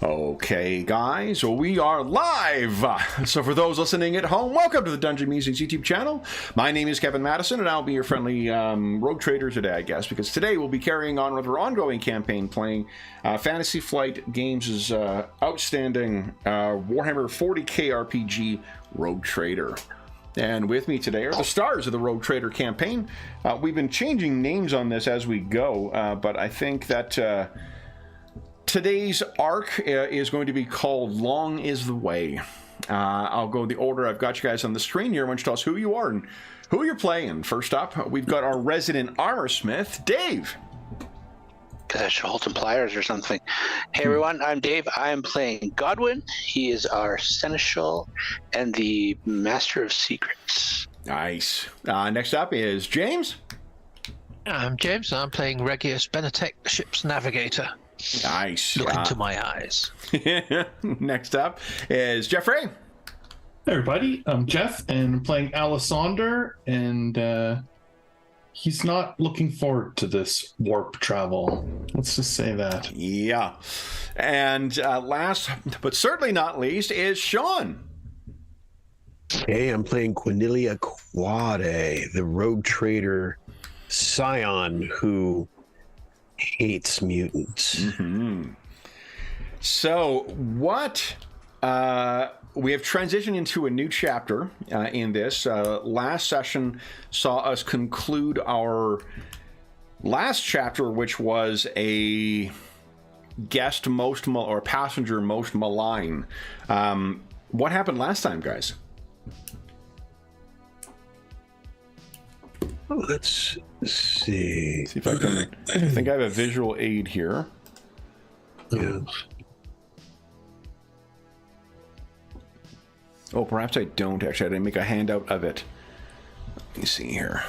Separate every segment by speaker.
Speaker 1: Okay, guys, so we are live. So for those listening at home, welcome to the Dungeon Musings YouTube channel. My name is Kevin Madison, and I'll be your friendly rogue trader today, I guess, because today we'll be carrying on with our ongoing campaign playing Fantasy Flight Games' outstanding Warhammer 40K RPG Rogue Trader. And with me today are the stars of the Rogue Trader campaign. We've been changing names on this as we go, but I think that today's arc is going to be called Long is the Way. I'll go the order I've got you guys on the screen here. Why don't you tell us who you are and who you're playing? First up, we've got our resident armor smith, Dave.
Speaker 2: Because I should hold some pliers or something. Hey everyone, I'm Dave. I am playing Godwin. He is our seneschal and the master of secrets.
Speaker 1: Nice. Next up is James.
Speaker 3: I'm James, and I'm playing Regius Benetech, the ship's navigator.
Speaker 1: Nice.
Speaker 3: Look into my eyes.
Speaker 1: Next up is Jeffrey.
Speaker 4: Hey everybody, I'm Jeff, and I'm playing Alessander, and he's not looking forward to this warp travel. Let's just say that.
Speaker 1: Yeah. And last, but certainly not least, is Sean.
Speaker 5: Hey, I'm playing Quinilia Quade, the rogue trader scion who hates mutants.
Speaker 1: Mm-hmm. So what we have transitioned into a new chapter in this. Last session saw us conclude our last chapter, which was a guest most or passenger most malign. What happened last time, guys?
Speaker 5: Let's see.
Speaker 1: See if I can. I think I have a visual aid here.
Speaker 5: Yeah.
Speaker 1: Oh, perhaps I don't actually. I didn't make a handout of it. Let me see here.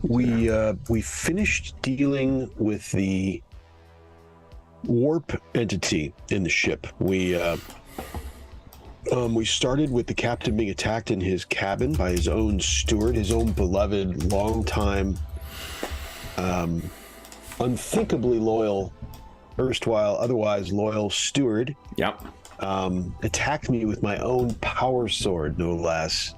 Speaker 5: We finished dealing with the warp entity in the ship. We started with the captain being attacked in his cabin by his own steward, his own beloved, longtime, unthinkably loyal, erstwhile otherwise loyal steward.
Speaker 1: Yep.
Speaker 5: Attacked me with my own power sword, no less.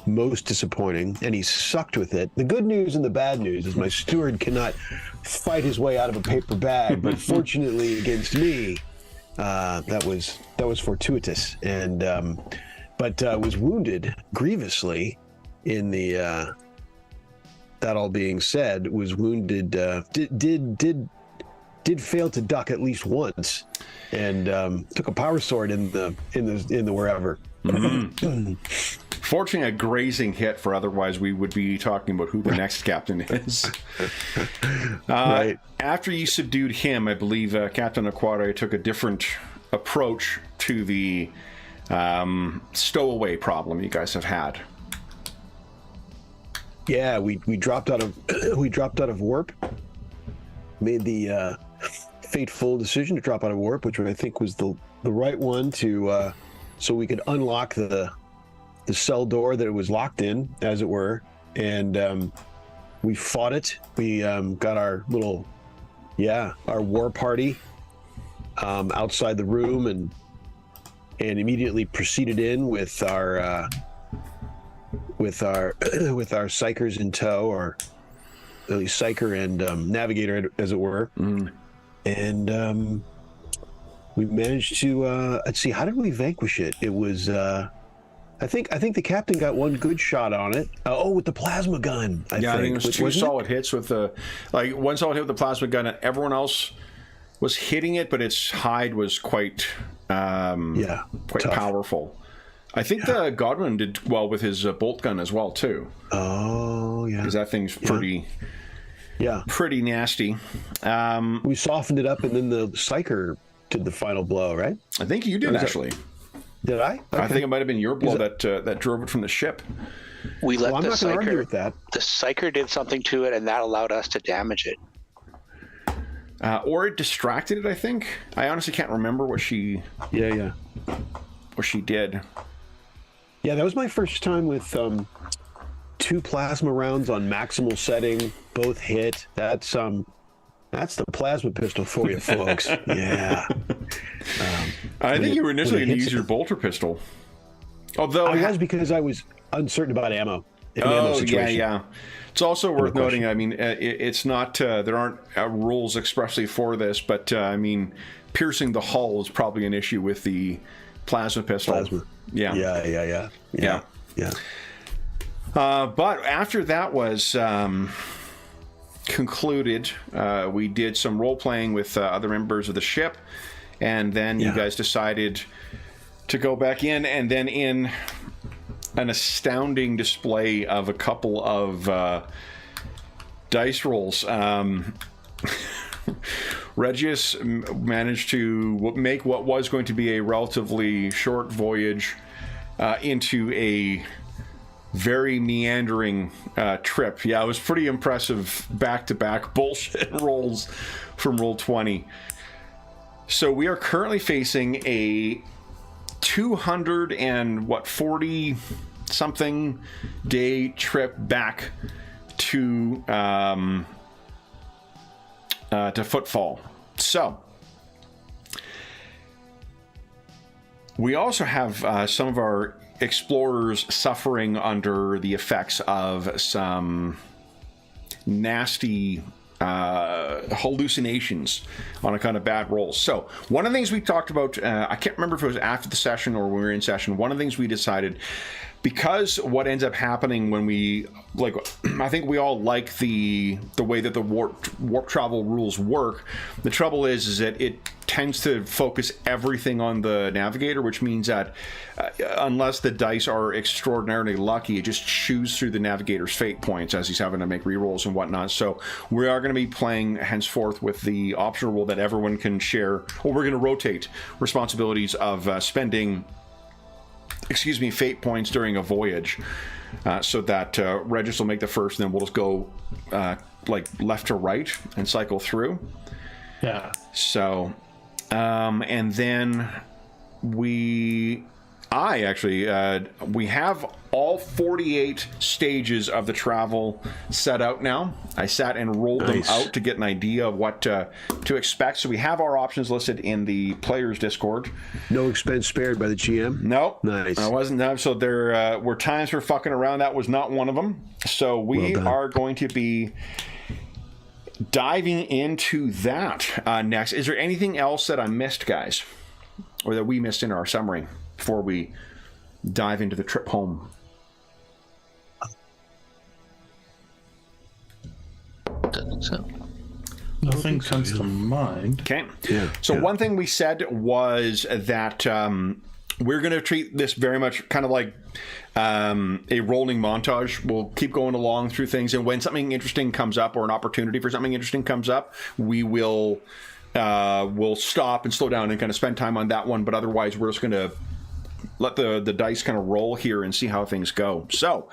Speaker 5: Most disappointing, and he sucked with it. The good news and the bad news is my steward cannot fight his way out of a paper bag, but fortunately against me, that was fortuitous, and but was wounded grievously in the. That all being said, was wounded. Did fail to duck at least once, and took a power sword in the wherever.
Speaker 1: Mm-hmm. Fortunately, a grazing hit, for otherwise we would be talking about who the next captain is. Right. After you subdued him, I believe Captain Aquare took a different approach to the stowaway problem you guys have had.
Speaker 5: Yeah, we dropped out of warp. Made the fateful decision to drop out of warp, which I think was the right one to so we could unlock the cell door that it was locked in, as it were, and we fought it. We got our little, our war party outside the room, and immediately proceeded in with our psychers in tow, or at least psycher and navigator, as it were, and we managed to let's see, how did we vanquish it? It was I think the captain got one good shot on it. With the plasma gun. I think
Speaker 1: it was two solid hits with the, one solid hit with the plasma gun, and everyone else was hitting it, but its hide was quite powerful. I think the Godwin did well with his bolt gun as well too.
Speaker 5: Oh yeah,
Speaker 1: because that thing's pretty nasty.
Speaker 5: We softened it up, and then the psycher did the final blow, right?
Speaker 1: I think you did actually.
Speaker 5: Did I? Okay.
Speaker 1: I think it might have been your blow that drove it from the ship.
Speaker 2: We let
Speaker 5: I'm
Speaker 2: the
Speaker 5: not going to argue with that.
Speaker 2: The psycher did something to it, and that allowed us to damage it.
Speaker 1: Or it distracted it, I think. I honestly can't remember what she. What she did.
Speaker 5: Yeah, that was my first time with 2 plasma rounds on maximal setting, both hit. That's That's the plasma pistol for you, folks. Yeah.
Speaker 1: I think you were initially going to use your bolter pistol. Although
Speaker 5: I was, because I was uncertain about ammo.
Speaker 1: Oh, yeah. It's also worth noting, I mean, it's not, there aren't rules expressly for this, but I mean, piercing the hull is probably an issue with the plasma pistol. Yeah. But after that was concluded, we did some role playing with other members of the ship, and then you guys decided to go back in, and then in an astounding display of a couple of dice rolls, Regius managed to make what was going to be a relatively short voyage into a very meandering trip. Yeah, it was pretty impressive back-to-back bullshit rolls from Roll20. So we are currently facing a 240 something day trip back to Footfall. So we also have some of our explorers suffering under the effects of some nasty hallucinations on a kind of bad roll. So one of the things we talked about, I can't remember if it was after the session or when we were in session, one of the things we decided, because what ends up happening when we, like, I think we all like the way that the warp travel rules work. The trouble is that it tends to focus everything on the navigator, which means that unless the dice are extraordinarily lucky, it just chews through the navigator's fate points as he's having to make rerolls and whatnot. So we are going to be playing henceforth with the optional rule that everyone can share, or we're going to rotate responsibilities of spending fate points during a voyage, so that Regis will make the first, and then we'll just go like left to right and cycle through.
Speaker 4: Yeah.
Speaker 1: So, and then we have all 48 stages of the travel set out now. I sat and rolled them out to get an idea of what to expect. So we have our options listed in the players' Discord.
Speaker 5: No expense spared by the GM?
Speaker 1: No.
Speaker 5: Nice.
Speaker 1: I wasn't. So there were times for fucking around. That was not one of them. So we are going to be diving into that next. Is there anything else that I missed, guys? Or that we missed in our summary before we dive into the trip home?
Speaker 3: Don't think so.
Speaker 4: Nothing comes to mind.
Speaker 1: Okay. So one thing we said was that we're going to treat this very much kind of like a rolling montage. We'll keep going along through things, and when something interesting comes up or an opportunity for something interesting comes up, we will we'll stop and slow down and kind of spend time on that one. But otherwise, we're just going to let the dice kind of roll here and see how things go. So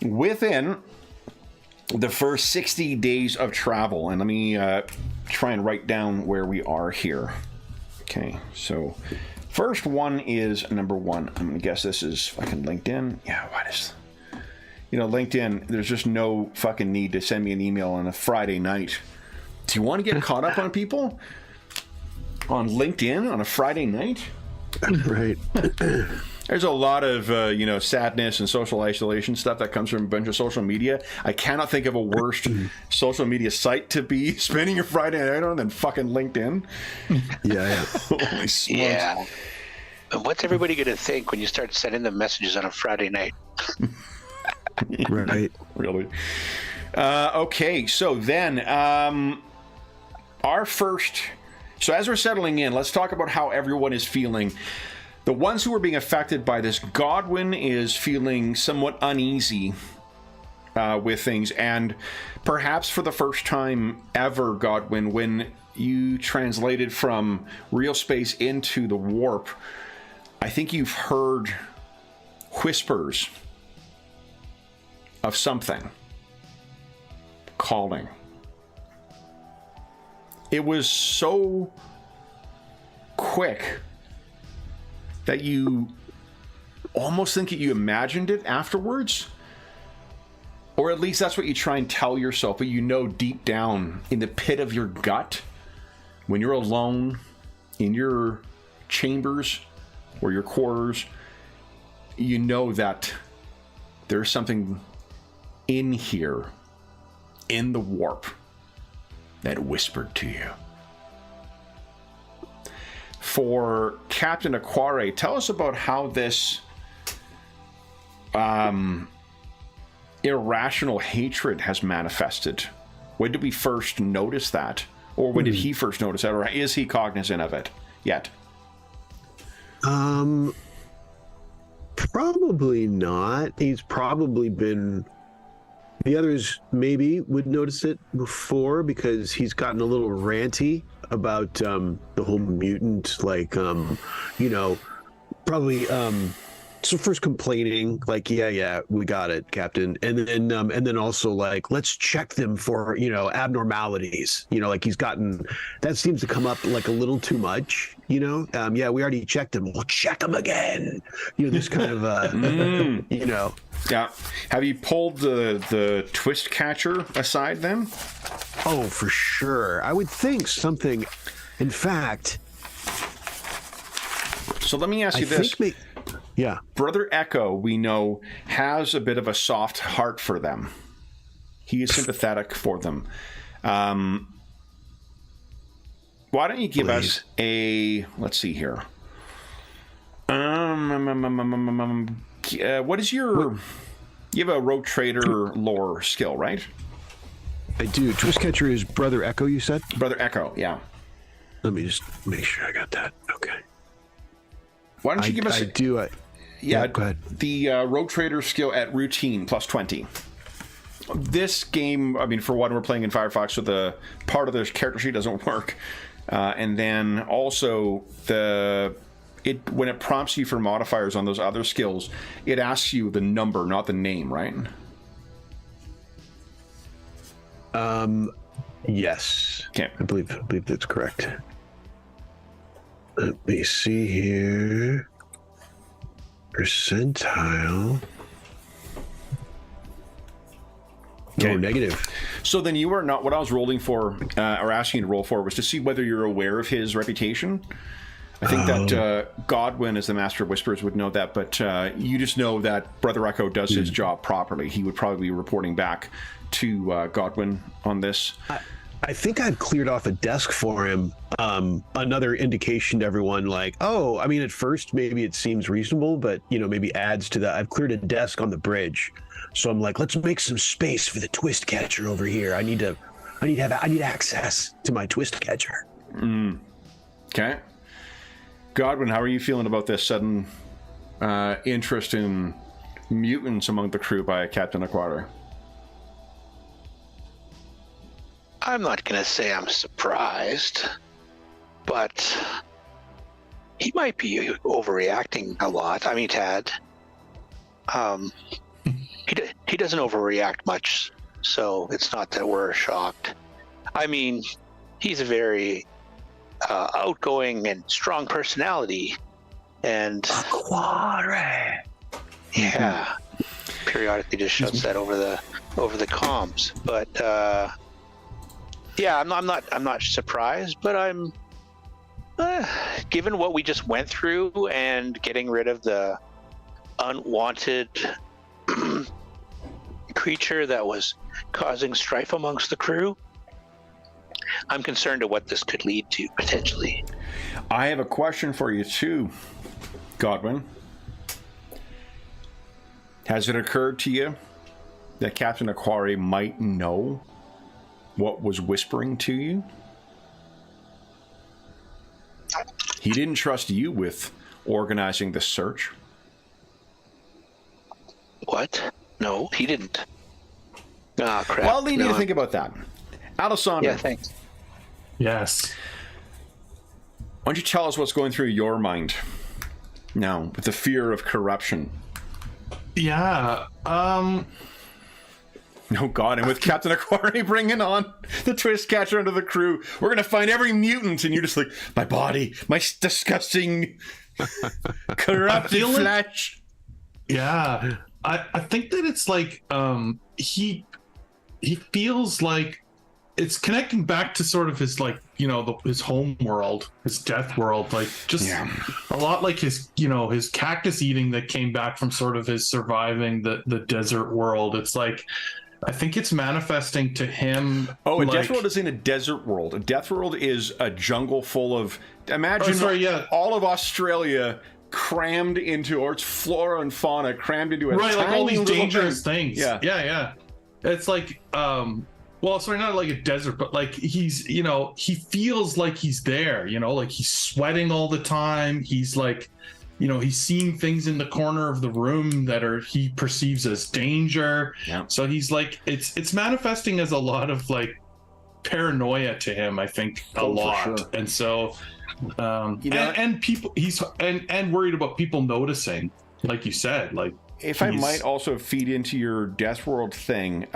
Speaker 1: within the first 60 days of travel, and let me try and write down where we are here. Okay, so first one is number 1. I'm going to guess this is fucking LinkedIn. Yeah, what is... LinkedIn, there's just no fucking need to send me an email on a Friday night. Do you want to get caught up on people on LinkedIn on a Friday night?
Speaker 5: Right.
Speaker 1: There's a lot of, sadness and social isolation stuff that comes from a bunch of social media. I cannot think of a worse social media site to be spending your Friday night on than fucking LinkedIn.
Speaker 5: Yeah.
Speaker 1: Holy smokes.
Speaker 2: Yeah. And what's everybody going to think when you start sending them messages on a Friday night?
Speaker 5: Right.
Speaker 1: Really? Okay, so then So as we're settling in, let's talk about how everyone is feeling. The ones who are being affected by this, Godwin is feeling somewhat uneasy with things, and perhaps for the first time ever, Godwin, when you translated from real space into the warp, I think you've heard whispers of something calling. It was so quick that you almost think that you imagined it afterwards, Or at least that's what you try and tell yourself, but you know deep down in the pit of your gut, when you're alone in your chambers or your quarters, you know that there's something in here, in the warp, that whispered to you. For Captain Aquare, tell us about how this irrational hatred has manifested. When did we first notice that? Or when did he first notice that? Or is he cognizant of it yet?
Speaker 5: Probably not. He's probably been... The others maybe would notice it before because he's gotten a little ranty about the whole mutant, like, probably... So first complaining, like, yeah, we got it, Captain, and then also like, let's check them for abnormalities. Like he's gotten that seems to come up like a little too much. Yeah, we already checked them. We'll check them again. This kind of
Speaker 1: Yeah. Have you pulled the twist catcher aside then?
Speaker 5: Oh, for sure. I would think something. In fact.
Speaker 1: So let me ask you this.
Speaker 5: Yeah.
Speaker 1: Brother Echo, we know, has a bit of a soft heart for them. He is sympathetic for them. Why don't you give us a... Let's see here. What is your... You have a Rogue Trader lore skill, right?
Speaker 5: I do. Twist Catcher is Brother Echo, you said?
Speaker 1: Brother Echo, yeah.
Speaker 5: Let me just make sure I got that. Okay.
Speaker 1: Why don't you give us...
Speaker 5: Yeah, go ahead.
Speaker 1: The Rogue Trader skill at routine, plus 20. This game, I mean, for one, we're playing in Firefox, so the part of the character sheet doesn't work. And then also, when it prompts you for modifiers on those other skills, it asks you the number, not the name, right?
Speaker 5: Yes.
Speaker 1: Okay.
Speaker 5: I believe that's correct. Let me see here. Percentile.
Speaker 1: Okay.
Speaker 5: No, negative.
Speaker 1: So then you are not... What I was rolling for, or asking you to roll for, was to see whether you're aware of his reputation. I think that Godwin, as the Master of Whispers, would know that, but you just know that Brother Echo does his job properly. He would probably be reporting back to Godwin on this.
Speaker 5: I think I've cleared off a desk for him. Another indication to everyone, like, oh, I mean, at first maybe it seems reasonable, but maybe adds to that. I've cleared a desk on the bridge, so I'm like, let's make some space for the twist catcher over here. I need access to my twist catcher.
Speaker 1: Okay, Godwin, how are you feeling about this sudden interest in mutants among the crew by Captain Aquater?
Speaker 2: I'm not going to say I'm surprised, but he might be overreacting a lot. I mean, Tad, he doesn't overreact much, so it's not that we're shocked. I mean, he's a very outgoing and strong personality, and
Speaker 5: Aquare.
Speaker 2: Yeah, periodically just shouts that over the comms, but. Yeah, I'm not surprised, but I'm given what we just went through and getting rid of the unwanted creature that was causing strife amongst the crew. I'm concerned at what this could lead to potentially.
Speaker 1: I have a question for you too, Godwin. Has it occurred to you that Captain Aquare might know what was whispering to you? He didn't trust you with organizing the search.
Speaker 2: What? No, he didn't. Ah, crap.
Speaker 1: Well, I'll leave you to think about that. Alessandro.
Speaker 2: Yeah, thanks.
Speaker 4: Yes.
Speaker 1: Why don't you tell us what's going through your mind now with the fear of corruption?
Speaker 4: Yeah.
Speaker 1: Oh God! And with Captain Aquare bringing on the twist catcher under the crew, we're gonna find every mutant, and you're just like, my body, my disgusting, corrupted flesh.
Speaker 4: Yeah, I think that it's like he feels like it's connecting back to sort of his like his home world, his death world, like just a lot like his his cactus eating that came back from sort of his surviving the desert world. It's like I think it's manifesting to him.
Speaker 1: Oh, a death world isn't a desert world. A death world is a jungle full of all of Australia crammed into, or it's flora and fauna crammed into a
Speaker 4: like all these dangerous things.
Speaker 1: Yeah.
Speaker 4: It's like well, sorry, not like a desert, but like he's he feels like he's there, like he's sweating all the time. He's like he's seeing things in the corner of the room that he perceives as danger. So he's like it's manifesting as a lot of like paranoia to him, I think, a lot. Sure. And so and people and worried about people noticing, like you said. Like, if
Speaker 1: I might also feed into your death world thing,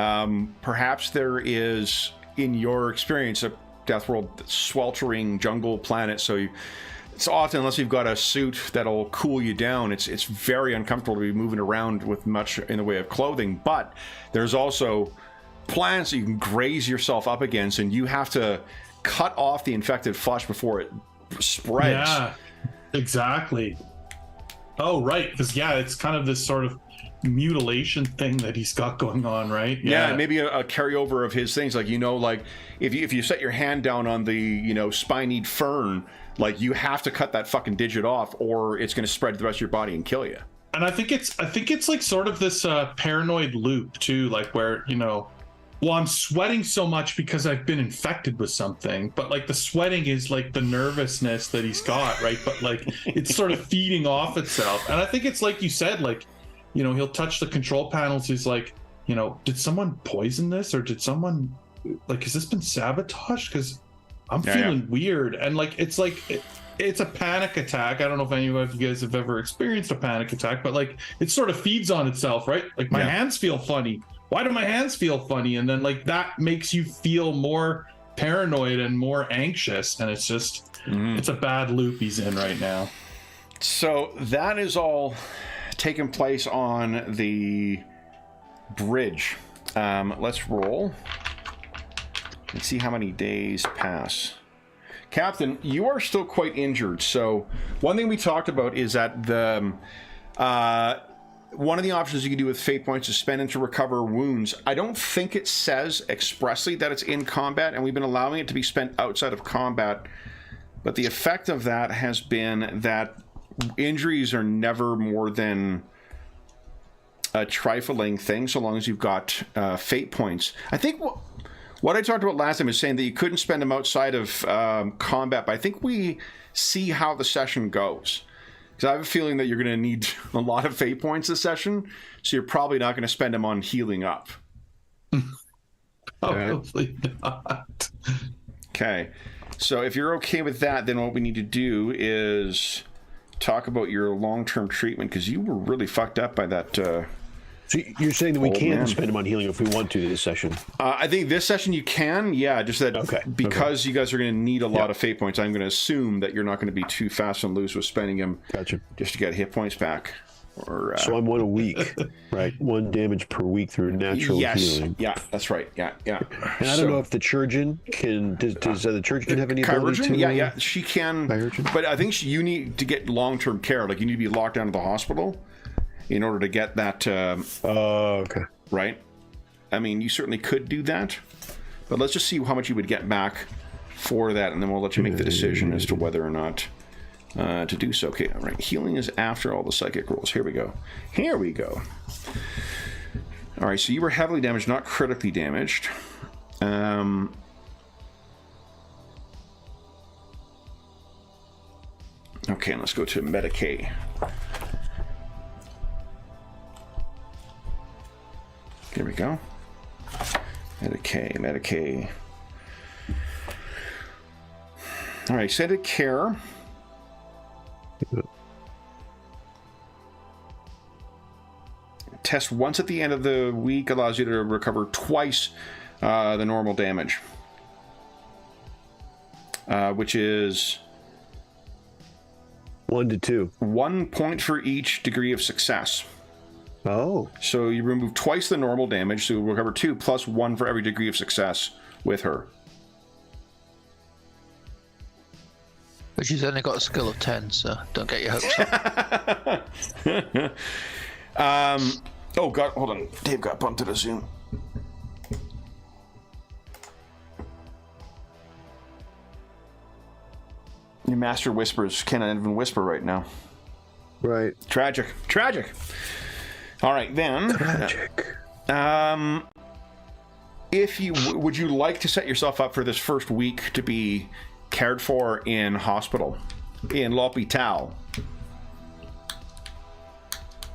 Speaker 1: perhaps there is, in your experience, a death world sweltering jungle planet, so it's often, unless you've got a suit that'll cool you down, it's very uncomfortable to be moving around with much in the way of clothing. But there's also plants that you can graze yourself up against, and you have to cut off the infected flesh before it spreads.
Speaker 4: Yeah, exactly. Oh, right, because it's kind of this sort of mutilation thing that he's got going on, right?
Speaker 1: Yeah, maybe a carryover of his things, like like if you set your hand down on the spiny fern, like you have to cut that fucking digit off, or it's going to spread to the rest of your body and kill you.
Speaker 4: And I think it's like sort of this paranoid loop too, like where well, I'm sweating so much because I've been infected with something, but like the sweating is like the nervousness that he's got, right? But like it's sort of feeding off itself. And I think it's like you said, like, he'll touch the control panels. He's like, did someone poison this, or did someone, like, has this been sabotaged? Because I'm feeling weird. And like, it's a panic attack. I don't know if any of you guys have ever experienced a panic attack, but like it sort of feeds on itself, right? Like my hands feel funny. Why do my hands feel funny? And then like that makes you feel more paranoid and more anxious. And it's just, it's a bad loop he's in right now.
Speaker 1: So that is all taking place on the bridge. Let's roll and see how many days pass. Captain, you are still quite injured. So one thing we talked about is that the one of the options you can do with fate points is spend to recover wounds. I don't think it says expressly that it's in combat, and we've been allowing it to be spent outside of combat. But the effect of that has been that injuries are never more than a trifling thing, so long as you've got fate points. I think what I talked about last time is saying that you couldn't spend them outside of combat, but I think we see how the session goes. Because I have a feeling that you're going to need a lot of fate points this session, so you're probably not going to spend them on healing up.
Speaker 4: Probably not.
Speaker 1: Okay, so if you're okay with that, then what we need to do is talk about your long-term treatment, because you were really fucked up by that.
Speaker 5: So you're saying that we can spend them on healing if we want to this session?
Speaker 1: I think this session you can, just that because you guys are going to need a lot of fate points, I'm going to assume that you're not going to be too fast and loose with spending them just to get hit points back. Or,
Speaker 5: so I'm 1 a week, right? 1 damage per week through natural healing.
Speaker 1: Yeah, that's right. Yeah.
Speaker 5: And I don't know if the Chirurgeon can. Does the Chirurgeon have any ability to?
Speaker 1: Yeah, she can. But I think you need to get long-term care. Like you need to be locked down to the hospital in order to get that.
Speaker 5: Okay.
Speaker 1: Right. I mean, you certainly could do that, but let's just see how much you would get back for that, and then we'll let you make the decision as to whether or not to do so. Okay, all right. Healing is after all the psychic rolls. Here we go. All right, so you were heavily damaged, not critically damaged. Okay, let's go to Medicaid. Here we go. Medicaid. All right, extended care. Test once at the end of the week allows you to recover twice the normal damage, which is
Speaker 5: 1 to 2.
Speaker 1: 1 point for each degree of success.
Speaker 5: Oh.
Speaker 1: So you remove twice the normal damage, so you'll recover 2 plus 1 for every degree of success with her.
Speaker 3: But she's only got a skill of 10, so don't get your hopes up.
Speaker 1: Oh god, hold on. Dave got bumped to the Zoom. Your master whispers cannot even whisper right now.
Speaker 5: Right.
Speaker 1: Tragic. All right, then.
Speaker 5: Tragic.
Speaker 1: If you would you like to set yourself up for this first week to be cared for in hospital in l'hôpital?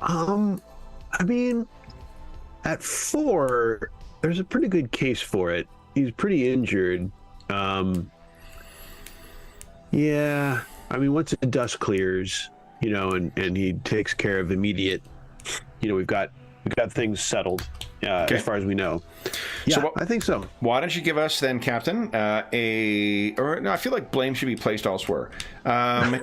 Speaker 5: I mean, at 4, there's a pretty good case for it. He's pretty injured. Yeah. I mean, once the dust clears, and he takes care of immediate, we've got things settled as far as we know. Yeah, so I think so.
Speaker 1: Why don't you give us then, Captain, I feel like blame should be placed elsewhere.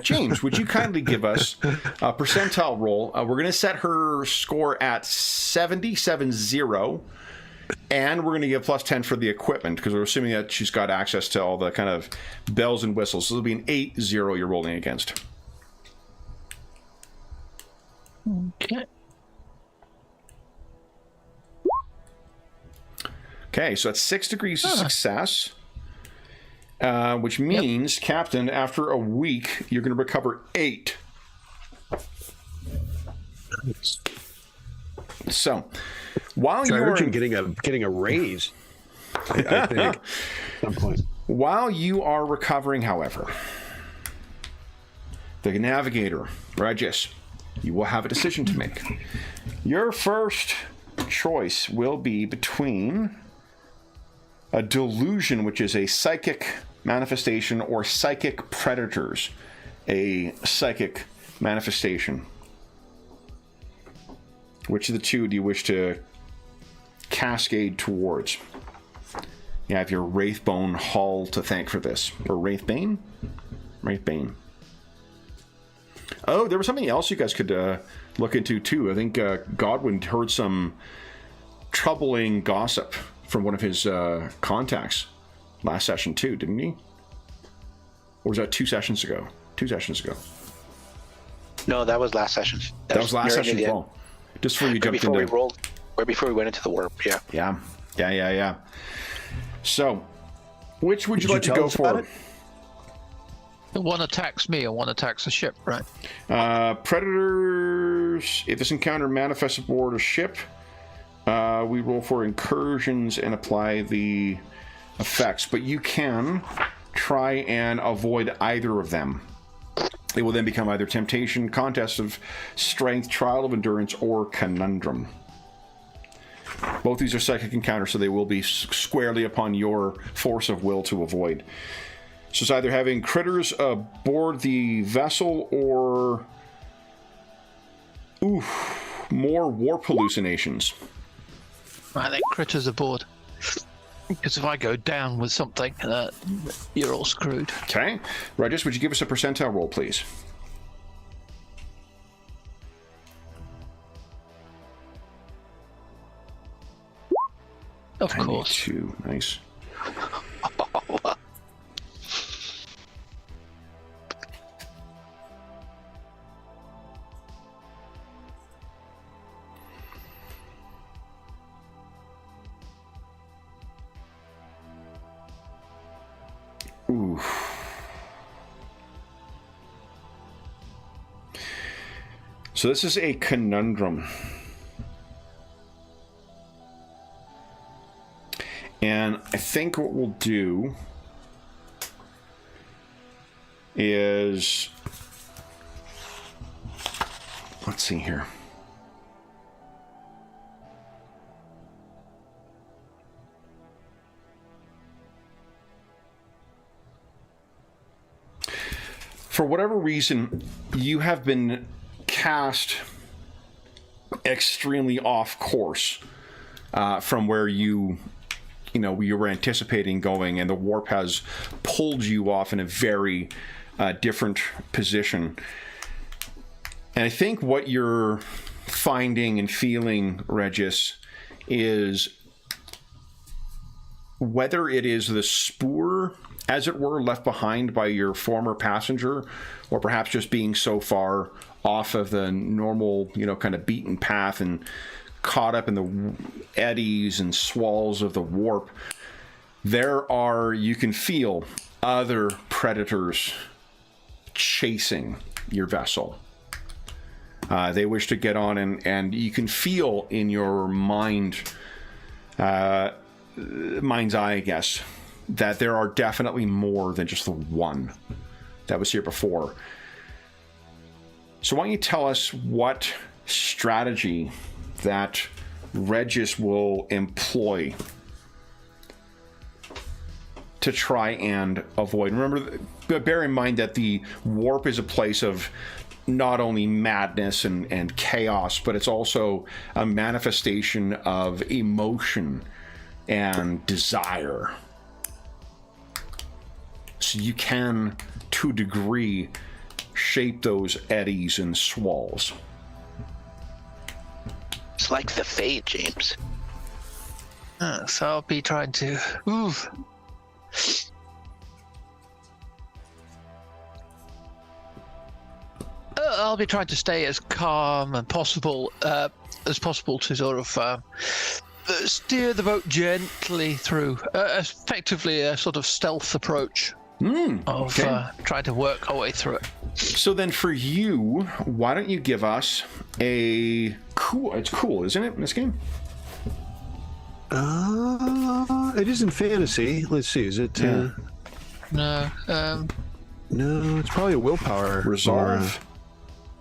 Speaker 1: James, would you kindly give us a percentile roll? We're going to set her score at 70, and we're going to give plus 10 for the equipment, because we're assuming that she's got access to all the kind of bells and whistles. So it'll be an 8-0 you're rolling against.
Speaker 3: Okay.
Speaker 1: Okay, so that's 6 degrees of success, which means, Captain, after a week, you're going to recover 8. So, while
Speaker 5: So I
Speaker 1: you
Speaker 5: heard
Speaker 1: are
Speaker 5: you getting a raise, I think, at some point.
Speaker 1: While you are recovering, however, the navigator, Regis, you will have a decision to make. Your first choice will be between a delusion, which is a psychic manifestation, or psychic predators, a psychic manifestation. Which of the two do you wish to cascade towards? You have your Wraithbone Hall to thank for this. Or Wraithbane? Wraithbane. Oh, there was something else you guys could look into, too. I think Godwin heard some troubling gossip from one of his contacts last session, too, didn't he? Or was that 2 sessions ago? 2 sessions ago.
Speaker 2: No, that was last session.
Speaker 1: That was last session as well. Just before you jumped into...
Speaker 2: we rolled, right before we went into the warp, yeah.
Speaker 1: Yeah. So, which would you like to go for?
Speaker 3: One attacks me and one attacks a ship, right?
Speaker 1: Predators, if this encounter manifests aboard a ship, we roll for incursions and apply the effects. But you can try and avoid either of them. It will then become either temptation, contest of strength, trial of endurance, or conundrum. Both these are psychic encounters, so they will be squarely upon your force of will to avoid. So it's either having critters aboard the vessel or more warp hallucinations.
Speaker 3: I think critters aboard. Because if I go down with something, you're all screwed.
Speaker 1: Okay. Regis, would you give us a percentile roll, please?
Speaker 3: Of course.
Speaker 1: 92. Nice. Ooh. So this is a conundrum. And I think what we'll do is, let's see here. For whatever reason, you have been cast extremely off course from where you were anticipating going, and the warp has pulled you off in a very different position. And I think what you're finding and feeling, Regis, is whether it is the spoor, as it were, left behind by your former passenger, or perhaps just being so far off of the normal, kind of beaten path and caught up in the eddies and swalls of the warp. You can feel other predators chasing your vessel. They wish to get on, and you can feel in your mind's eye, I guess, that there are definitely more than just the one that was here before. So why don't you tell us what strategy that Regis will employ to try and avoid. Remember, bear in mind that the warp is a place of not only madness and chaos, but it's also a manifestation of emotion and desire. So you can, to a degree, shape those eddies and swalls.
Speaker 2: It's like the Fade, James.
Speaker 3: So I'll be trying to move. I'll be trying to stay as calm and possible as possible to sort of steer the boat gently through, effectively a sort of stealth approach of trying to work our way through it.
Speaker 1: So then for you, why don't you give us a cool, it's cool, isn't it, in this game?
Speaker 5: It is in fantasy. Let's see, is it?
Speaker 3: No,
Speaker 5: no, it's probably a willpower.
Speaker 1: Resolve.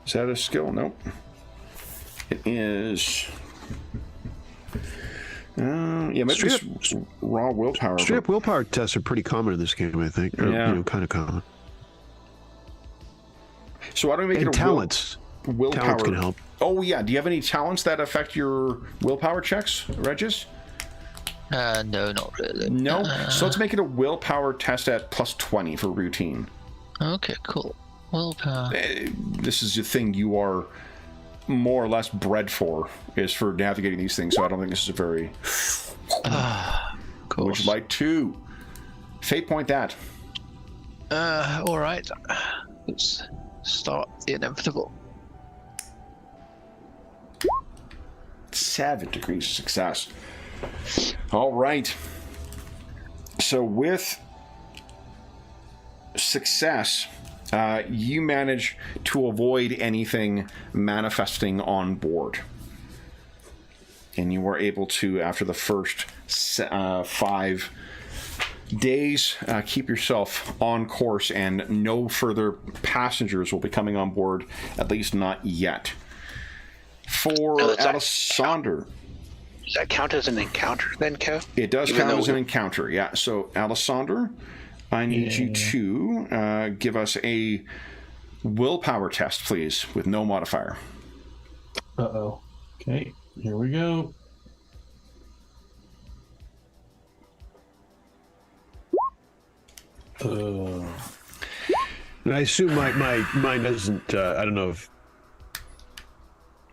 Speaker 1: Is that a skill? Nope. It is. Maybe it's raw willpower.
Speaker 5: Straight up willpower tests are pretty common in this game, I think. Or, kind of common.
Speaker 1: So why don't we make it a
Speaker 5: talents?
Speaker 1: Willpower.
Speaker 5: Talents can help.
Speaker 1: Oh yeah. Do you have any talents that affect your willpower checks, Regis?
Speaker 3: No, not really.
Speaker 1: No. So let's make it a willpower test at plus 20 for routine.
Speaker 3: Okay, cool. Willpower.
Speaker 1: This is the thing you are more or less bred for, is for navigating these things. So I don't think this is a very.
Speaker 3: Cool.
Speaker 1: Would you like to fate point that?
Speaker 3: All right. Let's start the inevitable.
Speaker 1: 7 degrees of success. All right. So with success, you manage to avoid anything manifesting on board. And you were able to, after the first 5 days, keep yourself on course, and no further passengers will be coming on board, at least not yet. For Alessander.
Speaker 2: Does that count as an encounter then, Kev?
Speaker 1: It does count as an encounter, yeah. So, Alessander, I need you to give us a willpower test, please, with no modifier.
Speaker 4: Uh-oh. Okay, here we go.
Speaker 5: And I assume mine doesn't, I don't know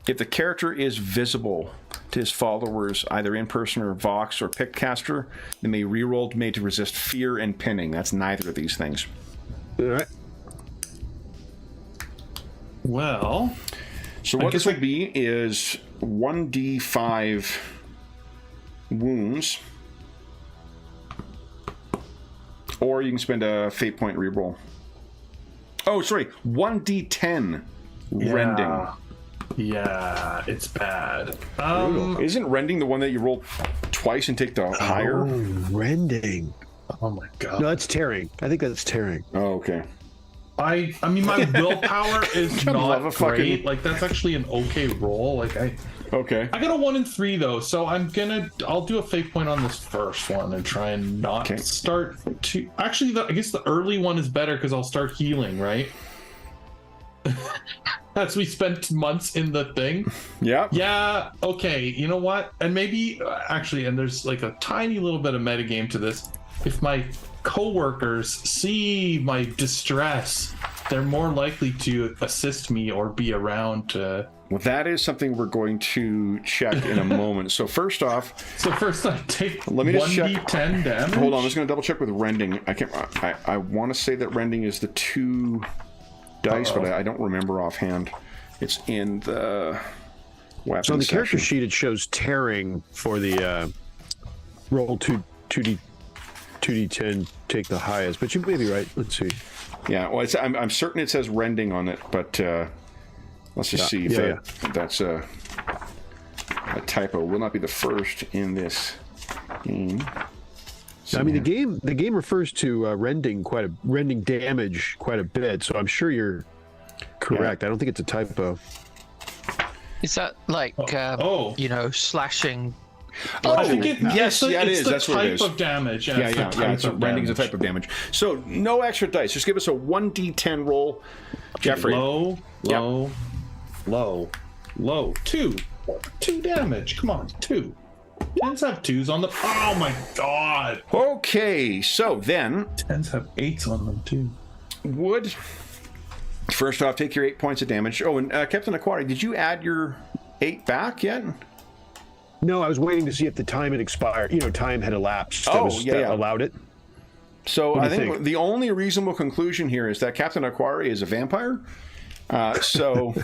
Speaker 1: if the character is visible to his followers, either in person or Vox or Pickcaster, they may reroll made to resist fear and pinning. That's neither of these things.
Speaker 5: All right.
Speaker 4: Well,
Speaker 1: so what this will be is 1d5 wounds, or you can spend a fate point reroll. Oh, sorry, 1d10 rending.
Speaker 4: Yeah, it's bad.
Speaker 1: Isn't rending the one that you roll twice and take the higher?
Speaker 5: Rending.
Speaker 4: Oh my god.
Speaker 5: No, that's tearing. I think that's tearing.
Speaker 1: Oh, okay.
Speaker 4: I mean, my willpower is not great. Like, that's actually an okay roll.
Speaker 1: Okay.
Speaker 4: I got a 1 and 3 though, so I'll do a fate point on this first one and try and not start to. Actually, I guess the early one is better because I'll start healing, right? As we spent months in the thing. Yeah, okay, you know what? And maybe, actually, and there's like a tiny little bit of metagame to this. If my coworkers see my distress they're more likely to assist me or be around to...
Speaker 1: Well, that is something we're going to check in a moment. So first off,
Speaker 4: I take
Speaker 1: let me just check.
Speaker 4: 1d10 damage.
Speaker 1: Hold on, I'm just going to double check with rending. I want to say that rending is the 2 dice, but I don't remember offhand. It's in the weapon
Speaker 5: So on the
Speaker 1: section.
Speaker 5: character sheet, it shows tearing for the roll 2d10, take the highest. But you may be right. Let's see.
Speaker 1: Yeah, well, I'm certain it says rending on it, but let's just see if that's a typo. Will not be the first in this game. So,
Speaker 5: I mean, the game refers to rending damage quite a bit, so I'm sure you're correct. I don't think it's a typo.
Speaker 3: Is that like slashing?
Speaker 4: I think it is.
Speaker 1: That's what it is.
Speaker 4: Type of damage.
Speaker 1: It's rending is a type of damage. So no extra dice. Just give us a 1d10 roll, Jeffrey.
Speaker 4: Low. 2 damage. Come on, 2. Tens have 2s on the... Oh my god.
Speaker 1: Okay, so then...
Speaker 4: Tens have 8s on them too.
Speaker 1: Would... First off, take your 8 points of damage. Oh, and Captain Aquari, did you add your 8 back yet?
Speaker 5: No, I was waiting to see if the time had expired. Time had elapsed. That allowed it.
Speaker 1: So I think the only reasonable conclusion here is that Captain Aquari is a vampire. So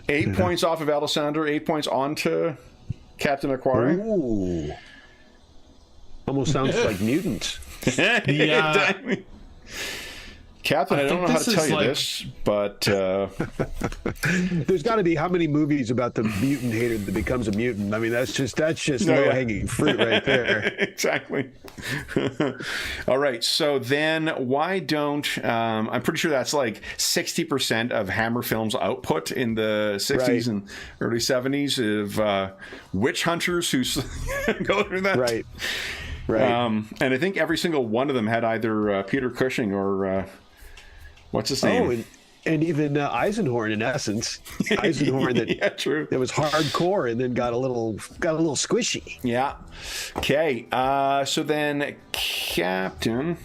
Speaker 1: 8 points off of Alessandro, 8 points onto Captain Aquari.
Speaker 5: Ooh. Almost sounds like mutants.
Speaker 1: Yeah. Captain, I don't know how to tell you this, but...
Speaker 5: There's got to be how many movies about the mutant hater that becomes a mutant? I mean, that's just low-hanging fruit right there.
Speaker 1: Exactly. All right, so then why don't... I'm pretty sure that's like 60% of Hammer Films' output in the 60s and early 70s of witch hunters who go through that.
Speaker 5: Right.
Speaker 1: And I think every single one of them had either Peter Cushing or... what's his name?
Speaker 5: Oh, and even Eisenhorn, in essence. Eisenhorn that was hardcore and then got a little squishy.
Speaker 1: Yeah. Okay. So then, Captain.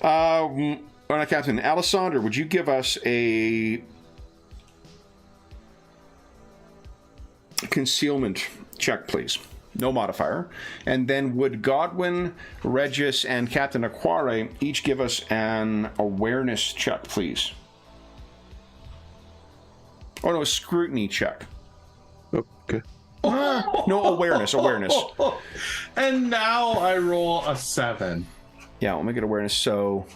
Speaker 1: Not Captain. Alessandro, would you give us a concealment check, please? No modifier. And then would Godwin, Regis, and Captain Aquare each give us an awareness check, please? Oh, no, a scrutiny check.
Speaker 5: Okay.
Speaker 1: No, awareness.
Speaker 4: And now I roll a 7.
Speaker 1: Yeah, let me get awareness. So...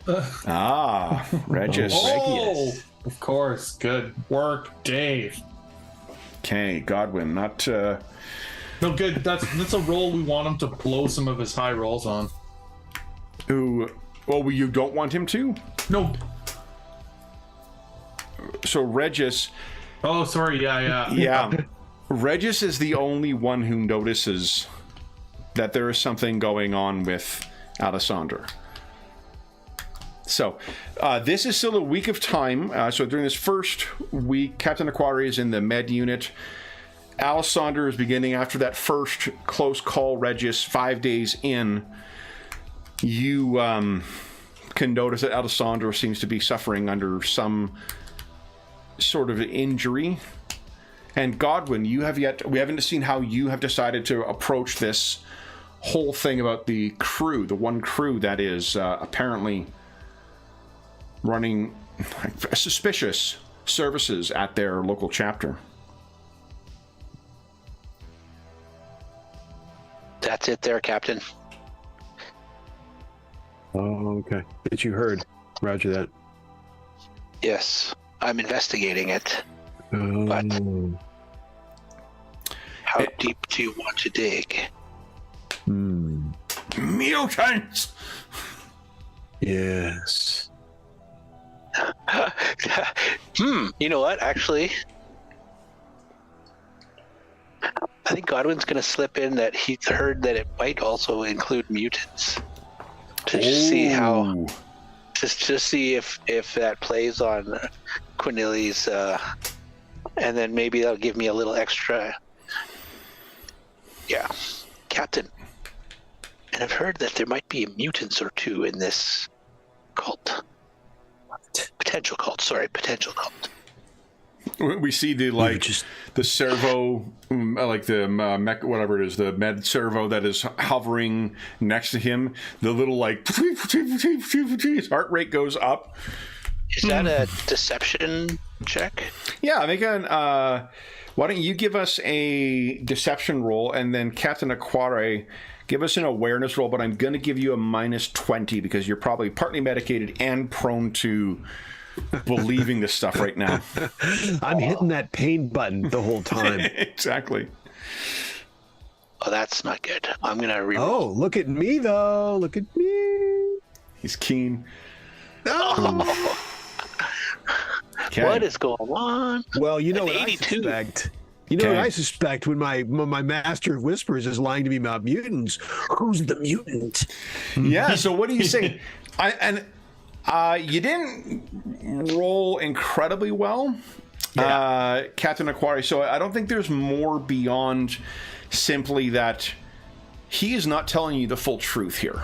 Speaker 1: Regis.
Speaker 4: Oh, of course. Good work, Dave.
Speaker 1: Okay, Godwin, not...
Speaker 4: No, good. That's a roll we want him to blow some of his high rolls on.
Speaker 1: Who? Well, you don't want him to?
Speaker 4: No.
Speaker 1: So Regis.
Speaker 4: Oh, sorry.
Speaker 1: Yeah. Regis is the only one who notices that there is something going on with Alessandro. So this is still a week of time. So during this first week, Captain Aquari is in the med unit. Alessandro is beginning after that first close call, Regis, 5 days in. You can notice that Alessandro seems to be suffering under some sort of injury. And Godwin, we haven't seen how you have decided to approach this whole thing about the crew, the one crew that is apparently running suspicious services at their local chapter.
Speaker 2: That's it there, Captain.
Speaker 5: Oh, okay. That you heard. Roger that.
Speaker 2: Yes, I'm investigating it. But how deep do you want to dig?
Speaker 1: Mutants!
Speaker 5: Yes.
Speaker 2: You know what? Actually, I think Godwin's going to slip in that he's heard that it might also include mutants. To just see how, just see if that plays on Quinelli's, and then maybe that'll give me a little extra. Yeah, Captain. And I've heard that there might be mutants or two in this potential cult. Sorry, potential cult.
Speaker 1: We see the the servo, like the mech, whatever it is, the med servo that is hovering next to him. The little like his heart rate goes up.
Speaker 2: Is that a deception check?
Speaker 1: Yeah, make an. Why don't you give us a deception roll, and then Captain Aquare, give us an awareness roll. But I'm going to give you a -20 because you're probably partly medicated and prone to believing this stuff right now.
Speaker 5: I'm hitting that pain button the whole time.
Speaker 1: Exactly.
Speaker 2: Oh, that's not good. I'm going to reroll.
Speaker 5: Oh, look at me, though. Look at me.
Speaker 1: He's keen.
Speaker 2: Oh.
Speaker 1: Okay.
Speaker 2: What is going on?
Speaker 5: Well, you know
Speaker 2: An
Speaker 5: what
Speaker 2: 82.
Speaker 5: I suspect. You know what I suspect when my master of whispers is lying to me about mutants. Who's the mutant?
Speaker 1: Yeah. So what do you say? You didn't roll incredibly well, Captain Aquari. So I don't think there's more beyond simply that he is not telling you the full truth here.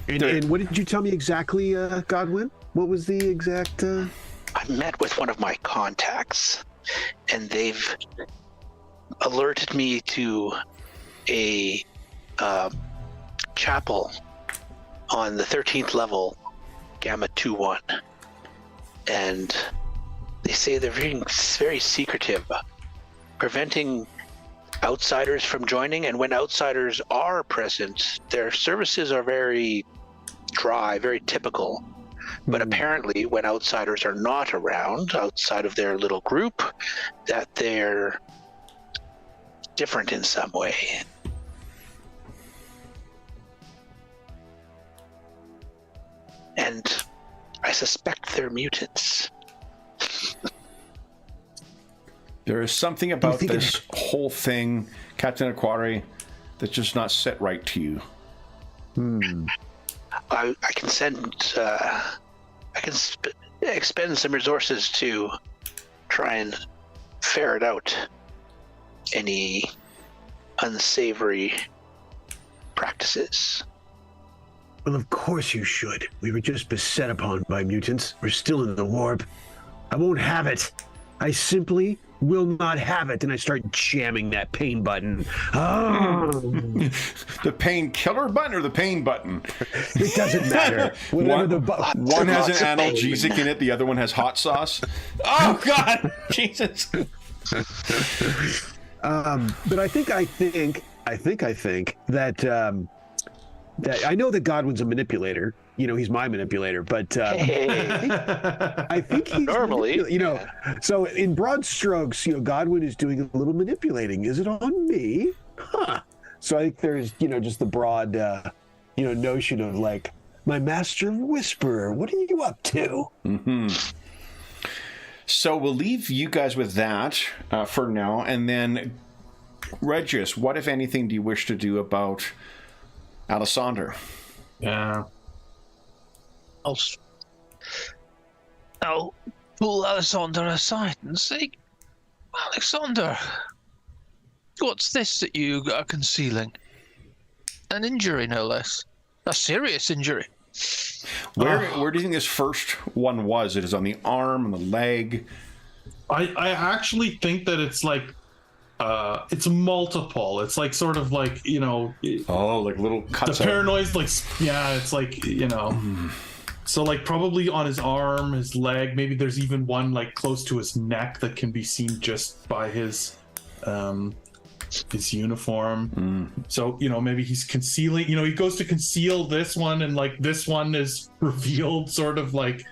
Speaker 5: And what did you tell me exactly, Godwin? What was the exact...
Speaker 2: I met with one of my contacts, and they've alerted me to a chapel on the 13th level, Gamma 2-1. And they say they're being very secretive, preventing outsiders from joining, and when outsiders are present, their services are very dry, very typical. But apparently when outsiders are not around, outside of their little group, that they're different in some way. And I suspect they're mutants.
Speaker 1: There is something about this whole thing, Captain Aquari, that's just not set right to you.
Speaker 2: I can send, I can expend some resources to try and ferret out any unsavory practices.
Speaker 5: Well, of course you should. We were just beset upon by mutants. We're still in the warp. I won't have it. I simply will not have it. And I start jamming that pain button. Oh.
Speaker 1: The painkiller button or the pain button?
Speaker 5: It doesn't matter.
Speaker 1: One has an analgesic in it. The other one has hot sauce. Oh God, Jesus!
Speaker 5: But I think that that I know that Godwin's a manipulator. You know, he's my manipulator, but I think he's
Speaker 2: normally,
Speaker 5: So in broad strokes, Godwin is doing a little manipulating. Is it on me? Huh. So I think there's, just the broad, notion of like, my master whisperer, what are you up to?
Speaker 1: Mm-hmm. So we'll leave you guys with that for now, and then Regis, what if anything do you wish to do about Alessander?
Speaker 4: Yeah.
Speaker 3: I'll pull Alessander aside and say, Alessander, what's this that you are concealing? An injury, no less. A serious injury.
Speaker 1: Where do you think this first one was? It is on the arm, on the leg.
Speaker 4: I actually think that it's like it's multiple. It's like sort of like
Speaker 1: like little cuts.
Speaker 4: The paranoid's like it's like So like probably on his arm, his leg. Maybe there's even one like close to his neck that can be seen just by his uniform. So maybe he's concealing. He goes to conceal this one, and like this one is revealed, sort of like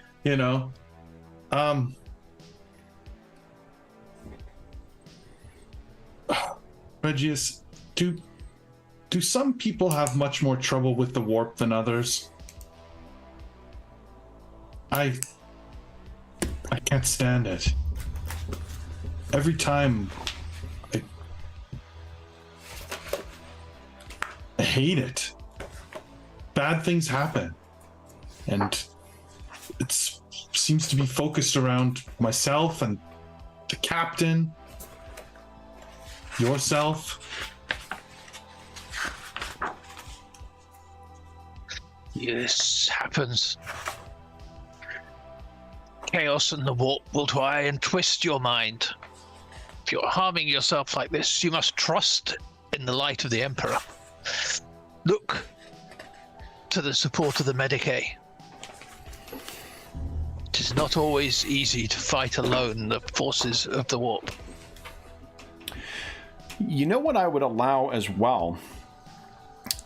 Speaker 4: Regius, do some people have much more trouble with the warp than others? I can't stand it. Every time I hate it. Bad things happen. And it seems to be focused around myself and the captain, yourself.
Speaker 3: This happens. Chaos and the warp will try and twist your mind. If you're harming yourself like this, you must trust in the light of the Emperor. Look to the support of the Medicae. It is not always easy to fight alone the forces of the warp.
Speaker 1: You know what I would allow as well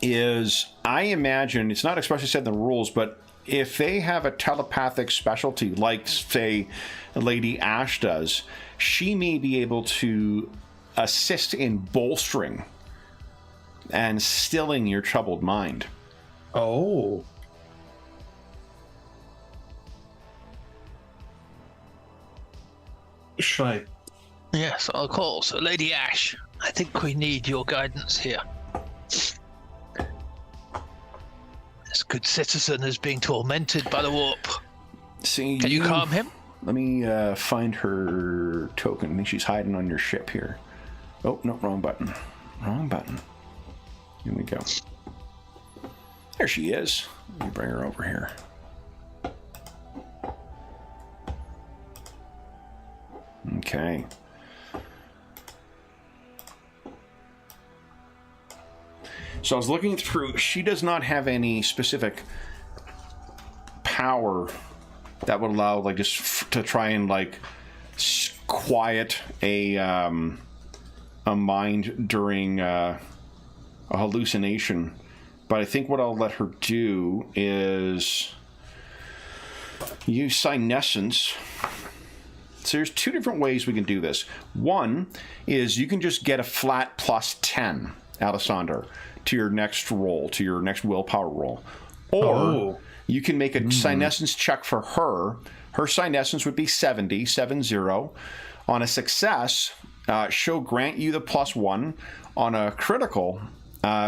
Speaker 1: is, I imagine, it's not especially said in the rules, but if they have a telepathic specialty, like, say, Lady Ash does, she may be able to assist in bolstering and stilling your troubled mind.
Speaker 4: Oh. Should I?
Speaker 3: Yes, of course. Lady Ash, I think we need your guidance here. This good citizen is being tormented by the warp.
Speaker 1: See,
Speaker 3: Can you calm him?
Speaker 1: Let me find her token. I think she's hiding on your ship here. Oh, no, wrong button. Wrong button. Here we go. There she is. Let me bring her over here. Okay. So I was looking through. She does not have any specific power that would allow, like, just to try and, like, quiet a mind during a hallucination. But I think what I'll let her do is use senescence. So there's two different ways we can do this. One is you can just get a flat plus 10, Alessander, to your next roll, to your next willpower roll. Or you can make a senescence check for her. Her senescence would be 70. On a success, she'll grant you the +1. On a critical,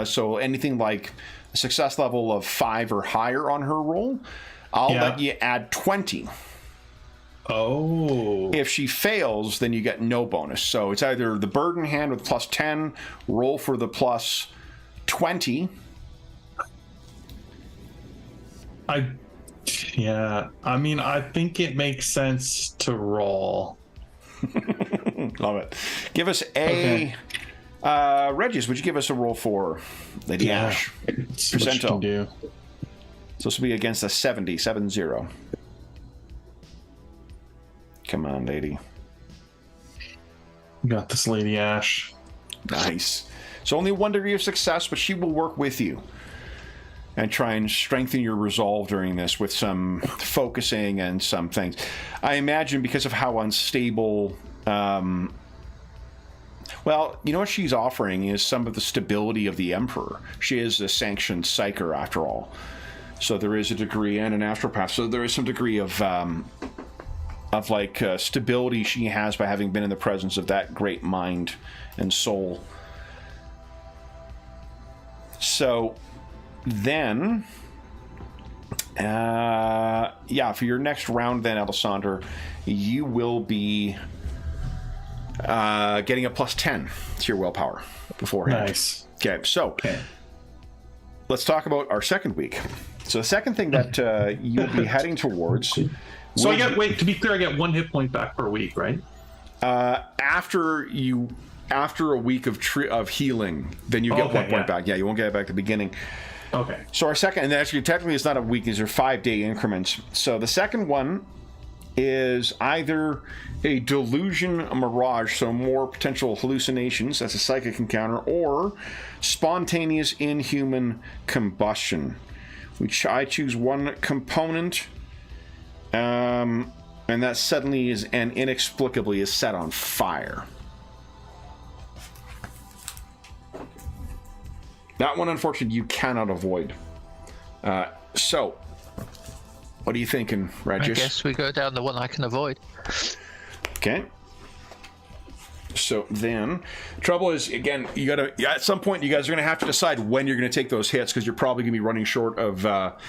Speaker 1: so anything like a success level of 5 or higher on her roll, I'll let you add 20.
Speaker 4: Oh.
Speaker 1: If she fails, then you get no bonus. So it's either the burden hand with +10, roll for the +20.
Speaker 4: I mean, I think it makes sense to roll.
Speaker 1: Love it. Give us a... Regis, would you give us a roll for Lady Ash?
Speaker 4: See what you can do.
Speaker 1: So this will be against a 70. Come on, lady.
Speaker 4: Got this, Lady Ash.
Speaker 1: Nice. So only 1 degree of success, but she will work with you and try and strengthen your resolve during this with some focusing and some things. I imagine because of how unstable... well, you know what she's offering is some of the stability of the Emperor. She is a sanctioned psyker, after all. So there is a degree, and an astropath. So there is some degree of stability she has by having been in the presence of that great mind and soul. So then, for your next round then, Alessander, you will be getting a +10 to your willpower beforehand.
Speaker 4: Nice.
Speaker 1: Okay, so let's talk about our second week. So the second thing that you'll be heading towards...
Speaker 4: So to be clear, I get 1 hit point back per week, right?
Speaker 1: After a week of healing, then you get 1 point back. Yeah, you won't get it back at the beginning.
Speaker 4: Okay.
Speaker 1: So our second, and actually technically it's not a week, these are 5-day increments. So the second one is either a delusion, a mirage, so more potential hallucinations, that's a psychic encounter, or spontaneous inhuman combustion, which I choose one component, and that suddenly is and inexplicably is set on fire. That one, unfortunately, you cannot avoid. So, what are you thinking, Regis?
Speaker 3: I guess we go down the one I can avoid.
Speaker 1: Okay. So then, trouble is, again, you gotta at some point you guys are gonna have to decide when you're gonna take those hits because you're probably gonna be running short of.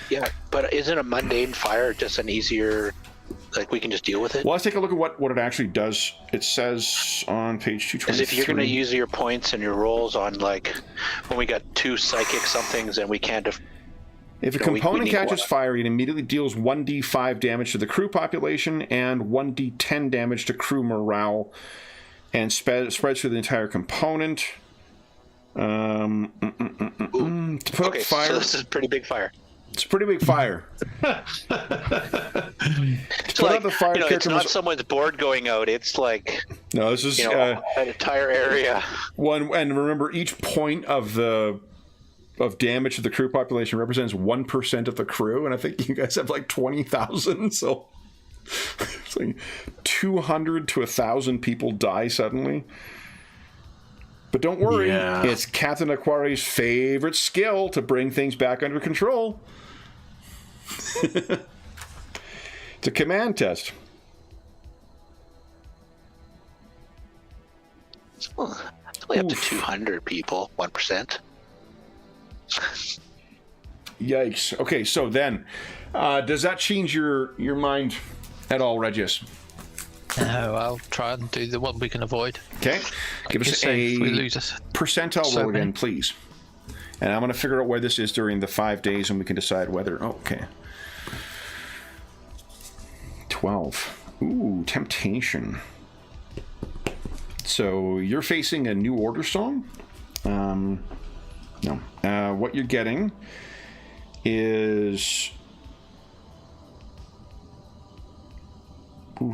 Speaker 2: Yeah, but isn't a mundane fire just an easier? Like we can just deal with it.
Speaker 1: Well, let's take a look at what it actually does. It says on page 223.
Speaker 2: Because if you're going to use your points and your rolls on, like, when we got 2 psychic somethings and we can't
Speaker 1: If a
Speaker 2: No, we
Speaker 1: component
Speaker 2: need
Speaker 1: catches
Speaker 2: one.
Speaker 1: fire, it immediately deals 1d5 damage to the crew population and 1d10 damage to crew morale, and spreads through the entire component. To put out
Speaker 2: Okay,
Speaker 1: fire,
Speaker 2: so this is a pretty big fire.
Speaker 1: it's a pretty big fire.
Speaker 2: It's
Speaker 1: Put out the fire,
Speaker 2: it's
Speaker 1: character
Speaker 2: not
Speaker 1: must-
Speaker 2: someone's board going out. It's like,
Speaker 1: No, this is
Speaker 2: an entire area.
Speaker 1: one. And remember, each point of damage to the crew population represents 1% of the crew, and I think you guys have like 20,000, so it's like 200 to 1,000 people die suddenly. But don't worry,
Speaker 4: Yeah.
Speaker 1: it's Captain Aquari's favorite skill to bring things back under control. It's a command test.
Speaker 2: It's only up to 200 people, 1%.
Speaker 1: Yikes. Okay, so then, does that change your mind at all, Regis?
Speaker 3: No, I'll try and do the one we can avoid.
Speaker 1: Okay, give
Speaker 3: You
Speaker 1: us
Speaker 3: say if we
Speaker 1: a
Speaker 3: lose us.
Speaker 1: percentile
Speaker 3: So
Speaker 1: roll again,
Speaker 3: many.
Speaker 1: please. And I'm going to figure out where this is during the 5 days, and we can decide whether. Oh, okay. 12. Ooh, temptation. So you're facing a New Order song. No. What you're getting is. Ooh.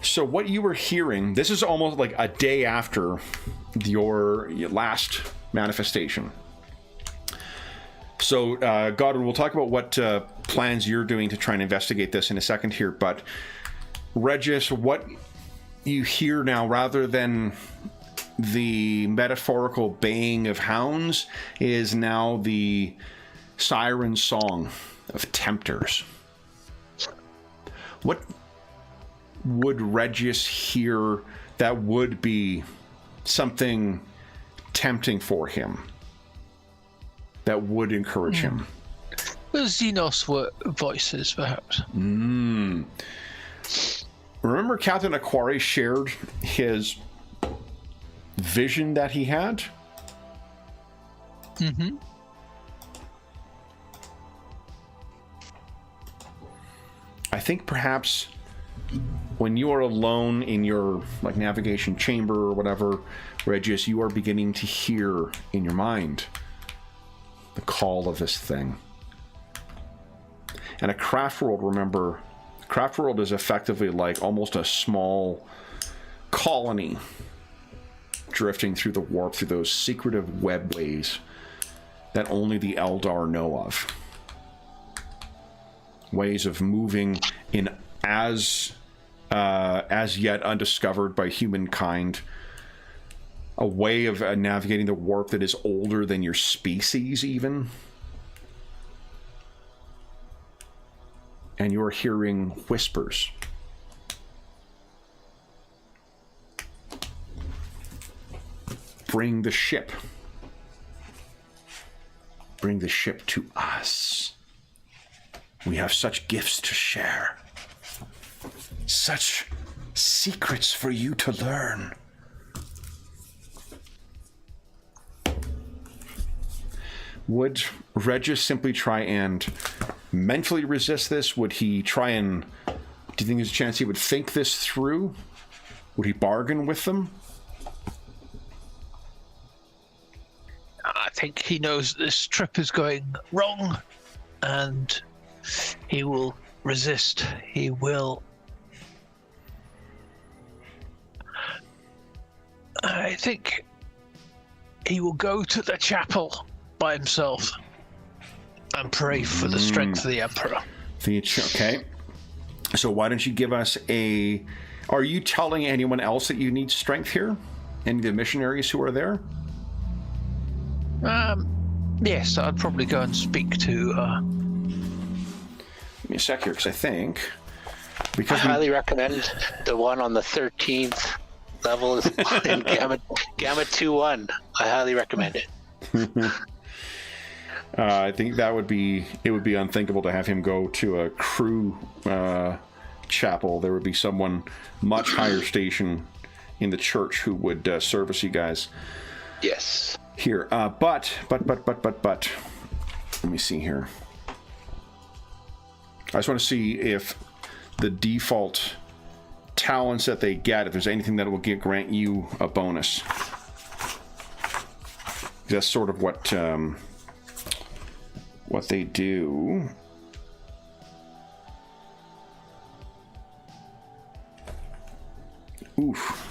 Speaker 1: So what you were hearing, this is almost like a day after your last manifestation. So, Godwin, we'll talk about what plans you're doing to try and investigate this in a second here, but Regis, what you hear now, rather than the metaphorical baying of hounds, is now the siren song of tempters. What would Regis hear that would be something tempting for him, that would encourage him?
Speaker 3: The Xenos voices, perhaps.
Speaker 1: Remember Captain Aquari shared his vision that he had?
Speaker 3: Mm-hmm.
Speaker 1: I think perhaps when you are alone in your navigation chamber or whatever, Regis, you are beginning to hear in your mind the call of this thing. And a craft world, remember, craft world is effectively like almost a small colony drifting through the warp, through those secretive webways that only the Eldar know of. Ways of moving in as yet undiscovered by humankind. A way of navigating the warp that is older than your species, even. And you're hearing whispers. Bring the ship. Bring the ship to us. We have such gifts to share. Such secrets for you to learn. Would Regis simply try and mentally resist this? Would he try and... Do you think there's a chance he would think this through? Would he bargain with them?
Speaker 3: I think he knows this trip is going wrong, and he will resist. He will. I think he will go to the chapel by himself and pray for the strength of the Emperor.
Speaker 1: Okay. So why don't you give us a... Are you telling anyone else that you need strength here? Any of the missionaries who are there?
Speaker 3: Yes, I'd probably go and speak to...
Speaker 1: Give me a sec here, because I think...
Speaker 2: I
Speaker 1: Because
Speaker 2: highly recommend the one on the 13th level is in Gamma 2-1. I highly recommend it.
Speaker 1: I think it would be unthinkable to have him go to a crew chapel. There would be someone much higher station in the church who would service you guys.
Speaker 2: Yes.
Speaker 1: Here, but let me see here. I just want to see if the default talents that they get, if there's anything that will grant you a bonus. That's sort of what they do. Oof.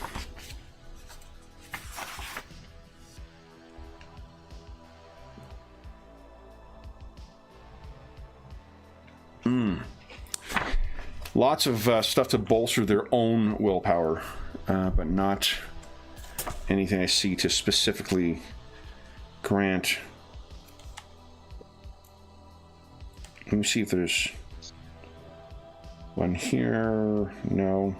Speaker 1: Lots of stuff to bolster their own willpower, but not anything I see to specifically grant. Let me see if there's one here. No.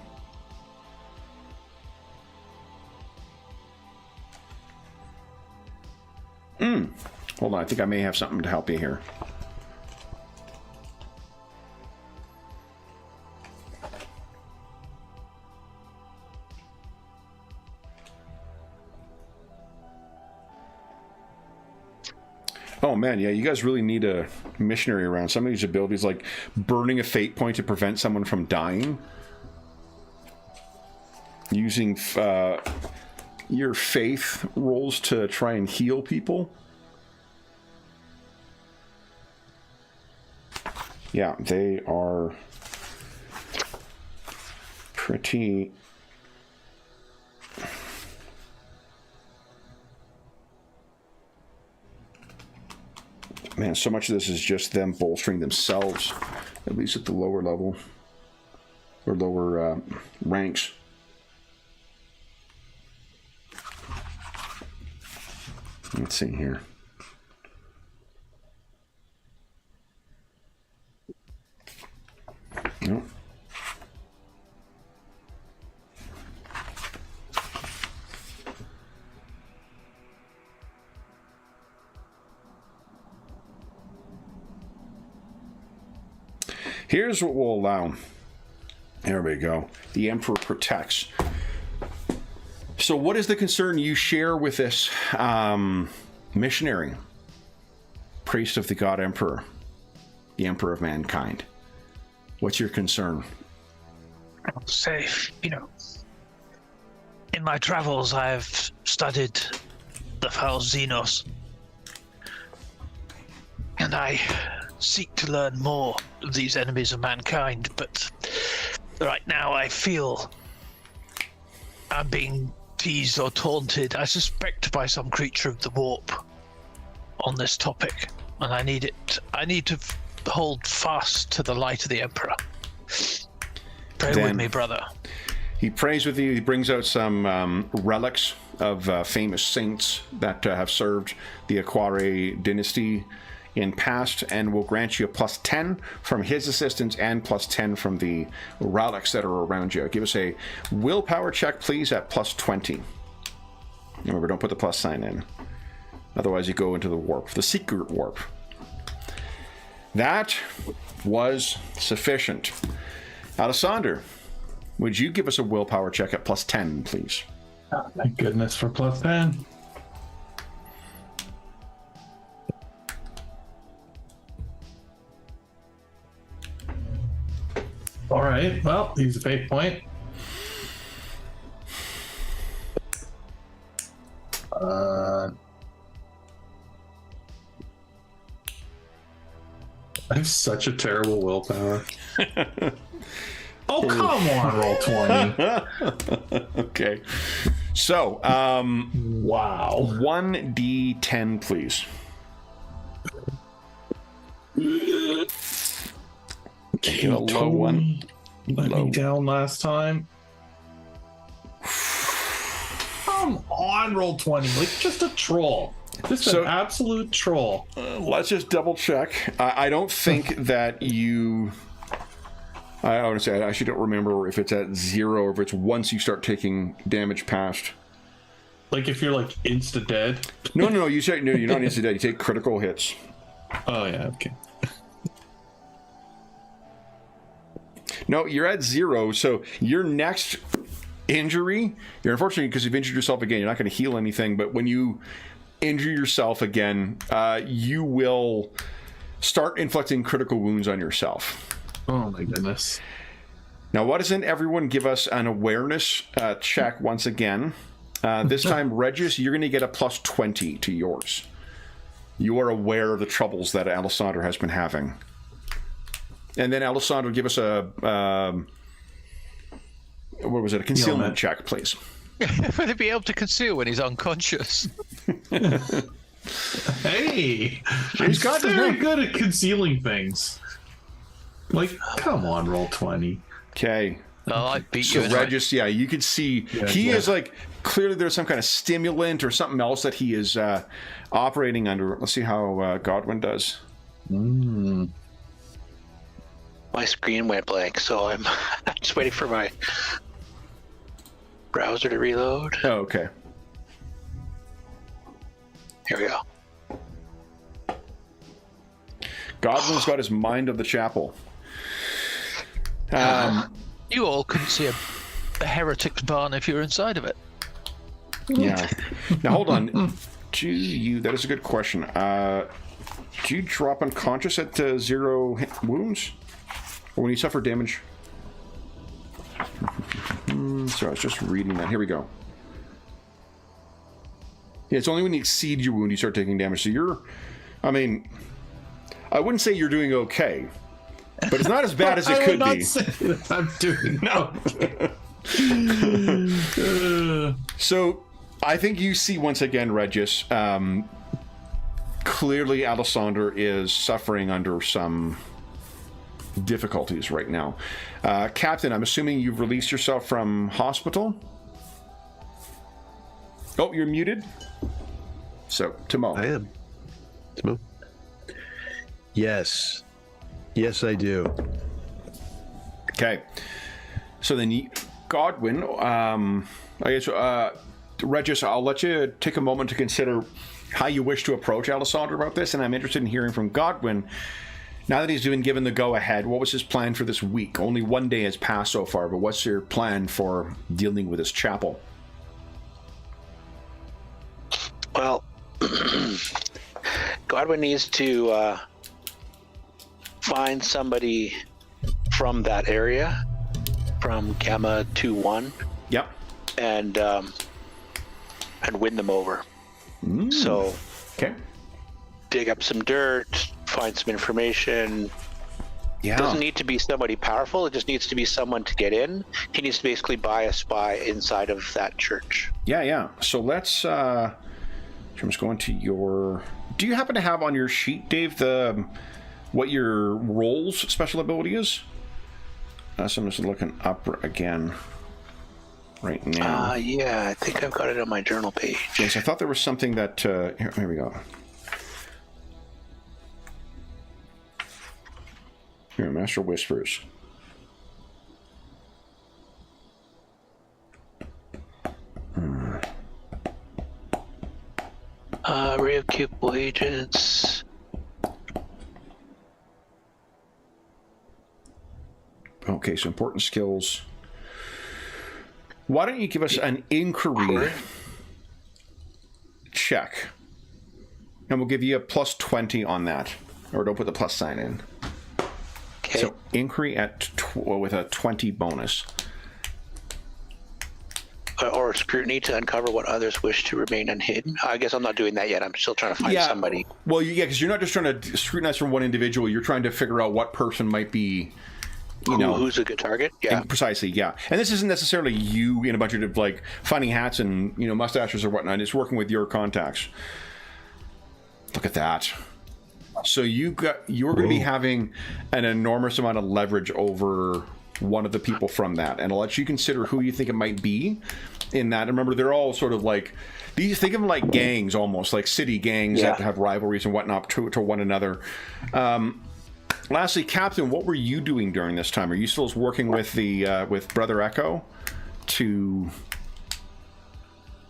Speaker 1: Hold on, I think I may have something to help you here. Oh man, yeah, you guys really need a missionary around. Some of these abilities, like burning a fate point to prevent someone from dying. Using your faith rolls to try and heal people. Yeah, they are pretty... Man, so much of this is just them bolstering themselves, at least at the lower level, or lower ranks. Let's see here. No. Here's what we'll allow. There we go. The Emperor protects. So what is the concern you share with this missionary? Priest of the God Emperor. The Emperor of Mankind. What's your concern?
Speaker 3: I'll say, in my travels I have studied the foul Xenos. And I seek to learn more of these enemies of mankind, but right now I feel I'm being teased or taunted, I suspect, by some creature of the warp on this topic, and I need to hold fast to the light of the Emperor. Pray with me, brother.
Speaker 1: He prays with you. He brings out some relics of famous saints that have served the Aquare dynasty in past, and will grant you a +10 from his assistance and +10 from the relics that are around you. Give us a willpower check, please, at +20. Remember, don't put the plus sign in. Otherwise, you go into the warp, the secret warp. That was sufficient. Alessander, would you give us a willpower check at +10, please?
Speaker 4: Oh, thank goodness for +10. All right, well, use a fate point. I have such a terrible willpower. Oh, come on, roll 20.
Speaker 1: Okay. So,
Speaker 4: wow.
Speaker 1: 1d10, please.
Speaker 4: Okay,
Speaker 1: a low one.
Speaker 4: Let
Speaker 1: Low.
Speaker 4: me down last time. Come on, roll 20. Like, just a troll. Just an absolute troll.
Speaker 1: Let's just double check. I don't think that you... I want to say, I actually don't remember if it's at 0 or if it's once you start taking damage past.
Speaker 4: Like if you're like insta dead?
Speaker 1: No, you say, no, you're not insta dead. You take critical hits.
Speaker 4: Oh yeah, okay.
Speaker 1: No, you're at 0. So your next injury, you're unfortunately, because you've injured yourself again, you're not going to heal anything. But when you injure yourself again, you will start inflicting critical wounds on yourself.
Speaker 4: Oh my goodness.
Speaker 1: Now, why doesn't everyone give us an awareness check once again? This time, Regis, you're going to get a plus 20 to yours. You are aware of the troubles that Alessandro has been having. And then Alessandro, give us a what was it? A concealment check, please.
Speaker 3: Would he be able to conceal when he's unconscious?
Speaker 4: Hey,
Speaker 1: He's got
Speaker 4: very good at concealing things. Like, come on, roll 20.
Speaker 1: Okay.
Speaker 3: Oh, I beat
Speaker 1: So
Speaker 3: you. anyway.
Speaker 1: Regis, yeah, you could see he is like, clearly there's some kind of stimulant or something else that he is operating under. Let's see how Godwin does.
Speaker 2: My screen went blank, so I'm just waiting for my browser to reload.
Speaker 1: Oh, okay.
Speaker 2: Here we go.
Speaker 1: Godwin's got his mind of the chapel.
Speaker 3: You all couldn't see a heretic's barn if you're inside of it.
Speaker 1: Yeah. Now, hold on. That is a good question. Do you drop unconscious at 0 wounds? Or when you suffer damage? Sorry, I was just reading that. Here we go. Yeah, it's only when you exceed your wound you start taking damage. So you're... I mean... I wouldn't say you're doing okay. But it's not as bad as it could be.
Speaker 4: Say that I'm doing no.
Speaker 1: So, I think you see once again, Regis, clearly Alessandro is suffering under some difficulties right now. Captain, I'm assuming you've released yourself from hospital? Oh, you're muted? So, Timo.
Speaker 5: I am. Timo? Yes. Yes, I do.
Speaker 1: Okay. So then, Godwin, I guess, Regis, I'll let you take a moment to consider how you wish to approach Alessandro about this, and I'm interested in hearing from Godwin. Now that he's been given the go-ahead, what was his plan for this week? Only one day has passed so far, but what's your plan for dealing with this chapel?
Speaker 2: Well, Godwin needs to find somebody from that area, from Gamma 2-1.
Speaker 1: Yep.
Speaker 2: And win them over. So,
Speaker 1: okay.
Speaker 2: Dig up some dirt, find some information.
Speaker 1: Yeah.
Speaker 2: It doesn't need to be somebody powerful. It just needs to be someone to get in. He needs to basically buy a spy inside of that church.
Speaker 1: Yeah. So let's. I'm just going to your. Do you happen to have on your sheet, Dave, what your role's special ability is? So I'm just looking up again right now.
Speaker 2: Yeah, I think I've got it on my journal page.
Speaker 1: Yes, I thought there was something that. Here we go. Here, Master Whispers.
Speaker 2: Array of capable agents.
Speaker 1: Okay, so important skills. Why don't you give us an inquiry check? And we'll give you a plus 20 on that. Or don't put the plus sign in.
Speaker 2: Okay.
Speaker 1: So inquiry at with a 20 bonus.
Speaker 2: Or scrutiny to uncover what others wish to remain unhidden. I guess I'm not doing that yet. I'm still trying to find somebody.
Speaker 1: Well, yeah, because you're not just trying to scrutinize from one individual. You're trying to figure out what person might be,
Speaker 2: who's a good target. Yeah,
Speaker 1: precisely. Yeah, and this isn't necessarily you in a bunch of like funny hats and mustaches or whatnot. It's working with your contacts. Look at that. So you're going to be having an enormous amount of leverage over one of the people from that, and I'll let you consider who you think it might be in that. And remember, they're all sort of like these. Think of them like gangs, almost like city gangs that have rivalries and whatnot to one another. Lastly, Captain, what were you doing during this time? Are you still working with the with Brother Echo to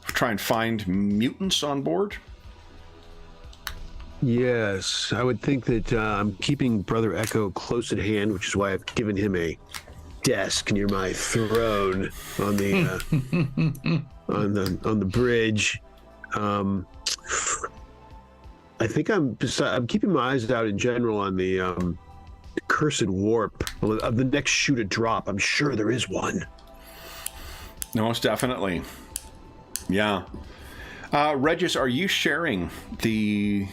Speaker 1: try and find mutants on board?
Speaker 5: Yes, I would think that I'm keeping Brother Echo close at hand, which is why I've given him a desk near my throne on the on the bridge. I think I'm keeping my eyes out in general on the cursed warp of the next shoe to drop. I'm sure there is one.
Speaker 1: Most definitely. Yeah. Regis, are you sharing the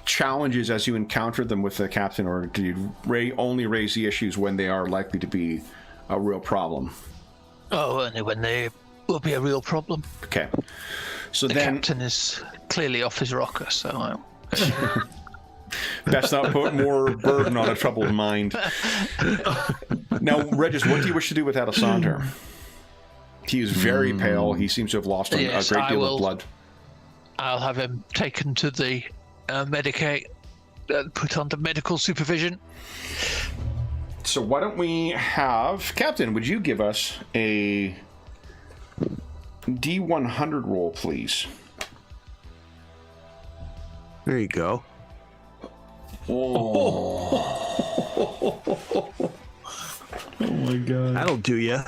Speaker 1: challenges as you encounter them with the captain, or do you only raise the issues when they are likely to be a real problem?
Speaker 3: Oh, only when they will be a real problem.
Speaker 1: Okay. So
Speaker 3: the
Speaker 1: then...
Speaker 3: captain is clearly off his rocker, so...
Speaker 1: Best not put more burden on a troubled mind. Now, Regis, what do you wish to do with Alisandar? He is very pale. He seems to have lost a great deal of blood.
Speaker 3: I'll have him taken to the Medicaid, put under medical supervision.
Speaker 1: So why don't we have... Captain, would you give us a D100 roll, please?
Speaker 5: There you go.
Speaker 4: Oh my god.
Speaker 5: That'll do ya.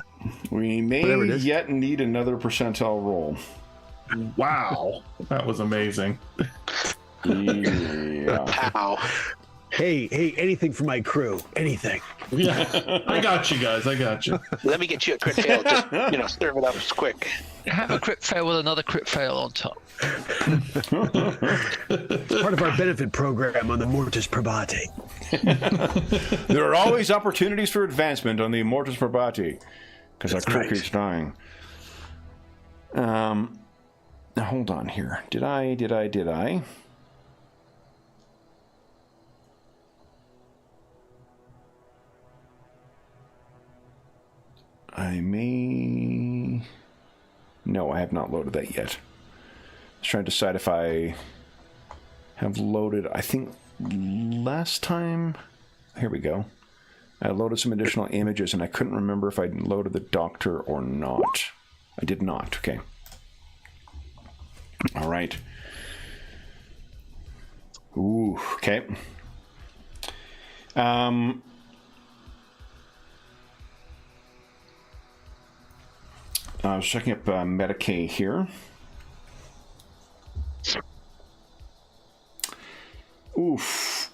Speaker 1: We may yet need another percentile roll.
Speaker 4: Wow. That was amazing.
Speaker 1: Yeah.
Speaker 2: Ow.
Speaker 5: Hey, anything for my crew. Anything.
Speaker 4: Yeah. I got you guys. I got you.
Speaker 2: Let me get you a crit fail. Just, serve it up quick.
Speaker 3: Have a crit fail with another crit fail on top.
Speaker 5: Part of our benefit program on the Mortis Probati.
Speaker 1: There are always opportunities for advancement on the Mortis Probati, because our crew keeps dying. Now hold on here. Did I? I may... No, I have not loaded that yet. Let's try to decide if I have loaded... I think last time... Here we go. I loaded some additional images, and I couldn't remember if I loaded the doctor or not. I did not. Okay. All right. Ooh, okay. I was checking up Medicaid here. Oof.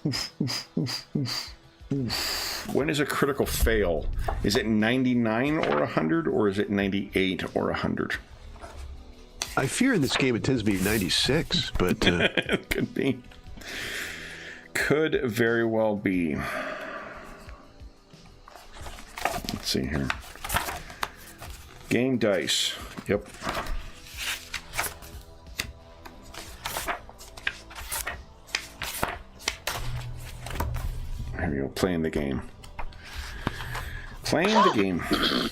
Speaker 1: When is a critical fail? Is it 99 or 100, or is it 98 or 100?
Speaker 5: I fear in this game it tends to be 96, but...
Speaker 1: It could be. Could very well be. Let's see here. Game dice. Yep. There we go. Playing the game. Playing the game. Here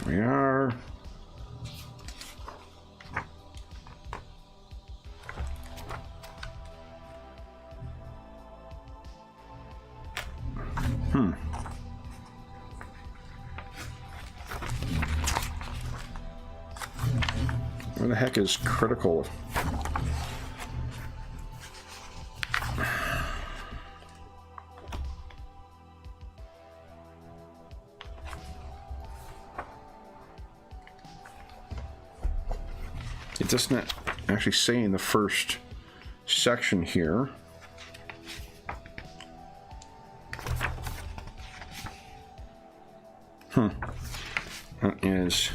Speaker 1: we are. Where the heck is critical? It doesn't actually say in the first section here. That is...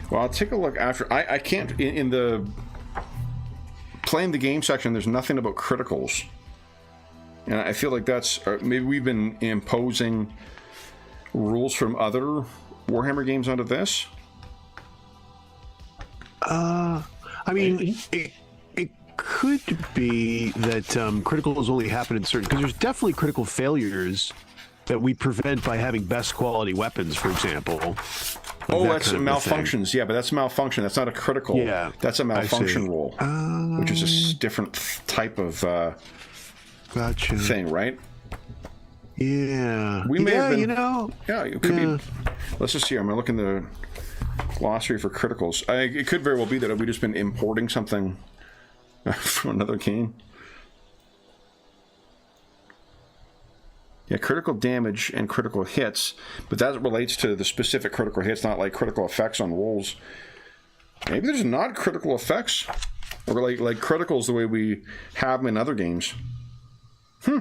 Speaker 1: Well, I'll take a look after. I can't, in the playing the game section, there's nothing about criticals. And I feel like that's, maybe we've been imposing rules from other Warhammer games onto this.
Speaker 5: I mean, it could be that criticals only happen in certain, because there's definitely critical failures that we prevent by having best quality weapons, for example.
Speaker 1: Oh, that's malfunctions. Yeah, but that's a malfunction. That's not a critical.
Speaker 5: Yeah,
Speaker 1: that's a malfunction roll, which is a different type of
Speaker 5: gotcha.
Speaker 1: thing, right?
Speaker 5: Yeah.
Speaker 1: We may have been,
Speaker 5: Yeah,
Speaker 1: it could be. Let's just see. I'm going to look in the glossary for criticals. It could very well be that we've just been importing something from another game. Yeah, critical damage and critical hits, but that relates to the specific critical hits, not like critical effects on rolls. Maybe there's not critical effects, or like criticals the way we have them in other games.
Speaker 5: Yeah,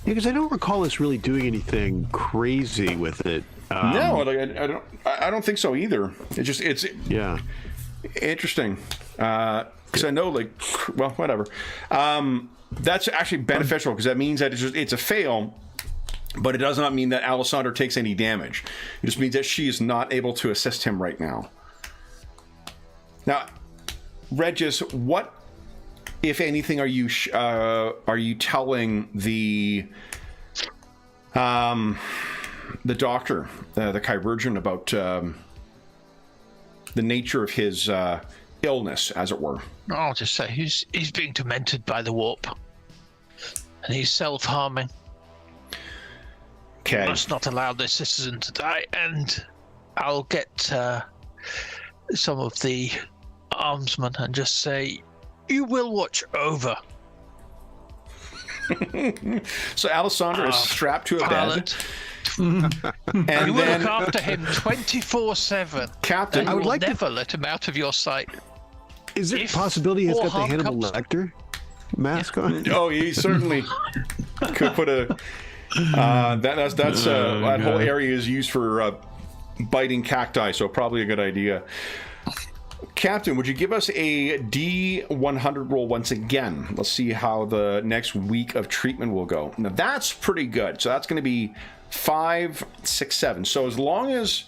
Speaker 5: because I don't recall us really doing anything crazy with it.
Speaker 1: No, I don't think so either. It's interesting because I know, well, whatever. That's actually beneficial because that means that it's a fail, but it does not mean that Alessandra takes any damage. It just means that she is not able to assist him right now. Now, Regis, what, if anything, are you telling the doctor, the chirurgeon, about the nature of his illness, as it were?
Speaker 3: I'll just say he's being tormented by the warp, and he's self-harming.
Speaker 1: Okay.
Speaker 3: We must not allow this citizen to die, and I'll get some of the armsmen and just say, you will watch over.
Speaker 1: So Alessandra is strapped to a bed.
Speaker 3: And you will look after him 24/7.
Speaker 1: Captain,
Speaker 3: I would never let him out of your sight.
Speaker 5: Is there a possibility he's got the Hannibal Lecter mask on?
Speaker 1: Oh, he certainly could put a. That whole area is used for biting cacti, so probably a good idea. Captain, would you give us a D100 roll once again? Let's see how the next week of treatment will go. Now that's pretty good. So that's going to be 5, 6, 7. So as long as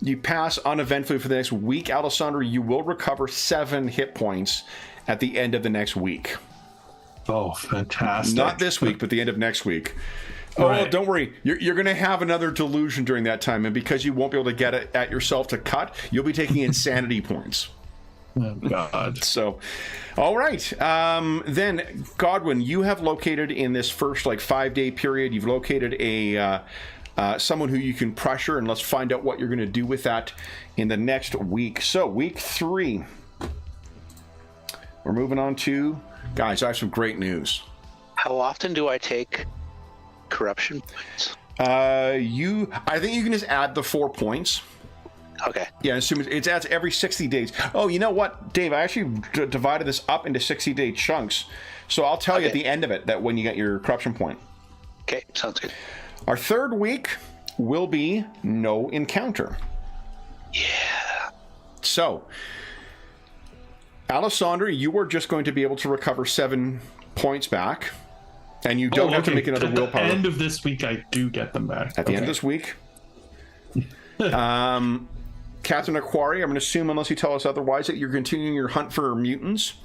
Speaker 1: you pass uneventfully for the next week, Alessandra, you will recover 7 hit points at the end of the next week.
Speaker 4: Oh, fantastic.
Speaker 1: Not this week, but the end of next week.
Speaker 4: Right.
Speaker 1: Oh, don't worry. You're going to have another delusion during that time, and because you won't be able to get it at yourself to cut, you'll be taking insanity points.
Speaker 4: Oh, God.
Speaker 1: So, all right. Then, Godwin, you have located in this first 5-day period, you've located a someone who you can pressure, and let's find out what you're going to do with that in the next week. So, week 3. We're moving on to, guys, I have some great news.
Speaker 2: How often do I take corruption points?
Speaker 1: I think you can just add the 4 points.
Speaker 2: Okay.
Speaker 1: Yeah, assume it adds every 60 days. Oh, you know what, Dave? I actually divided this up into 60-day chunks. So I'll tell you at the end of it that when you get your corruption point.
Speaker 2: Okay, sounds good.
Speaker 1: Our third week will be no encounter.
Speaker 2: Yeah.
Speaker 1: So, Alessandra, you are just going to be able to recover 7 points back. And you don't have to make another willpower.
Speaker 4: At the end of this week, I do get them back.
Speaker 1: At the end of this week. Captain Aquari, I'm going to assume, unless you tell us otherwise, that you're continuing your hunt for mutants.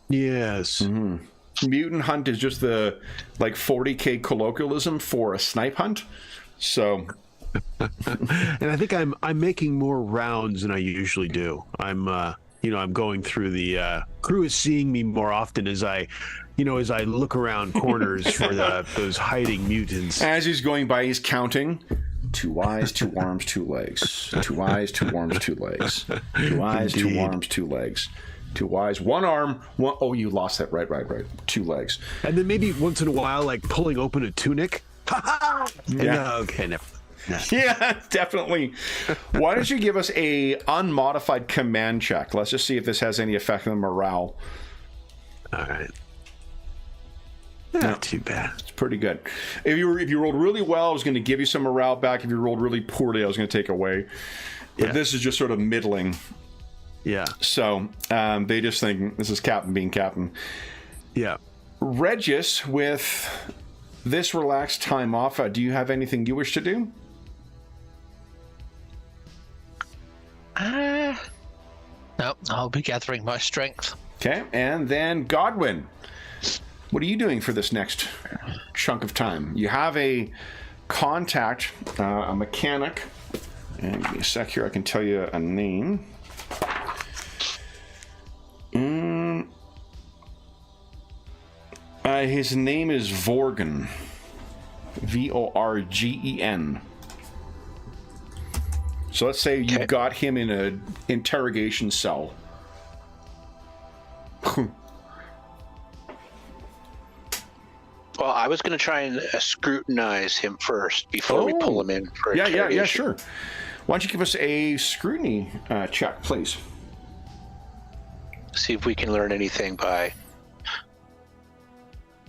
Speaker 5: Yes.
Speaker 1: Mm-hmm. Mutant hunt is just the 40K colloquialism for a snipe hunt. So,
Speaker 5: and I think I'm making more rounds than I usually do. I'm going through the crew is seeing me more often as I look around corners for those hiding mutants.
Speaker 1: As he's going by, he's counting. 2 eyes, 2 arms, 2 legs. 2 eyes, 2 arms, 2 legs. 2 eyes, 2 arms, 2 legs. 2 eyes, 1 arm, 1. Oh, you lost that. Right. 2 legs.
Speaker 5: And then maybe once in a while, pulling open a tunic.
Speaker 1: Yeah.
Speaker 5: Okay, never. No.
Speaker 1: Yeah, definitely. Why don't you give us a unmodified command check? Let's just see if this has any effect on the morale.
Speaker 5: All right. Not too bad.
Speaker 1: It's pretty good. If you rolled really well, I was going to give you some morale back. If you rolled really poorly, I was going to take away. But this is just sort of middling.
Speaker 5: Yeah.
Speaker 1: So they just think this is Captain being Captain.
Speaker 5: Yeah.
Speaker 1: Regis, with this relaxed time off, do you have anything you wish to do?
Speaker 3: No, I'll be gathering my strength.
Speaker 1: Okay, and then Godwin. What are you doing for this next chunk of time? You have a contact, a mechanic, and give me a sec here, I can tell you a name. His name is Vorgen. Vorgen. So let's say you got him in an interrogation cell.
Speaker 2: Well, I was going to try and scrutinize him first before we pull him in for interrogation.
Speaker 1: Yeah, sure. Why don't you give us a scrutiny check, please?
Speaker 2: See if we can learn anything by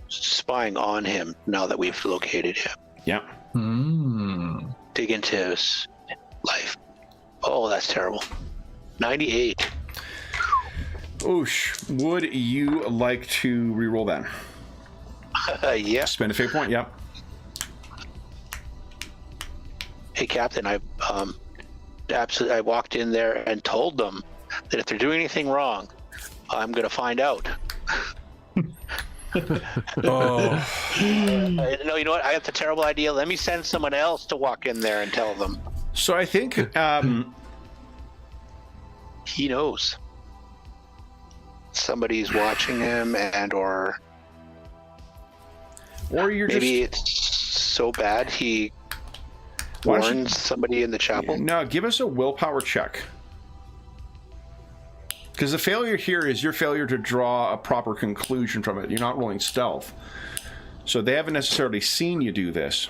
Speaker 2: spying on him now that we've located him.
Speaker 1: Yeah.
Speaker 2: Dig into his life. Oh, that's terrible. 98.
Speaker 1: Oosh. Would you like to re-roll that?
Speaker 2: Yeah.
Speaker 1: Spend a fate point, yep.
Speaker 2: Hey, Captain, I walked in there and told them that if they're doing anything wrong, I'm going to find out.
Speaker 1: Oh.
Speaker 2: No, you know what? I have the terrible idea. Let me send someone else to walk in there and tell them.
Speaker 1: So I think
Speaker 2: he knows. Somebody's watching him or
Speaker 1: you're
Speaker 2: maybe
Speaker 1: just...
Speaker 2: it's so bad he warns somebody in the chapel.
Speaker 1: No, give us a willpower check. Because the failure here is your failure to draw a proper conclusion from it. You're not rolling stealth. So they haven't necessarily seen you do this.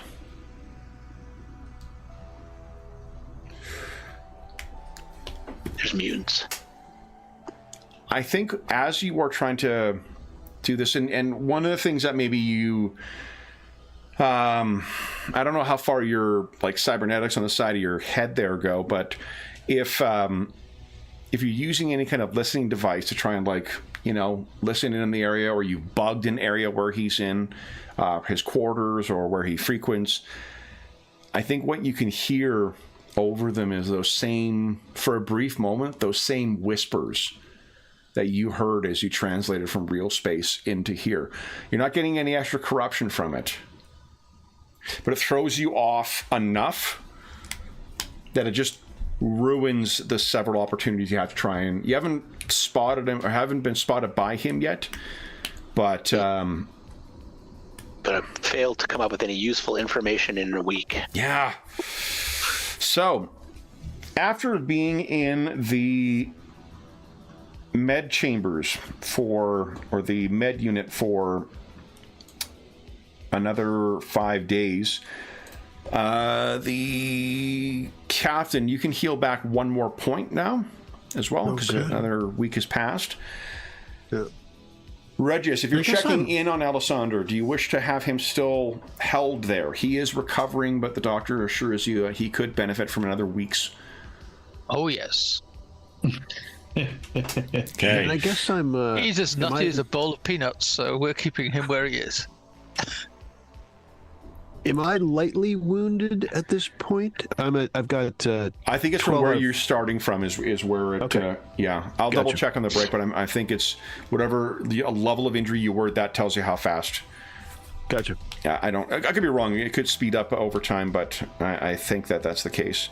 Speaker 2: There's mutants.
Speaker 1: I think as you are trying to do this, and one of the things that maybe you... I don't know how far your like cybernetics on the side of your head there go, but if you're using any kind of listening device to try and listen in the area, or you bugged an area where he's in his quarters or where he frequents, I think what you can hear over them is those same, for a brief moment, those same whispers that you heard as you translated from real space into here. You're not getting any extra corruption from it, but it throws you off enough that it just ruins the several opportunities you have to try and... You haven't spotted him, or haven't been spotted by him yet, but
Speaker 2: I failed to come up with any useful information in a week.
Speaker 1: Yeah. So, after being in the med chambers or the med unit for another 5 days, the captain, you can heal back one more point now as well, because another week has passed.
Speaker 5: Yeah.
Speaker 1: Regis, if you're checking in on Alessandro, do you wish to have him still held there? He is recovering, but the doctor assures you he could benefit from another week's.
Speaker 3: Oh, yes.
Speaker 1: Okay.
Speaker 5: And I guess I'm...
Speaker 3: He's as nutty as a bowl of peanuts, so we're keeping him where he is.
Speaker 5: Am I lightly wounded at this point? I've got...
Speaker 1: I think it's from where you're starting from is where it...
Speaker 5: Okay.
Speaker 1: Yeah. I'll double check on the break, but I think it's whatever the level of injury you were, that tells you how fast.
Speaker 5: Gotcha.
Speaker 1: Yeah, I could be wrong. It could speed up over time, but I think that's the case.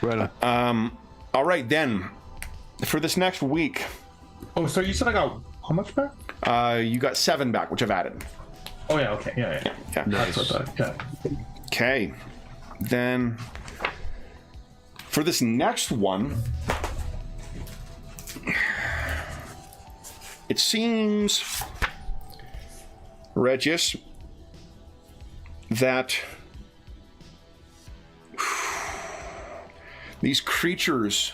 Speaker 5: Right on.
Speaker 1: All right, then. For this next week...
Speaker 4: Oh, so you said I got how much back?
Speaker 1: You got 7 back, which I've added.
Speaker 4: Oh, yeah, okay. Yeah.
Speaker 1: Nice.
Speaker 4: That's what yeah.
Speaker 1: Okay. Then, for this next one, it seems, Regis, that these creatures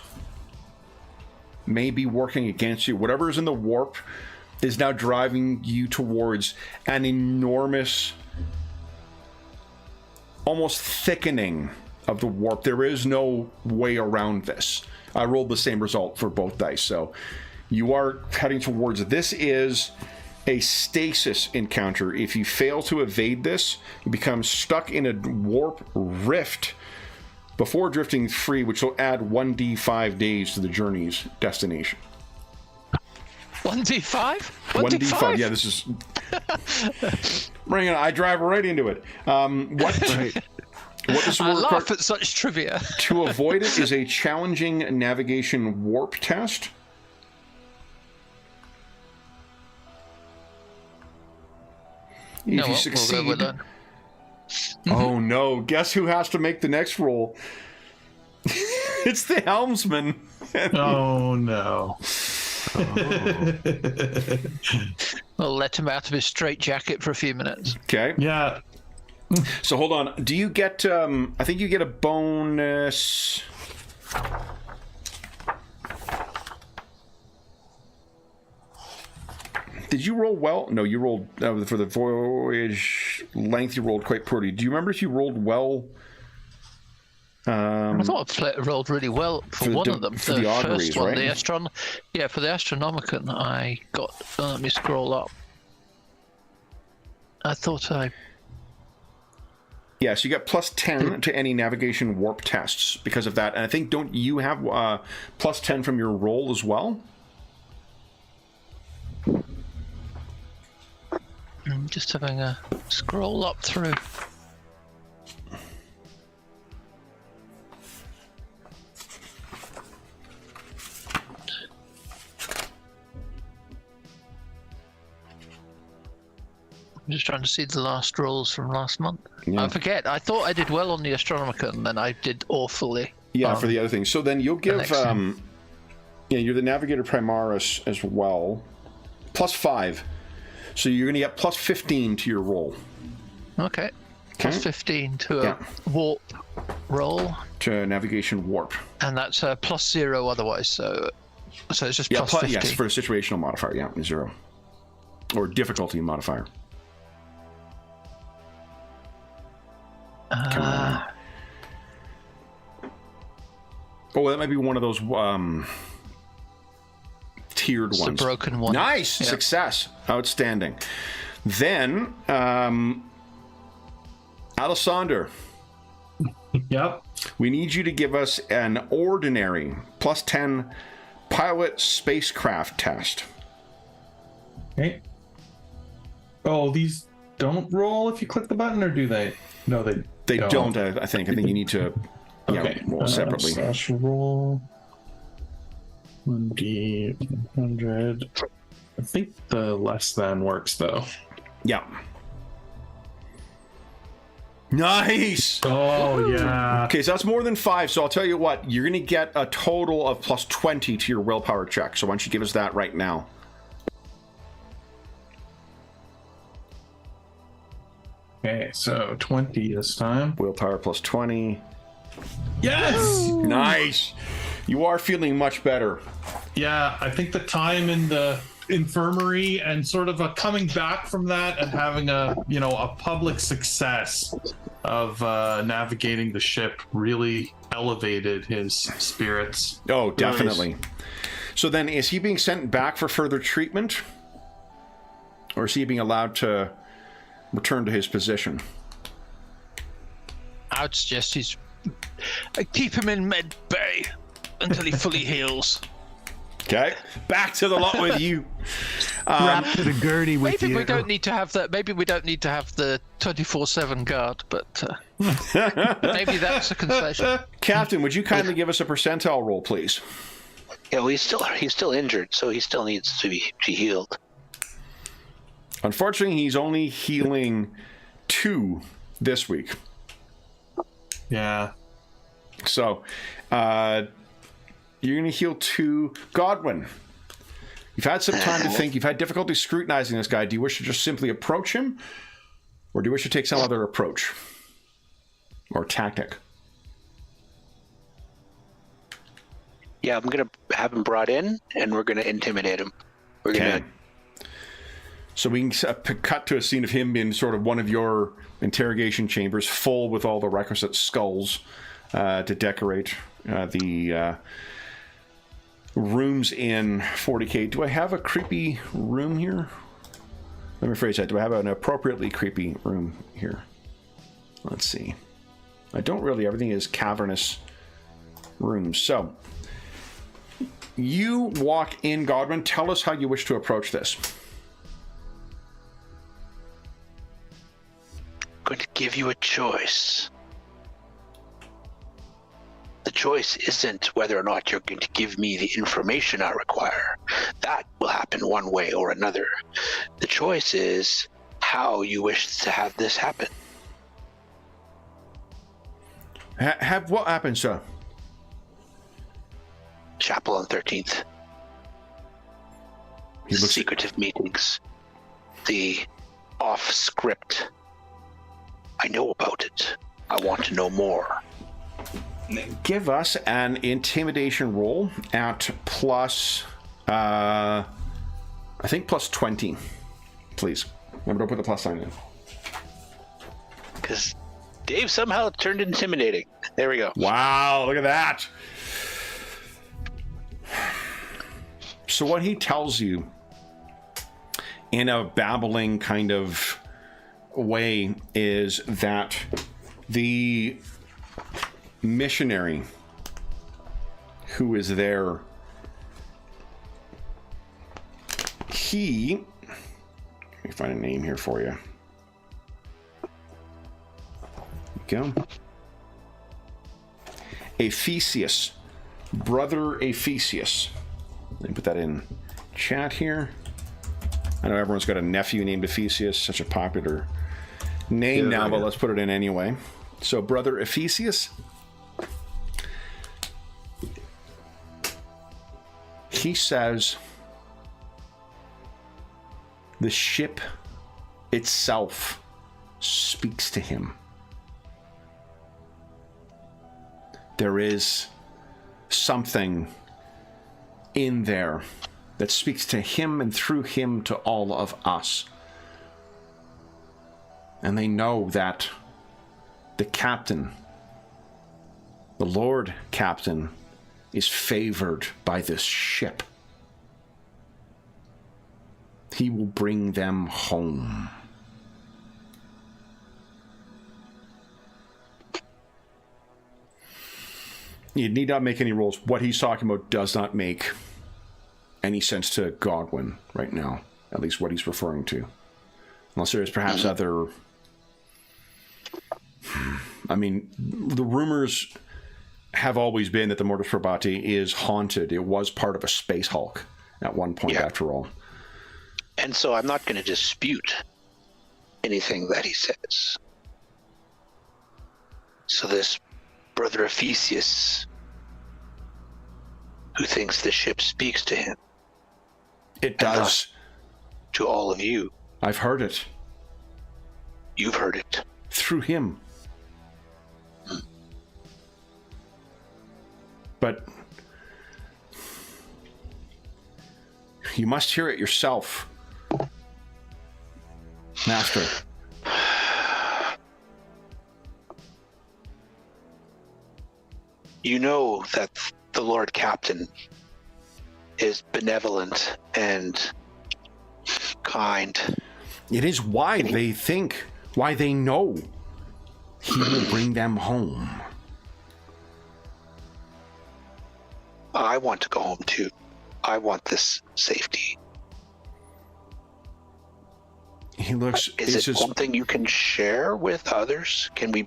Speaker 1: may be working against you. Whatever is in the warp is now driving you towards an enormous, almost thickening of the warp. There is no way around this. I rolled the same result for both dice, so you are heading towards... This is a stasis encounter. If you fail to evade this, you become stuck in a warp rift before drifting free, which will add 1d5 days to the journey's destination.
Speaker 3: 1d5?
Speaker 1: 1d5. Yeah, this is. Bring it. I drive right into it. What does the
Speaker 3: I
Speaker 1: word
Speaker 3: laugh at such trivia.
Speaker 1: To avoid it is a challenging navigation warp test. If you succeed,
Speaker 3: we'll go with that.
Speaker 1: Oh no! Guess who has to make the next roll? It's the helmsman.
Speaker 4: Oh no!
Speaker 3: We'll let him out of his straitjacket for a few minutes.
Speaker 1: Okay.
Speaker 4: Yeah.
Speaker 1: So hold on. Do you get? I think you get a bonus. Did you roll well? No, you rolled for the voyage length. You rolled quite poorly. Do you remember if you rolled well?
Speaker 3: I thought I rolled really well for one of them.
Speaker 1: For the auguries,
Speaker 3: first one,
Speaker 1: right?
Speaker 3: For the Astronomicon, I got. Let me scroll up. I thought I.
Speaker 1: Yeah, so you got plus 10 to any navigation warp tests because of that. And I think, don't you have plus 10 from your roll as well?
Speaker 3: I'm just having a scroll up through. I'm just trying to see the last rolls from last month.
Speaker 1: Yeah.
Speaker 3: I forget. I thought I did well on the Astronomicon, and then I did awfully.
Speaker 1: Yeah, for the other thing. So then you'll give... you're the Navigator Primaris as well. Plus 5. So you're going to get plus 15 to your roll.
Speaker 3: Okay. Plus 15 to a warp roll.
Speaker 1: To navigation warp.
Speaker 3: And that's plus 0 otherwise, so it's just plus 15.
Speaker 1: Yes, for a situational modifier, 0. Or difficulty modifier. Oh, that might be one of those tiered ones.
Speaker 3: The broken one.
Speaker 1: Nice! Yep. Success. Outstanding. Then, Alessander.
Speaker 4: Yep.
Speaker 1: We need you to give us an ordinary plus 10 pilot spacecraft test.
Speaker 4: Okay. Oh, these don't roll if you click the button, or do they? No, they
Speaker 1: don't. I think you need to roll separately.
Speaker 4: Slash roll 1d100. I think the less than works though.
Speaker 1: Yeah. Nice.
Speaker 4: Oh yeah.
Speaker 1: Okay, so that's more than 5. So I'll tell you what, you're going to get a total of plus 20 to your willpower check. So why don't you give us that right now?
Speaker 4: Okay, so 20 this time.
Speaker 1: Willpower plus 20.
Speaker 4: Yes!
Speaker 1: Nice. You are feeling much better.
Speaker 4: Yeah, I think the time in the infirmary and sort of a coming back from that and having a public success of navigating the ship really elevated his spirits.
Speaker 1: Oh, definitely. Nice. So then, is he being sent back for further treatment? Or is he being allowed to return to his position?
Speaker 3: I would suggest keep him in med bay until he fully heals.
Speaker 1: Okay, back to the lot with you.
Speaker 5: Wrap to the gurney with you.
Speaker 3: Maybe we don't need to have that. Maybe we don't need to have the 24/7 guard, but maybe that's a concession.
Speaker 1: Captain, would you kindly give us a percentile roll, please?
Speaker 2: Yeah, well, he's still injured, so he still needs to be healed.
Speaker 1: Unfortunately, he's only healing 2 this week.
Speaker 4: Yeah.
Speaker 1: So, you're going to heal 2. Godwin, you've had some time to think. You've had difficulty scrutinizing this guy. Do you wish to just simply approach him? Or do you wish to take some other approach? Or tactic?
Speaker 2: Yeah, I'm going to have him brought in, and we're going to intimidate him. We're going to...
Speaker 1: So we can cut to a scene of him in sort of one of your interrogation chambers, full with all the requisite skulls to decorate the rooms in 40K. Do I have a creepy room here? Let me phrase that. Do I have an appropriately creepy room here? Let's see. I don't really. Everything is cavernous rooms. So you walk in, Godwin. Tell us how you wish to approach this.
Speaker 2: I'm going to give you a choice. The choice isn't whether or not you're going to give me the information I require. That will happen one way or another. The choice is how you wish to have this happen.
Speaker 1: Have what happen, sir?
Speaker 2: Chapel on 13th.
Speaker 1: He looks
Speaker 2: Secretive meetings. The off-script. I know about it. I want to know more.
Speaker 1: Give us an intimidation roll at plus, I think plus 20, please. Remember, don't put the plus sign in.
Speaker 2: Because Dave somehow turned intimidating. There we go.
Speaker 1: Wow, look at that. So what he tells you in a babbling kind of way is that the missionary who is there, let me find a name here for you. There you go. Ephesius, Brother Ephesius. Let me put that in chat here. I know everyone's got a nephew named Ephesius, such a popular name now, but let's put it in anyway. So, Brother Ephesius, he says the ship itself speaks to him. There is something in there that speaks to him and through him to all of us. And they know that the captain, the Lord Captain, is favored by this ship. He will bring them home. You need not make any rolls. What he's talking about does not make any sense to Godwin right now. At least what he's referring to. Unless there is perhaps other... I mean, the rumors have always been that the Mortis Probati is haunted. It was part of a space Hulk at one point, after all.
Speaker 2: And so I'm not going to dispute anything that he says. So this Brother Ephesius, who thinks the ship speaks to him.
Speaker 1: It does.
Speaker 2: To all of you.
Speaker 1: I've heard it.
Speaker 2: You've heard it.
Speaker 1: Through him. But you must hear it yourself, Master.
Speaker 2: You know that the Lord Captain is benevolent and kind.
Speaker 1: It is why they think, why they know he will bring them home.
Speaker 2: I want to go home too. I want this safety.
Speaker 1: He looks...
Speaker 2: Is it something you can share with others? Can we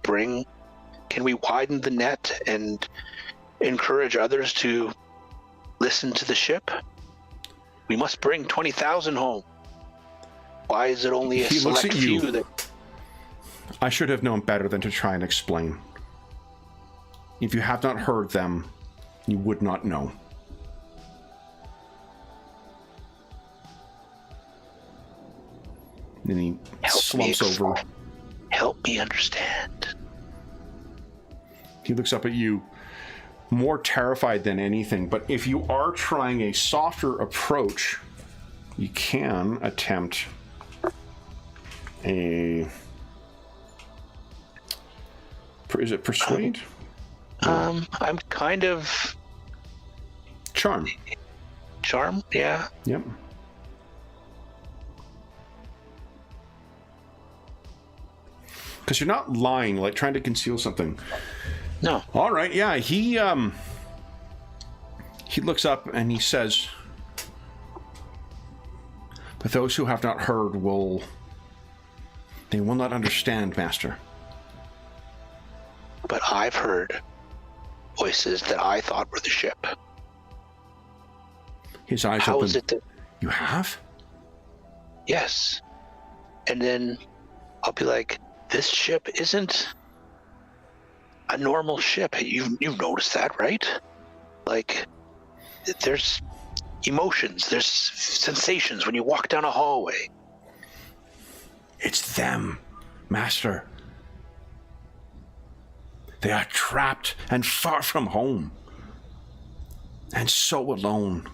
Speaker 2: widen the net and encourage others to listen to the ship? We must bring 20,000 home. Why is it only a select few that...
Speaker 1: I should have known better than to try and explain. If you have not heard them, you would not know. Then he slumps over.
Speaker 2: Help me understand.
Speaker 1: He looks up at you, more terrified than anything. But if you are trying a softer approach, you can attempt a... Is it persuade?
Speaker 2: I'm kind of...
Speaker 1: Charm.
Speaker 2: Charm, yeah.
Speaker 1: Yep. Because you're not lying, like trying to conceal something.
Speaker 2: No.
Speaker 1: All right, yeah, he looks up and he says, but those who have not heard will not understand, Master.
Speaker 2: But I've heard voices that I thought were the ship.
Speaker 1: His eyes
Speaker 2: How
Speaker 1: open.
Speaker 2: is it that...
Speaker 1: You have?
Speaker 2: Yes. And then I'll be like, this ship isn't a normal ship. You've noticed that, right? Like, there's emotions, there's sensations when you walk down a hallway.
Speaker 1: It's them, Master. They are trapped and far from home. And so alone.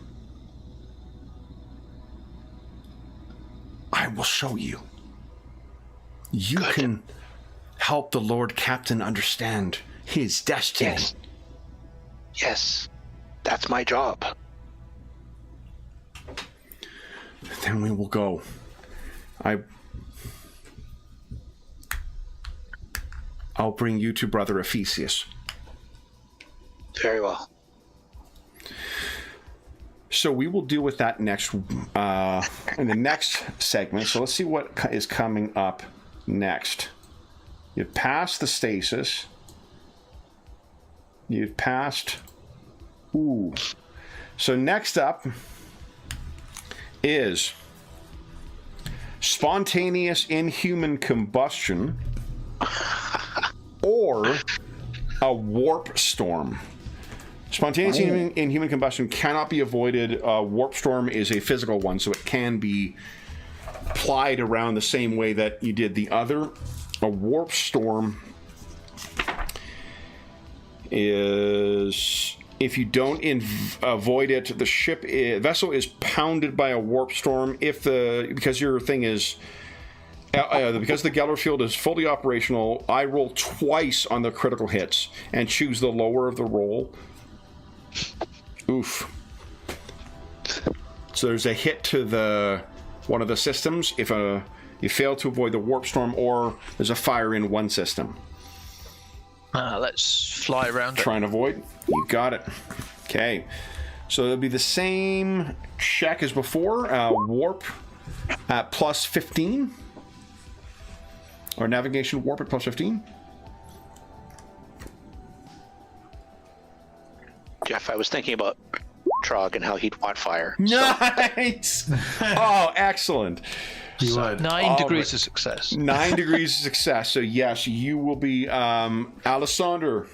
Speaker 1: I will show you. You
Speaker 2: Good.
Speaker 1: can help the Lord Captain understand his destiny.
Speaker 2: Yes. Yes. That's my job.
Speaker 1: Then we will go. I'll bring you to Brother Ephesius.
Speaker 2: Very well.
Speaker 1: So we will deal with that next in the next segment. So let's see what is coming up next. You've passed the stasis. You've passed. Ooh. So next up is spontaneous inhuman combustion or a warp storm. Spontaneous inhuman combustion cannot be avoided. Warp storm is a physical one, so it can be applied around the same way that you did the other. A warp storm is, if you don't avoid it, the vessel is pounded by a warp storm. Because your thing is, because the Geller field is fully operational, I roll twice on the critical hits and choose the lower of the roll. Oof. So there's a hit to one of the systems if you fail to avoid the warp storm, or there's a fire in one system.
Speaker 3: Let's fly around it.
Speaker 1: Try and avoid. You got it. Okay. So it'll be the same check as before. Warp at plus 15. Or navigation warp at plus 15.
Speaker 2: Jeff, I was thinking about Trog and how he'd want fire.
Speaker 1: Nice! Oh, excellent.
Speaker 4: You would.
Speaker 3: 9 degrees of success.
Speaker 1: 9 degrees of success. So yes, you will be Alessandro.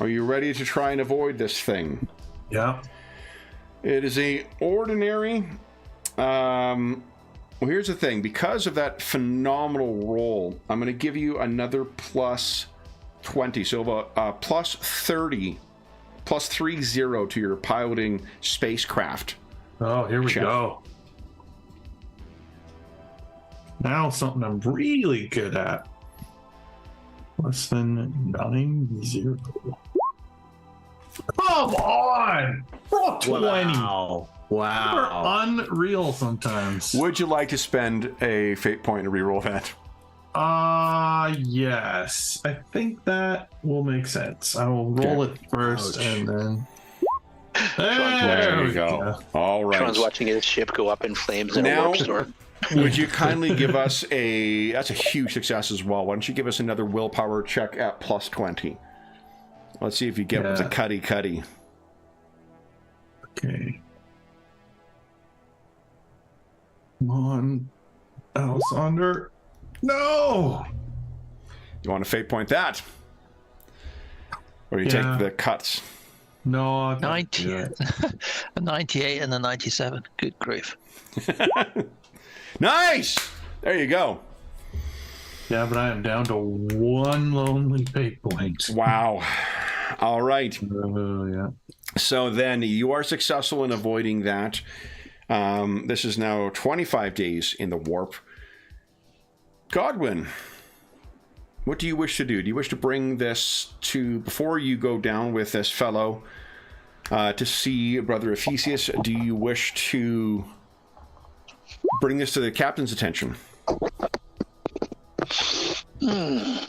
Speaker 1: Are you ready to try and avoid this thing?
Speaker 4: Yeah.
Speaker 1: It is a ordinary. Well, here's the thing. Because of that phenomenal roll, I'm going to give you another plus 20. So about plus 30, plus 30 to your piloting spacecraft.
Speaker 4: Oh, here we
Speaker 1: Check.
Speaker 4: go. Now something I'm really good at. Less than 90. Come on! Roll 20.
Speaker 5: Wow.
Speaker 4: You're unreal sometimes.
Speaker 1: Would you like to spend a fate point to reroll that?
Speaker 4: Yes. I think that will make sense. I will roll it first and then.
Speaker 1: There we go. All right.
Speaker 2: Sean's watching his ship go up in flames in a
Speaker 1: Now-
Speaker 2: warp storm.
Speaker 1: Would you kindly give us that's a huge success as well. Why don't you give us another willpower check at plus 20? Let's see if you get with the cuddy.
Speaker 4: Okay. Come on, Alexander. No!
Speaker 1: You want to fate point that? Or you
Speaker 4: Yeah.
Speaker 1: take the cuts?
Speaker 4: No, I can't
Speaker 3: 90,
Speaker 4: do it.
Speaker 3: a 98 and a 97. Good grief.
Speaker 1: Nice! There you go.
Speaker 4: Yeah, but I am down to 1 lonely fate point.
Speaker 1: Wow. All right.
Speaker 4: Yeah.
Speaker 1: So then you are successful in avoiding that. This is now 25 days in the warp. Godwin, what do you wish to do? Do you wish to bring this to, before you go down with this fellow to see Brother Ephesius, do you wish to bring this to the captain's attention?
Speaker 2: I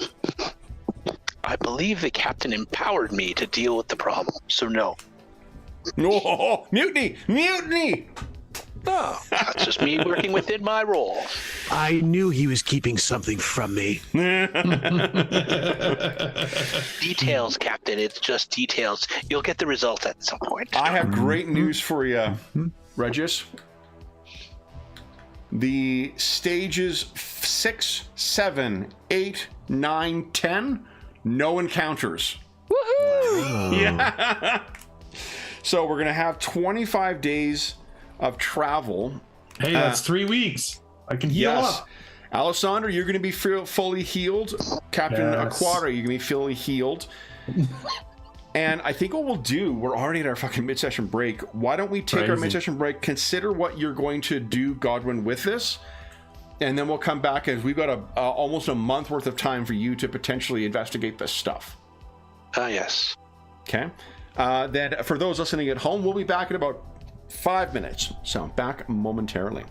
Speaker 2: believe the captain empowered me to deal with the problem, so no.
Speaker 1: No, mutiny! Mutiny!
Speaker 2: No, that's just me working within my role.
Speaker 5: I knew he was keeping something from me.
Speaker 2: Details, Captain. It's just details. You'll get the result at some point.
Speaker 1: I have great news for you, Regis. The stages 6, 7, 8, 9, 10, no encounters.
Speaker 3: Woohoo!
Speaker 1: Yeah. So we're going to have 25 days of travel.
Speaker 4: Hey, that's 3 weeks. I can heal up.
Speaker 1: Alessandro, you're going to be fully healed. Captain
Speaker 4: Yes.
Speaker 1: Aquara, you're going to be fully healed. And I think what we'll do, we're already at our fucking mid-session break. Why don't we take our
Speaker 4: Crazy.
Speaker 1: mid-session break, consider what you're going to do, Godwin, with this, and then we'll come back, as we've got almost a month worth of time for you to potentially investigate this stuff.
Speaker 2: Yes.
Speaker 1: Okay? Then for those listening at home, we'll be back in about 5 minutes. So back momentarily.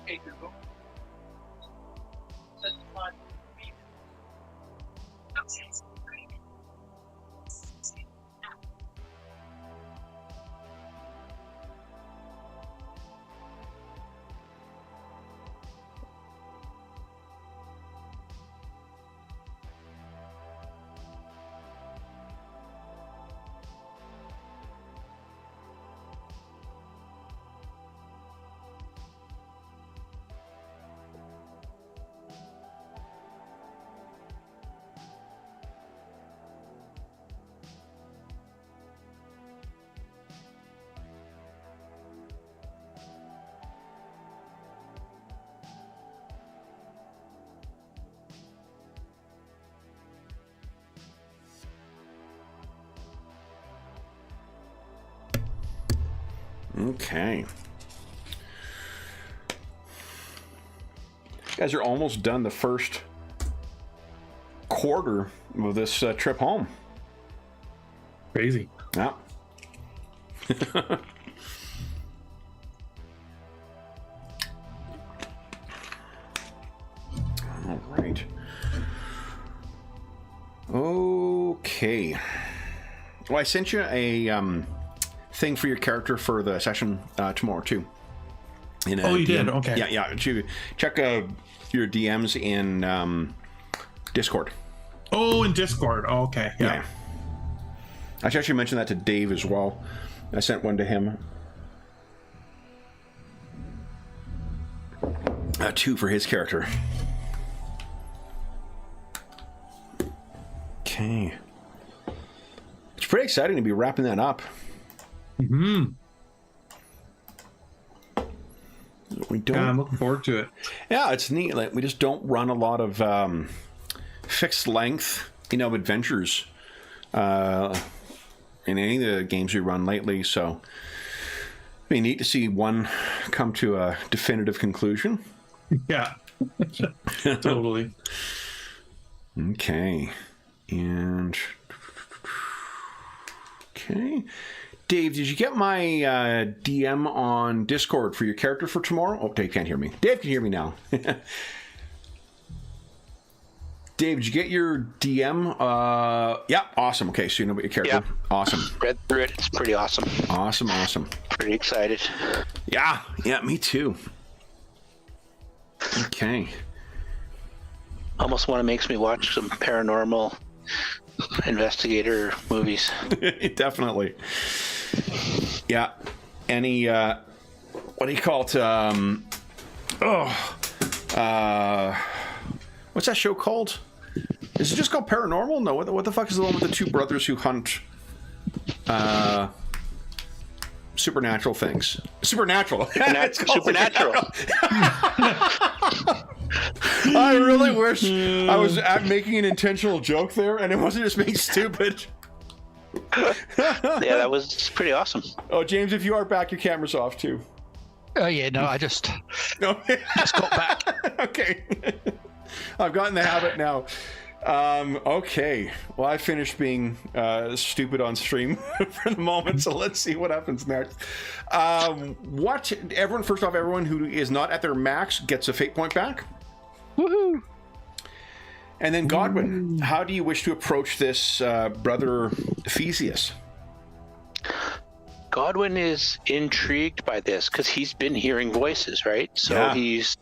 Speaker 2: Hey, Google.
Speaker 1: Okay. guys are almost done the first quarter of this trip home.
Speaker 4: Crazy.
Speaker 1: Yeah. All right. Okay. Well, I sent you a thing for your character for the session tomorrow too.
Speaker 4: Oh, you did? Okay.
Speaker 1: Yeah. Check your DMs in Discord.
Speaker 4: Oh, in Discord. Oh, okay. Yeah.
Speaker 1: I should actually mention that to Dave as well. I sent one to him. 2 for his character. Okay. It's pretty exciting to be wrapping that up.
Speaker 4: Mm-hmm.
Speaker 1: We don't.
Speaker 4: Yeah, I'm looking forward to it.
Speaker 1: Yeah, it's neat. Like, we just don't run a lot of fixed length, adventures in any of the games we run lately. So it'd be neat to see one come to a definitive conclusion.
Speaker 4: Yeah, totally.
Speaker 1: Okay. And okay, Dave, did you get my DM on Discord for your character for tomorrow? Oh, Dave can't hear me. Dave can hear me now. Dave, did you get your DM? Yeah, awesome. Okay, so you know about your character.
Speaker 2: Yeah.
Speaker 1: Awesome.
Speaker 2: Read through it. It's pretty awesome.
Speaker 1: Awesome.
Speaker 2: Pretty excited.
Speaker 1: Yeah, me too. Okay.
Speaker 2: Almost one makes me watch some paranormal investigator movies.
Speaker 1: Definitely. Yeah. Any what do you call it? What's that show called? Is it just called Paranormal? No. What the fuck is the one with the 2 brothers who hunt supernatural things? Supernatural.
Speaker 2: Supernatural.
Speaker 1: I really wish I was making an intentional joke there, and it wasn't just being stupid.
Speaker 2: Yeah, that was pretty awesome.
Speaker 1: Oh, James, if you are back, your camera's off too.
Speaker 3: Oh yeah, no, I just
Speaker 1: No.
Speaker 3: just got back.
Speaker 1: Okay. I've gotten the habit now. Okay. Well, I finished being stupid on stream for the moment, so let's see what happens next. Everyone who is not at their max gets a fate point back.
Speaker 3: Woohoo!
Speaker 1: And then Godwin, how do you wish to approach this brother Theseus?
Speaker 2: Godwin is intrigued by this because he's been hearing voices, right? So he's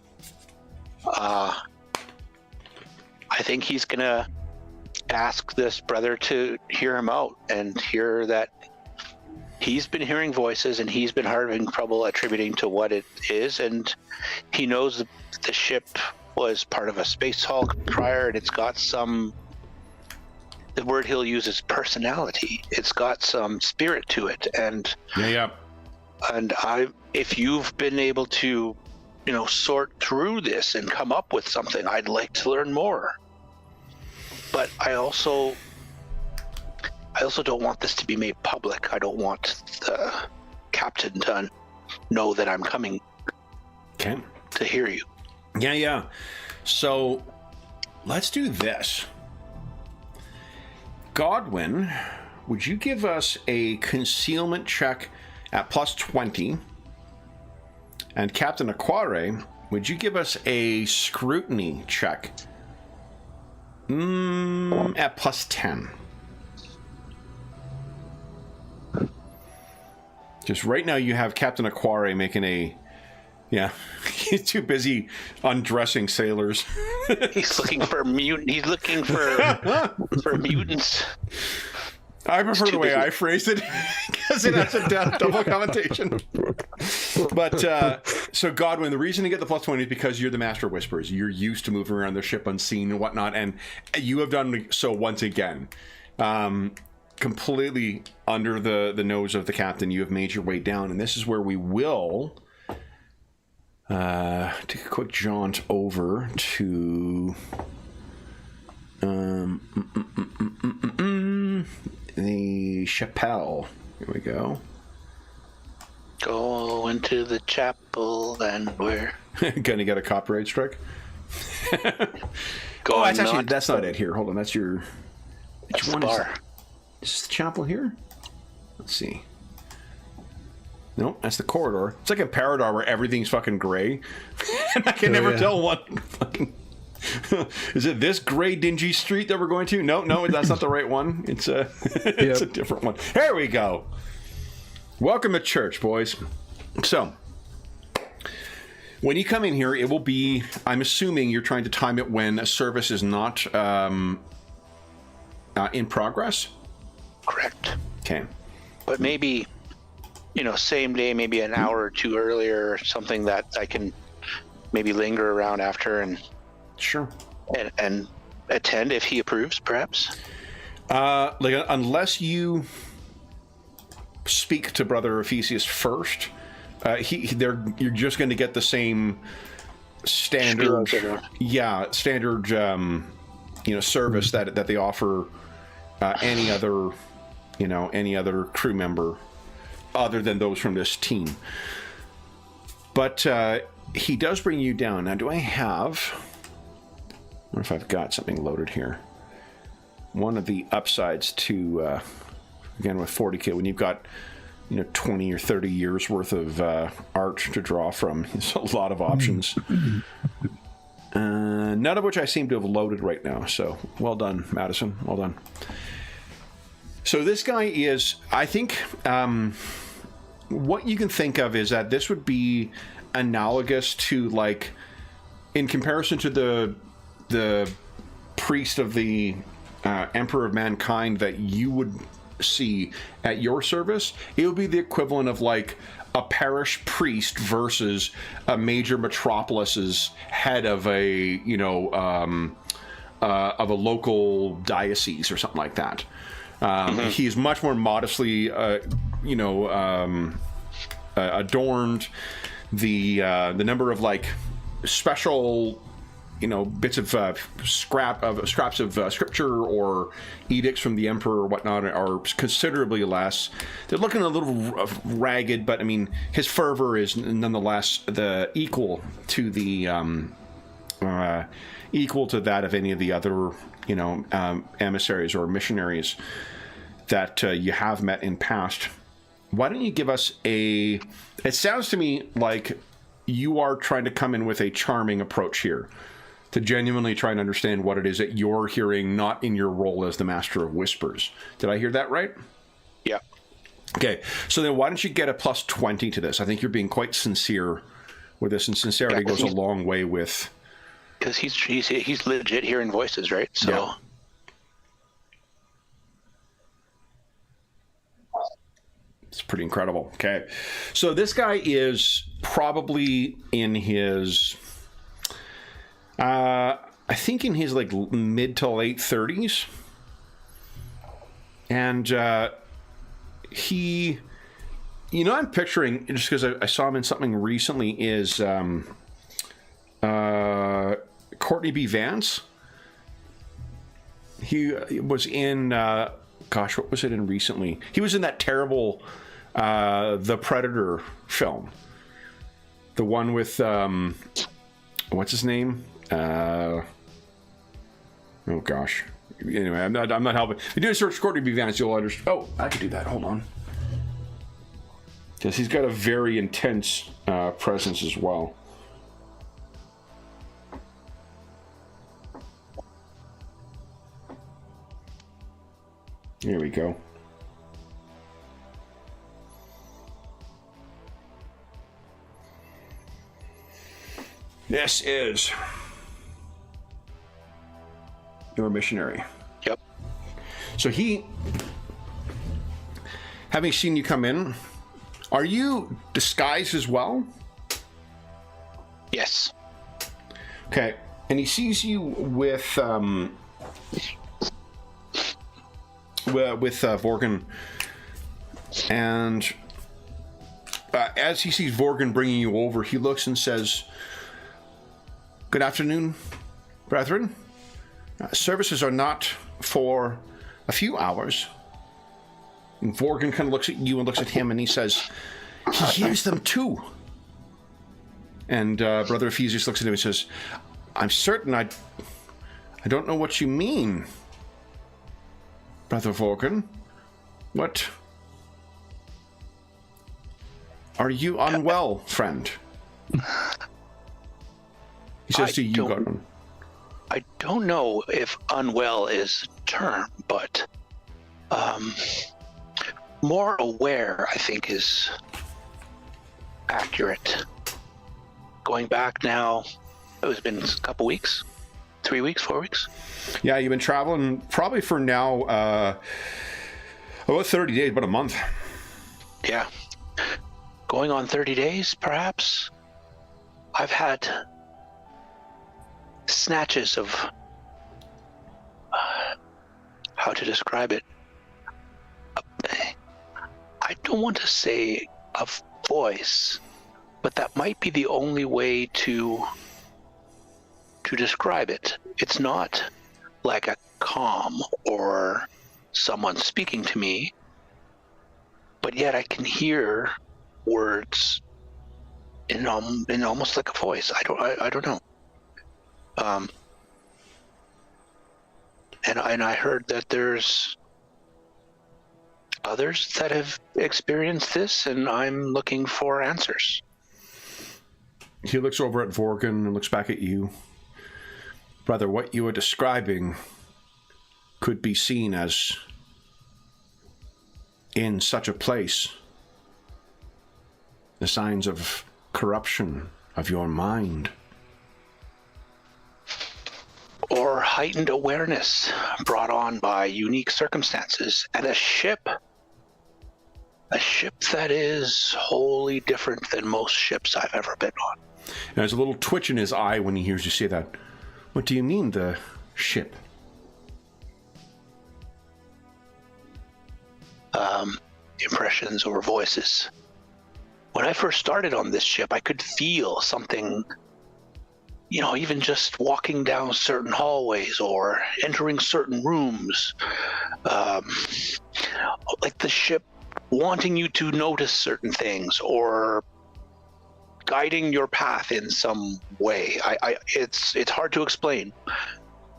Speaker 2: I think he's gonna ask this brother to hear him out and hear that he's been hearing voices and he's been having trouble attributing to what it is, and he knows the ship was part of a space hulk prior, and it's got some, the word he'll use is personality. It's got some spirit to it, and if you've been able to sort through this and come up with something, I'd like to learn more. But I also don't want this to be made public. I don't want the captain to know that I'm coming to hear you.
Speaker 1: Yeah. So let's do this. Godwin, would you give us a concealment check at +20? And Captain Aquare, would you give us a scrutiny check at +10? Just right now you have Captain Aquare making he's too busy undressing sailors.
Speaker 2: He's looking for He's looking for mutants.
Speaker 1: I prefer the way I phrased it because it has a double connotation. But so Godwin, the reason you get the +20 is because you're the Master of Whispers. You're used to moving around the ship unseen and whatnot, and you have done so once again. Completely under the nose of the captain, you have made your way down, and this is where we will take a quick jaunt over to the chapel. Here we go.
Speaker 2: Go into the chapel and we're
Speaker 1: gonna get a copyright strike. Oh, that's not it here. Hold on, that's your...
Speaker 2: Which one is that?
Speaker 1: Is this the chapel here? Let's see. Nope, that's the corridor. It's like a Paradar where everything's fucking gray. And I can never tell what fucking... Is it this gray, dingy street that we're going to? No, that's not the right one. It's a, it's a different one. There we go. Welcome to church, boys. So, when you come in here, it will be... I'm assuming you're trying to time it when a service is not in progress?
Speaker 2: Correct.
Speaker 1: Okay.
Speaker 2: But maybe, same day, maybe an hour or two earlier, or something that I can maybe linger around after and
Speaker 1: sure
Speaker 2: and attend if he approves, perhaps.
Speaker 1: Unless you speak to Brother Ephesius first, you're just going to get the same standard, service that they offer any other crew member other than those from this team. But he does bring you down. Now, do I have... I wonder if I've got something loaded here. One of the upsides to, again, with 40K, when you've got, 20 or 30 years worth of art to draw from, there's a lot of options. None of which I seem to have loaded right now. So, well done, Madison. Well done. So this guy is, I think, what you can think of is that this would be analogous to, like, in comparison to the priest of the Emperor of Mankind that you would see at your service, it would be the equivalent of like a parish priest versus a major metropolis's head of a local diocese or something like that. He's much more modestly adorned. The number of like special bits of scraps of scripture or edicts from the emperor or whatnot are considerably less. They're looking a little ragged, but I mean, his fervor is nonetheless equal to that of any of the other emissaries or missionaries that you have met in past. Why don't you give us it sounds to me like you are trying to come in with a charming approach here, to genuinely try and understand what it is that you're hearing, not in your role as the Master of Whispers. Did I hear that right?
Speaker 2: Yeah.
Speaker 1: Okay, so then why don't you get a plus 20 to this? I think you're being quite sincere with this, and sincerity goes a long way with...
Speaker 2: Because he's legit hearing voices, right? So...
Speaker 1: Yeah. It's pretty incredible. Okay, so this guy is probably in his... I think in his like mid to late 30s, and he, I'm picturing, just because I saw him in something recently, is Courtney B. Vance. He was in what was it in recently? He was in that terrible The Predator film, the one with what's his name? Oh gosh. Anyway, I'm not helping. If you do a search Courtney B. Vance, you'll understand. Oh, I could do that. Hold on. Because he's got a very intense presence as well. Here we go. This is your missionary.
Speaker 2: Yep.
Speaker 1: So he, having seen you come in, are you disguised as well?
Speaker 2: Yes.
Speaker 1: Okay. And he sees you with Vorgan, and as he sees Vorgan bringing you over, he looks and says, "Good afternoon, brethren. Services are not for a few hours." And Vorgan kind of looks at you and looks at him, and he says, "He hears them too." And Brother Ephesius looks at him and says, I'm certain I don't know what you mean, Brother Vorgan. What? Are you unwell, friend? He says to you, Godwin.
Speaker 2: I don't know if unwell is a term, but more aware, I think, is accurate. Going back now, it's been a couple weeks, 3 weeks, 4 weeks.
Speaker 1: Yeah, you've been traveling probably for now about 30 days, about a month.
Speaker 2: Yeah. Going on 30 days, perhaps. I've had snatches of how to describe it. I don't want to say a voice, but that might be the only way to describe it. It's not like a calm or someone speaking to me, but yet I can hear words in almost like a voice. I don't know. And I heard that there's others that have experienced this, and I'm looking for answers.
Speaker 1: He looks over at Vorgan and looks back at you. Brother, what you are describing could be seen as in such a place the signs of corruption of your mind.
Speaker 2: Or heightened awareness brought on by unique circumstances, and a ship that is wholly different than most ships I've ever been on.
Speaker 1: And there's a little twitch in his eye when he hears you say that. What do you mean, the ship?
Speaker 2: Impressions over voices. When I first started on this ship, I could feel something, even just walking down certain hallways or entering certain rooms, like the ship wanting you to notice certain things or guiding your path in some way. It's hard to explain,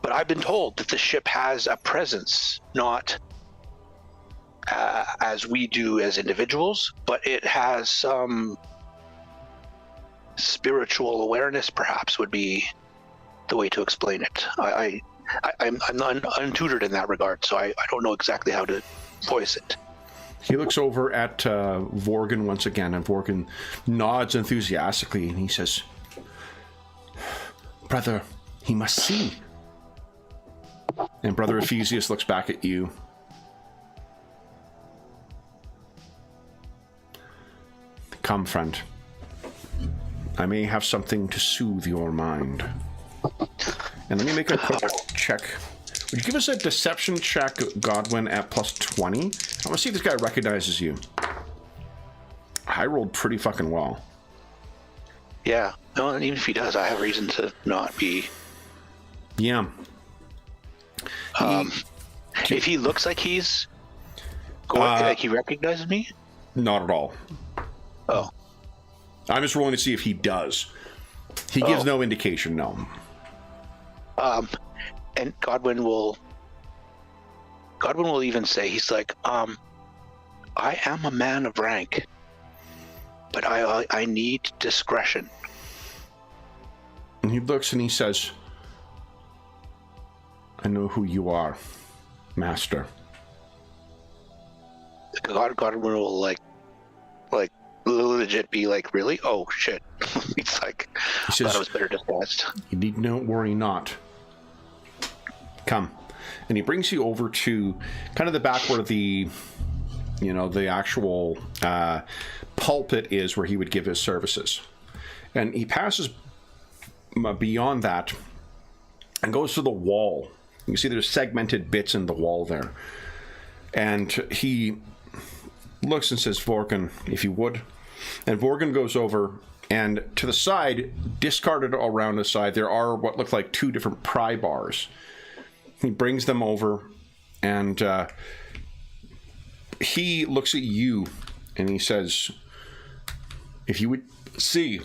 Speaker 2: but I've been told that the ship has a presence, not as we do as individuals, but it has some spiritual awareness, perhaps, would be the way to explain it. I'm not untutored in that regard, so I don't know exactly how to voice it.
Speaker 1: He looks over at Vorgan once again, and Vorgan nods enthusiastically, and he says, Brother, he must see. And Brother Ephesius looks back at you. Come, friend. I may have something to soothe your mind. And let me make a quick check. Would you give us a deception check, Godwin, at +20? I want to see if this guy recognizes you. I rolled pretty fucking well.
Speaker 2: Yeah. No, and even if he does, I have reason to not be.
Speaker 1: Yeah.
Speaker 2: If he looks like he's like he recognizes me?
Speaker 1: Not at all.
Speaker 2: Oh.
Speaker 1: I'm just rolling to see if he does. He gives no indication, no.
Speaker 2: And Godwin will even say, he's like, I am a man of rank, but I need discretion.
Speaker 1: And he looks and he says, I know who you are, master.
Speaker 2: Godwin will like legit be like, really? Oh shit. He's like, he says, I thought I was better disguised.
Speaker 1: You need not worry not. Come. And he brings you over to kind of the back where the actual pulpit is, where he would give his services. And he passes beyond that and goes to the wall. You can see there's segmented bits in the wall there. And he looks and says, Vorgan, if you would. And Vorgan goes over, and to the side, discarded around the side, there are what look like two different pry bars. He brings them over, and he looks at you, and he says, if you would see,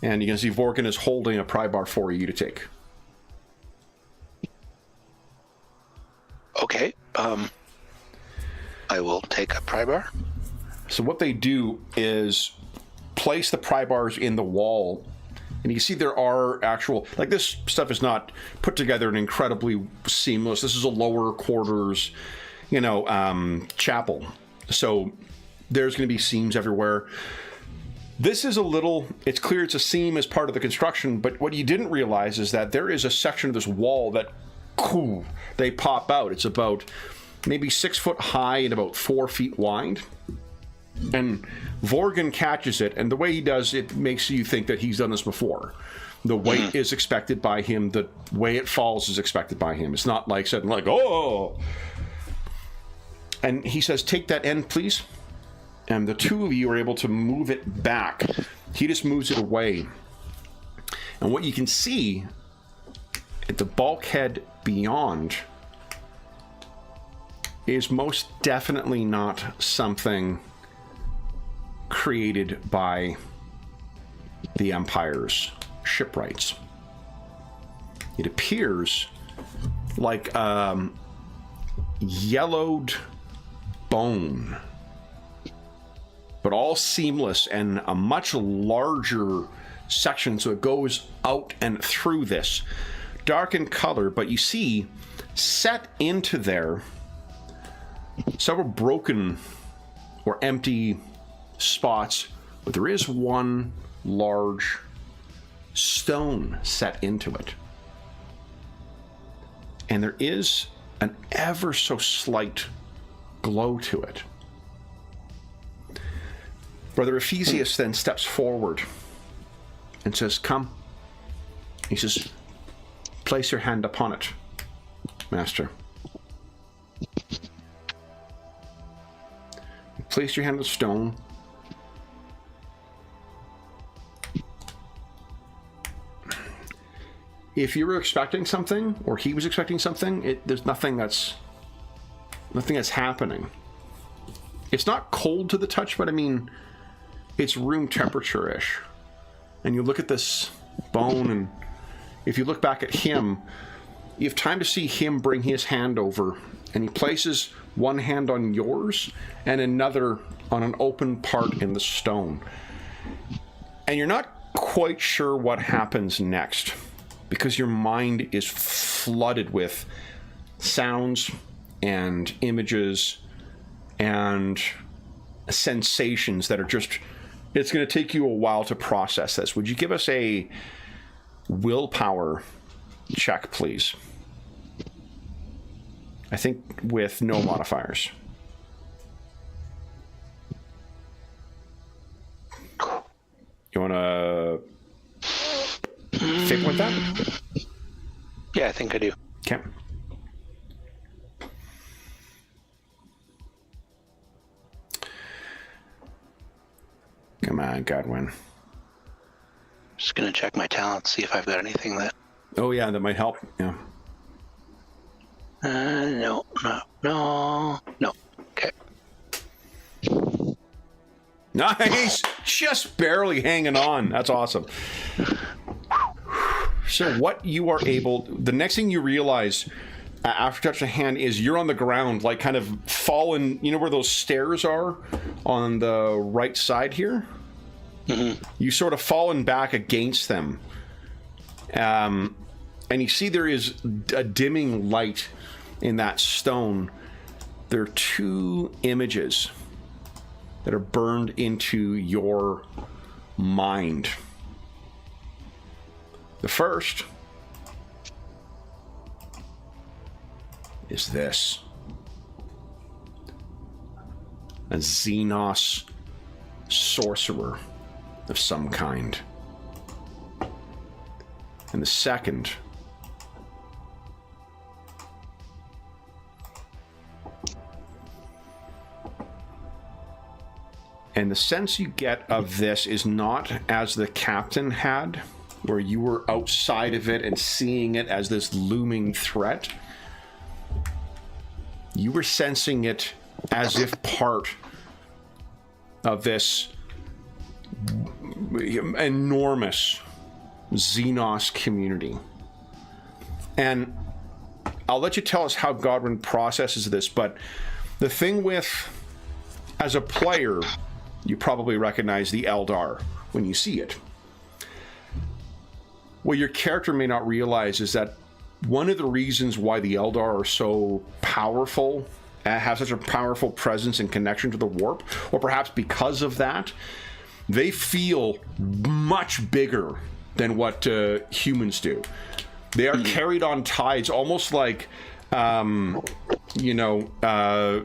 Speaker 1: And you can see Vorkin is holding a pry bar for you to take.
Speaker 2: Okay. I will take a pry bar.
Speaker 1: So what they do is place the pry bars in the wall, and you can see there are actual, like, this stuff is not put together and incredibly seamless. This is a lower quarters, chapel. So there's going to be seams everywhere. This is it's clear it's a seam as part of the construction, but what you didn't realize is that there is a section of this wall that they pop out. It's about maybe 6 foot high and about 4 feet wide. And Vorgan catches it, and the way he does it makes you think that he's done this before. The weight is expected by him. The way it falls is expected by him. It's not like sudden, like, oh! And he says, take that end, please. And the two of you are able to move it back. He just moves it away. And what you can see at the bulkhead beyond is most definitely not something created by the Empire's shipwrights. It appears like yellowed bone, but all seamless and a much larger section, so it goes out and through this. Dark in color, but you see set into there several broken or empty spots, but there is one large stone set into it. And there is an ever so slight glow to it. Brother Ephesius then steps forward and says, come. He says, place your hand upon it, Master. Place your hand on the stone. If you were expecting something, or he was expecting something, there's nothing that's happening. It's not cold to the touch, but I mean, it's room temperature-ish. And you look at this bone, and if you look back at him, you have time to see him bring his hand over, and he places one hand on yours and another on an open part in the stone. And you're not quite sure what happens next, because your mind is flooded with sounds and images and sensations that are just, it's going to take you a while to process this. Would you give us a willpower check, please? I think with no modifiers. You want to stick with that?
Speaker 2: Yeah, I think I do.
Speaker 1: Okay. Come on, Godwin.
Speaker 2: Just gonna check my talents, see if I've got anything that.
Speaker 1: Oh yeah, that might help. Yeah.
Speaker 2: No. Okay.
Speaker 1: Nice! Just barely hanging on. That's awesome. So what you are able... The next thing you realize after touching the hand is you're on the ground, like kind of fallen... You know where those stairs are on the right side here? Mm-hmm. You sort of fallen back against them. And you see there is a dimming light in that stone. There are two images that are burned into your mind. The first is this. A Xenos sorcerer of some kind. And the second and the sense you get of this is not as the captain had, where you were outside of it and seeing it as this looming threat. You were sensing it as if part of this enormous Xenos community. And I'll let you tell us how Godwin processes this, but the thing with, as a player, you probably recognize the Eldar when you see it. What your character may not realize is that one of the reasons why the Eldar are so powerful, have such a powerful presence and connection to the warp, or perhaps because of that, they feel much bigger than what humans do. They are carried on tides, almost like,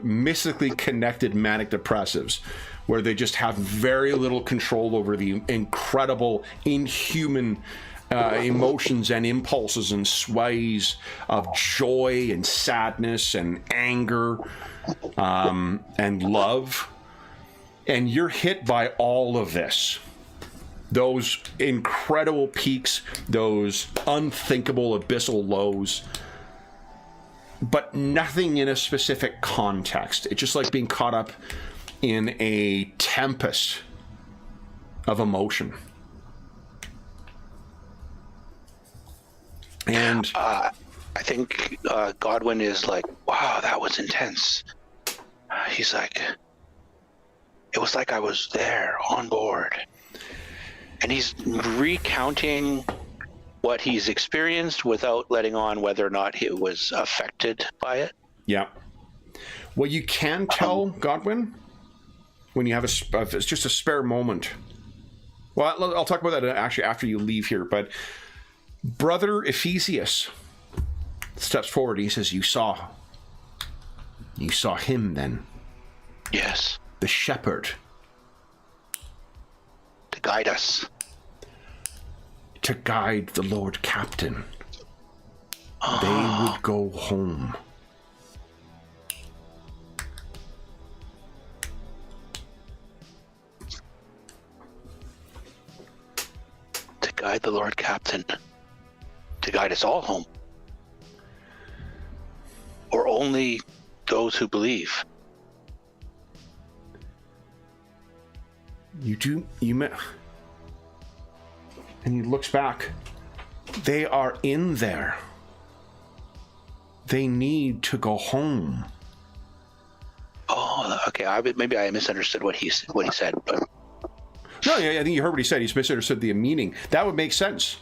Speaker 1: mystically connected manic depressives, where they just have very little control over the incredible, inhuman emotions and impulses and sways of joy and sadness and anger and love. And you're hit by all of this. Those incredible peaks, those unthinkable abyssal lows, but nothing in a specific context. It's just like being caught up in a tempest of emotion. And
Speaker 2: I think Godwin is like, wow, that was intense. He's like, it was like I was there on board. And he's recounting what he's experienced without letting on whether or not he was affected by it.
Speaker 1: Yeah. Well, you can tell, Godwin, when you have it's just a spare moment. Well, I'll talk about that actually after you leave here, but Brother Ephesius steps forward. He says, you saw him then.
Speaker 2: Yes.
Speaker 1: The shepherd.
Speaker 2: To guide us.
Speaker 1: To guide the Lord Captain. They would go home.
Speaker 2: To guide the Lord Captain. To guide us all home. Or only those who believe.
Speaker 1: And he looks back. They are in there. They need to go home.
Speaker 2: Oh, okay. Maybe I misunderstood what he said, but
Speaker 1: No, I think you heard what he said. He's misunderstood the meaning. That would make sense.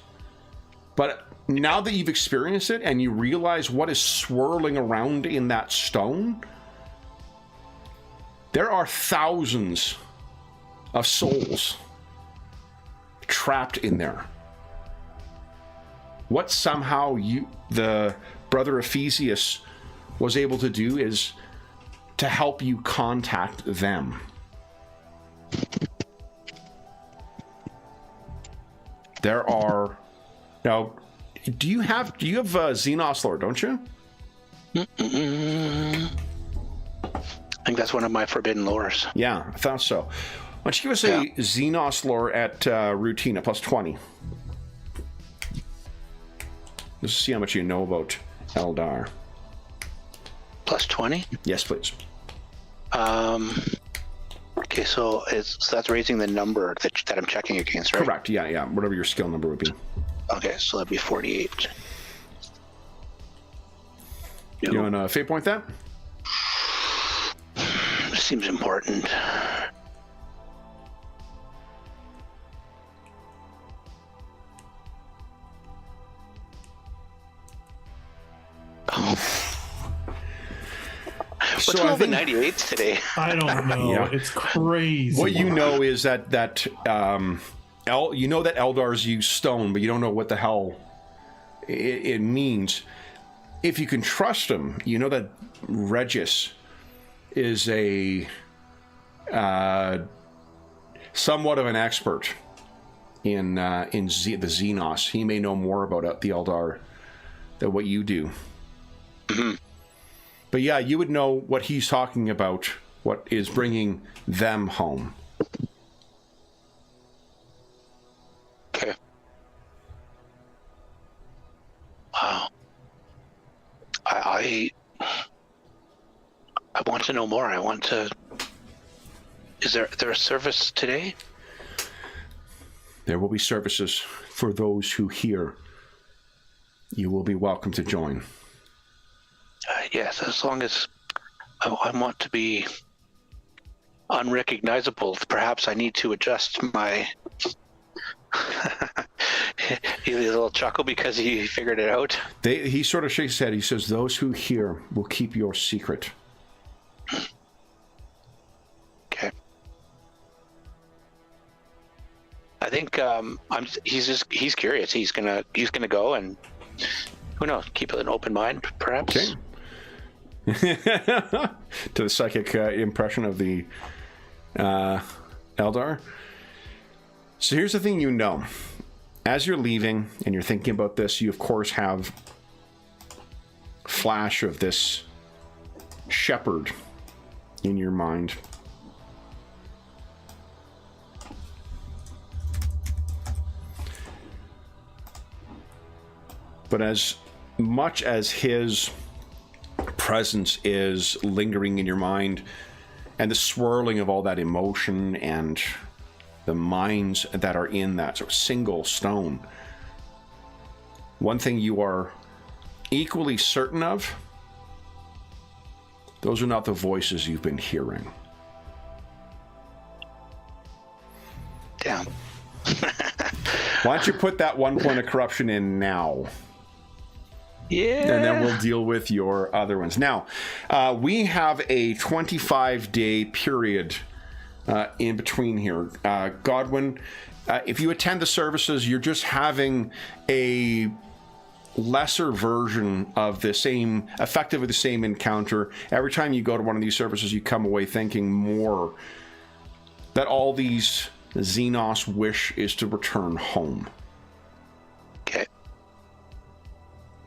Speaker 1: But now that you've experienced it and you realize what is swirling around in that stone, there are thousands of souls trapped in there. What somehow the Brother Ephesius was able to do is to help you contact them. There are now. Do you have Xenos lore? Don't you?
Speaker 2: I think that's one of my forbidden lores.
Speaker 1: Yeah, I thought so. Why don't you give us a Xenos lore at routine at plus 20? Just see how much you know about Eldar.
Speaker 2: Plus 20?
Speaker 1: Yes, please.
Speaker 2: Okay, so that's raising the number that I'm checking against, right?
Speaker 1: Correct. Yeah. Whatever your skill number would be.
Speaker 2: Okay, so that'd be 48.
Speaker 1: You want to fate point that?
Speaker 2: Seems important. What's with all the 98s today?
Speaker 4: I don't know.
Speaker 1: Yeah.
Speaker 4: It's crazy.
Speaker 1: What you know is that you know that Eldars use stone, but you don't know what the hell it means. If you can trust them, you know that Regis is a somewhat of an expert in the Xenos. He may know more about the Eldar than what you do.
Speaker 2: Mm-hmm.
Speaker 1: But yeah, you would know what he's talking about, what is bringing them home.
Speaker 2: Okay. Wow. I want to know more. I want to. Is there a service today?
Speaker 1: There will be services for those who hear. You will be welcome to join.
Speaker 2: Yes, as long as I want to be unrecognizable, perhaps I need to adjust my... He a little chuckle because he figured it out.
Speaker 1: He sort of shakes his head. He says, those who hear will keep your secret.
Speaker 2: Okay. I think he's curious. He's gonna go, and who knows, keep an open mind, perhaps.
Speaker 1: Okay. To the psychic impression of the Eldar. So here's the thing, you know. As you're leaving and you're thinking about this, you of course have flash of this shepherd in your mind. But as much as his presence is lingering in your mind, and the swirling of all that emotion and the minds that are in that sort of single stone, one thing you are equally certain of, those are not the voices you've been hearing.
Speaker 2: Damn.
Speaker 1: Why don't you put that 1 point of corruption in now?
Speaker 2: Yeah.
Speaker 1: And then we'll deal with your other ones. Now, we have a 25-day period in between here. Godwin, if you attend the services, you're just having a lesser version of the same, effectively the same encounter. Every time you go to one of these services, you come away thinking more that all these Xenos wish is to return home.
Speaker 2: Okay.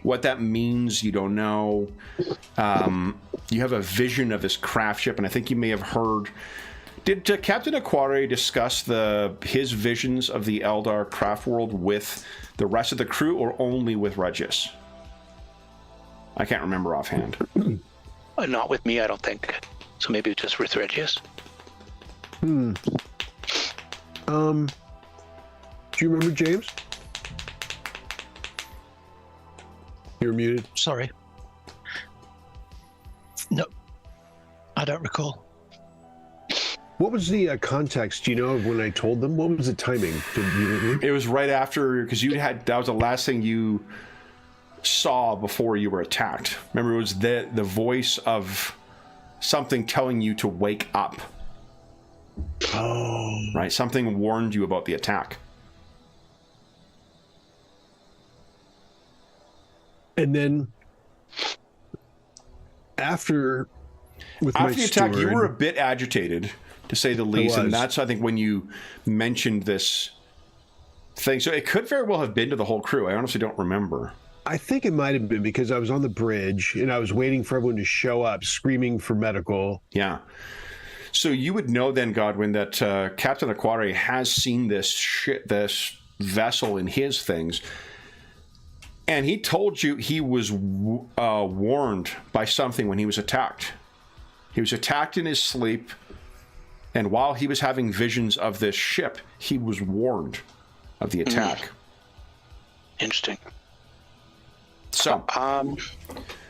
Speaker 1: What that means, you don't know. You have a vision of this craft ship, and I think you may have heard... Did Captain Aquare discuss his visions of the Eldar craft world with the rest of the crew, or only with Regis? I can't remember offhand.
Speaker 2: Not with me, I don't think. So maybe just with Regius.
Speaker 5: Do you remember, James? You're muted.
Speaker 3: Sorry. No, I don't recall.
Speaker 5: What was the context, do you know, of when I told them? What was the timing?
Speaker 1: It was right after, because that was the last thing you saw before you were attacked. Remember, it was the voice of something telling you to wake up.
Speaker 5: Oh.
Speaker 1: Right? Something warned you about the attack.
Speaker 5: And then after
Speaker 1: the attack, you were a bit agitated, to say the least, and that's, I think, when you mentioned this thing. So it could very well have been to the whole crew. I honestly don't remember.
Speaker 5: I think it might have been because I was on the bridge and I was waiting for everyone to show up, screaming for medical.
Speaker 1: Yeah. So you would know then, Godwin, that Captain Aquare has seen this vessel in his things, and he told you he was warned by something when he was attacked. He was attacked in his sleep, and while he was having visions of this ship, he was warned of the attack.
Speaker 2: Interesting.
Speaker 1: So,
Speaker 2: I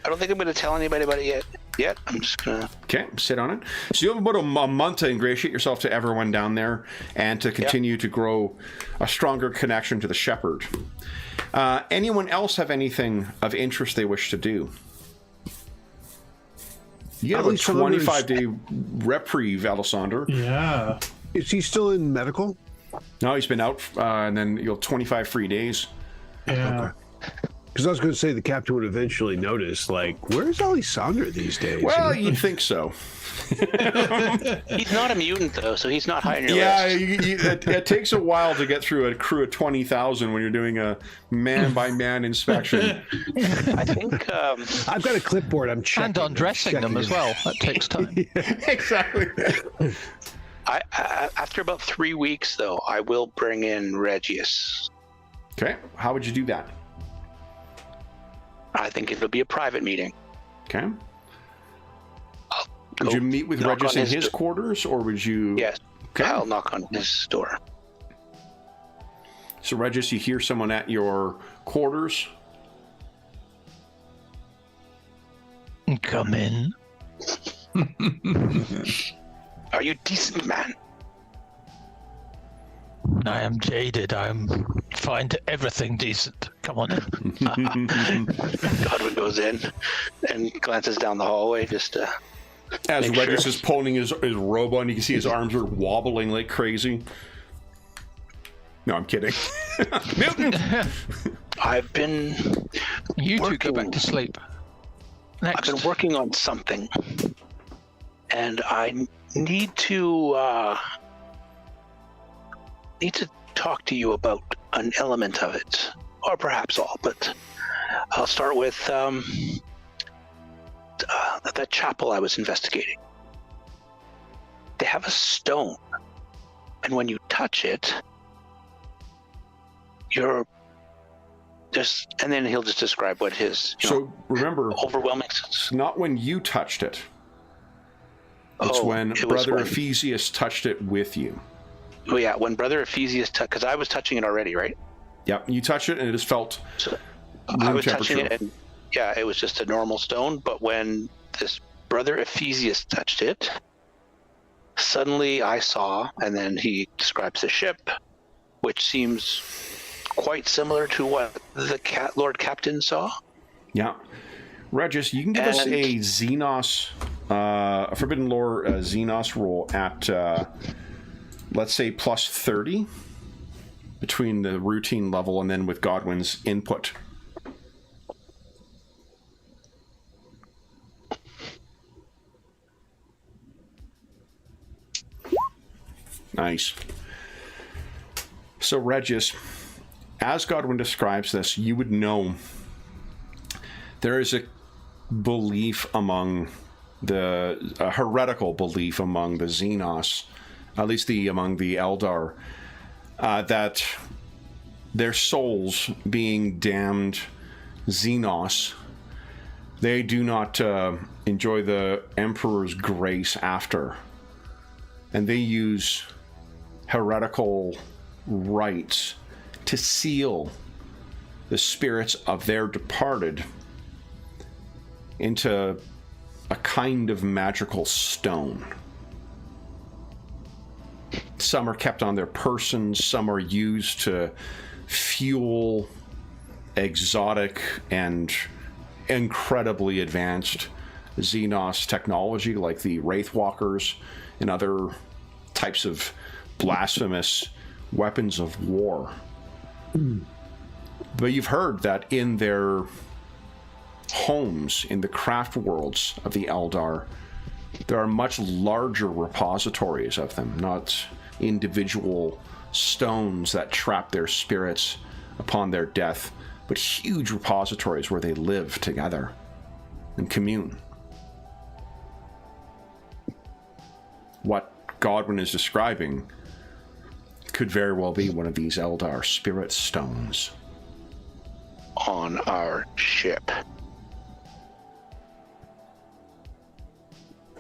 Speaker 2: don't think I'm going to tell anybody about it yet. I'm just going to...
Speaker 1: Okay, sit on it. So you have about a month to ingratiate yourself to everyone down there and to continue to grow a stronger connection to the shepherd. Anyone else have anything of interest they wish to do? You have a 25-day reprieve, Alessander.
Speaker 4: Yeah.
Speaker 5: Is he still in medical?
Speaker 1: No, he's been out, and then 25 free days.
Speaker 4: Yeah.
Speaker 5: Because I was going to say the captain would eventually notice, like, where's Alessander these days?
Speaker 1: Well, you'd think so.
Speaker 2: He's not a mutant, though, so he's not high on your
Speaker 1: Yeah,
Speaker 2: list.
Speaker 1: it takes a while to get through a crew of 20,000 when you're doing a man-by-man inspection.
Speaker 2: I think...
Speaker 5: I've got a clipboard. I'm checking.
Speaker 3: And undressing them as well. That takes time.
Speaker 1: Exactly.
Speaker 2: After about 3 weeks, though, I will bring in Regius.
Speaker 1: Okay, how would you do that?
Speaker 2: I think it'll be a private meeting.
Speaker 1: Okay. Would you meet with Regis in his quarters, or would you...
Speaker 2: Yes.
Speaker 1: Okay.
Speaker 2: I'll knock on his door.
Speaker 1: So, Regis, you hear someone at your quarters.
Speaker 3: Come in.
Speaker 2: Are you decent, man?
Speaker 3: I am jaded. I'm find everything decent. Come on in.
Speaker 2: Godwin goes in and glances down the hallway just to
Speaker 1: As
Speaker 2: make
Speaker 1: Regis
Speaker 2: sure.
Speaker 1: is pulling his robe on, you can see his arms are wobbling like crazy. No, I'm kidding. Milton!
Speaker 2: I've been
Speaker 3: You two go
Speaker 2: Working.
Speaker 3: back to sleep. Next.
Speaker 2: I've been working on something, and I need to talk to you about an element of it, or perhaps all. But I'll start with that chapel I was investigating. They have a stone, and when you touch it, and then he'll just describe what his
Speaker 1: So, remember,
Speaker 2: overwhelming.
Speaker 1: it's not when you touched it. It's
Speaker 2: Oh,
Speaker 1: when
Speaker 2: it was
Speaker 1: Brother
Speaker 2: when-
Speaker 1: Ephesius touched it with you.
Speaker 2: Oh yeah, when Brother Ephesius because I was touching it already, right?
Speaker 1: Yep, you touch it and it just felt
Speaker 2: So
Speaker 1: room
Speaker 2: I was touching
Speaker 1: temperature.
Speaker 2: it, and yeah, it was just a normal stone. But when this Brother Ephesius touched it, suddenly I saw, and then he describes the ship, which seems quite similar to what the Lord Captain saw.
Speaker 1: Yeah. Regis, you can give us
Speaker 2: And-
Speaker 1: a Xenos, a Forbidden Lore Xenos roll at, let's say, plus 30 between the routine level and then with Godwin's input. Nice. So, Regis, as Godwin describes this, you would know there is a belief among a heretical belief among the Xenos, at least among the Eldar, that their souls being damned Xenos, they do not enjoy the Emperor's grace after. And they use heretical rites to seal the spirits of their departed into a kind of magical stone. Some are kept on their persons, some are used to fuel exotic and incredibly advanced Xenos technology like the Wraithwalkers and other types of blasphemous weapons of war. But you've heard that in their homes, in the craft worlds of the Eldar, there are much larger repositories of them, not individual stones that trap their spirits upon their death, but huge repositories where they live together and commune. What Godwin is describing could very well be one of these Eldar spirit stones.
Speaker 2: On our ship.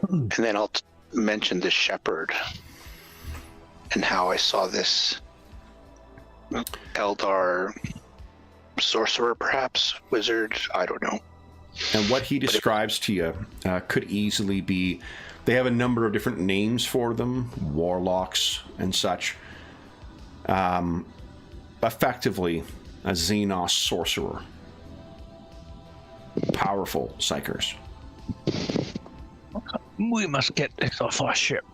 Speaker 2: And then I'll mention the shepherd and how I saw this Eldar sorcerer, perhaps wizard, I don't know.
Speaker 1: And what he describes to you could easily be, they have a number of different names for them, warlocks and such. Effectively, a Xenos sorcerer. Powerful psychers.
Speaker 3: We must get this off our ship.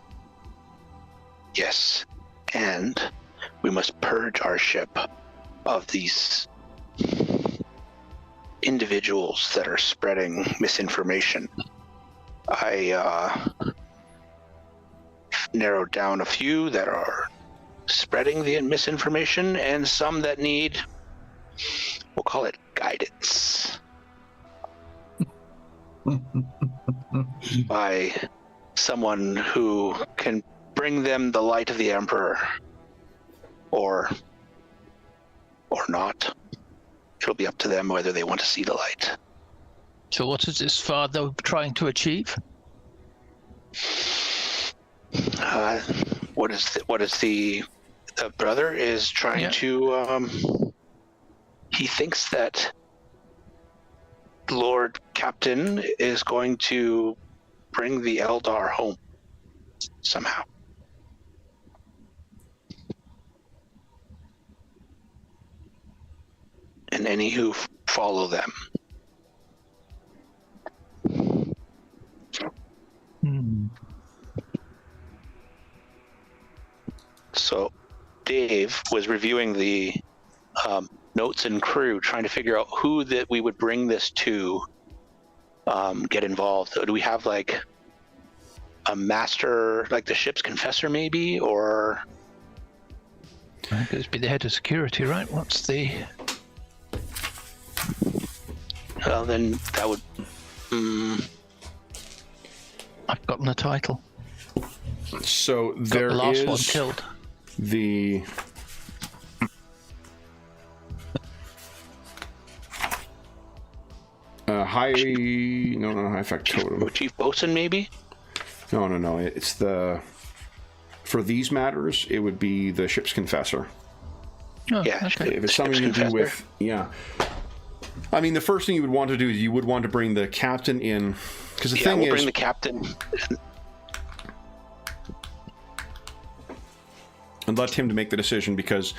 Speaker 2: Yes, and we must purge our ship of these individuals that are spreading misinformation. I narrowed down a few that are spreading the misinformation and some that need, we'll call it guidance. By someone who can bring them the light of the Emperor, or not. It'll be up to them whether they want to see the light.
Speaker 3: So what is this father trying to achieve?
Speaker 2: What is the the brother is trying to. He thinks that Lord Captain is going to bring the Eldar home somehow. And any who follow them. So Dave was reviewing the notes and crew, trying to figure out who that we would bring this to get involved. Do we have like a master, like the ship's confessor maybe, or?
Speaker 3: I think it'd be the head of security, right? What's the...
Speaker 2: Well, then that would...
Speaker 3: I've forgotten the title.
Speaker 1: So
Speaker 3: Got
Speaker 1: there
Speaker 3: the last
Speaker 1: is
Speaker 3: one killed.
Speaker 1: the... high factotum.
Speaker 2: Chief Bosun maybe?
Speaker 1: No. It's the... For these matters, it would be the ship's confessor.
Speaker 3: Oh,
Speaker 2: Yeah,
Speaker 3: okay.
Speaker 1: If it's something to do with... Yeah. I mean, the first thing you would want to do is you would want to bring the captain in, because the thing
Speaker 2: we'll
Speaker 1: is,
Speaker 2: bring the captain
Speaker 1: and let him to make the decision, because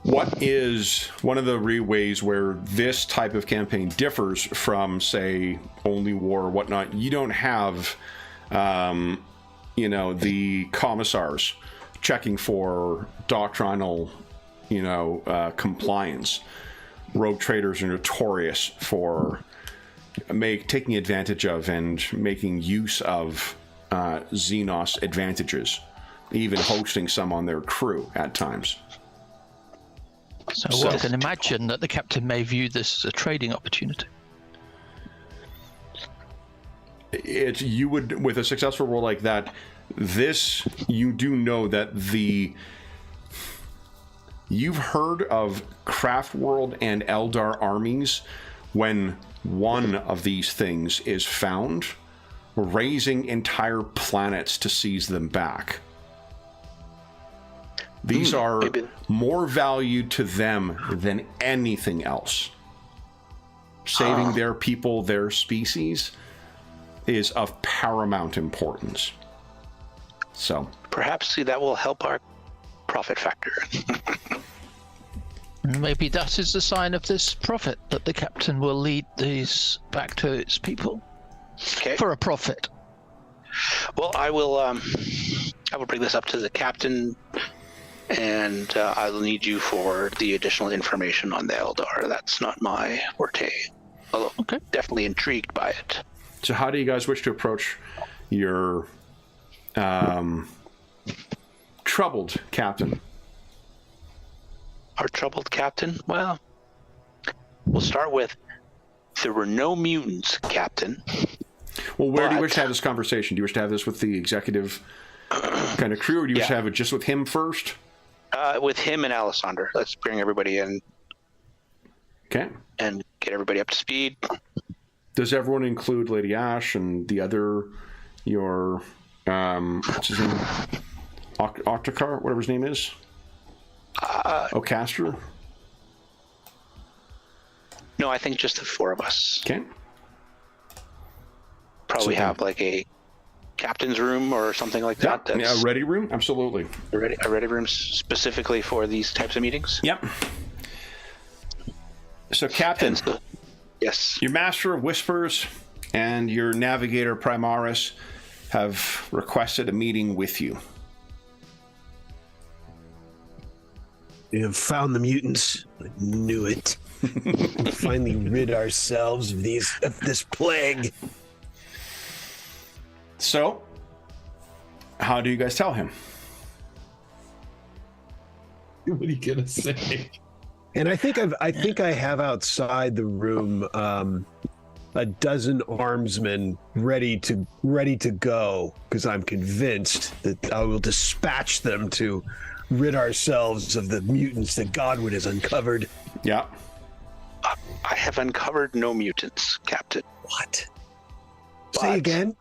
Speaker 1: what is one of the ways where this type of campaign differs from, say, Only War or whatnot, you don't have, the commissars checking for doctrinal, compliance. Rogue traders are notorious for taking advantage of and making use of Xenos advantages, even hosting some on their crew at times.
Speaker 3: So one can imagine that the captain may view this as a trading opportunity.
Speaker 1: You would, with a successful role like that, you do know that you've heard of Craft World and Eldar armies. When one of these things is found, raising entire planets to seize them back. These are more valued to them than anything else. Saving their people, their species, is of paramount importance. So
Speaker 2: perhaps that will help our profit factor.
Speaker 3: Maybe that is the sign of this profit, that the captain will lead these back to its people.
Speaker 2: Okay.
Speaker 3: For a profit.
Speaker 2: Well, I will bring this up to the captain, and I'll need you for the additional information on the Eldar. That's not my forte, although definitely intrigued by it.
Speaker 1: So how do you guys wish to approach your troubled captain?
Speaker 2: Our troubled captain? Well, we'll start with, there were no mutants, Captain.
Speaker 1: Well, where do you wish to have this conversation? Do you wish to have this with the executive kind of crew, or do you wish to have it just with him first?
Speaker 2: With him and Alessander. Let's bring everybody in.
Speaker 1: Okay.
Speaker 2: And get everybody up to speed.
Speaker 1: Does everyone include Lady Ash and the other, what's his name? Octacar, whatever his name is? Ocaster?
Speaker 2: No, I think just the four of us.
Speaker 1: Okay.
Speaker 2: Probably have like a captain's room or something like that.
Speaker 1: Yeah, a ready room? Absolutely.
Speaker 2: A ready room specifically for these types of meetings?
Speaker 1: Yep. So, Captain.
Speaker 2: Yes.
Speaker 1: Your Master of Whispers and your Navigator Primaris have requested a meeting with you.
Speaker 5: We have found the mutants. I knew it. Finally rid ourselves of this plague.
Speaker 1: So, how do you guys tell him?
Speaker 4: What are you gonna say?
Speaker 5: And I think I have outside the room a dozen armsmen ready to go, because I'm convinced that I will dispatch them to rid ourselves of the mutants that Godwin has uncovered.
Speaker 1: Yeah.
Speaker 2: I have uncovered no mutants, Captain.
Speaker 5: What? Say again?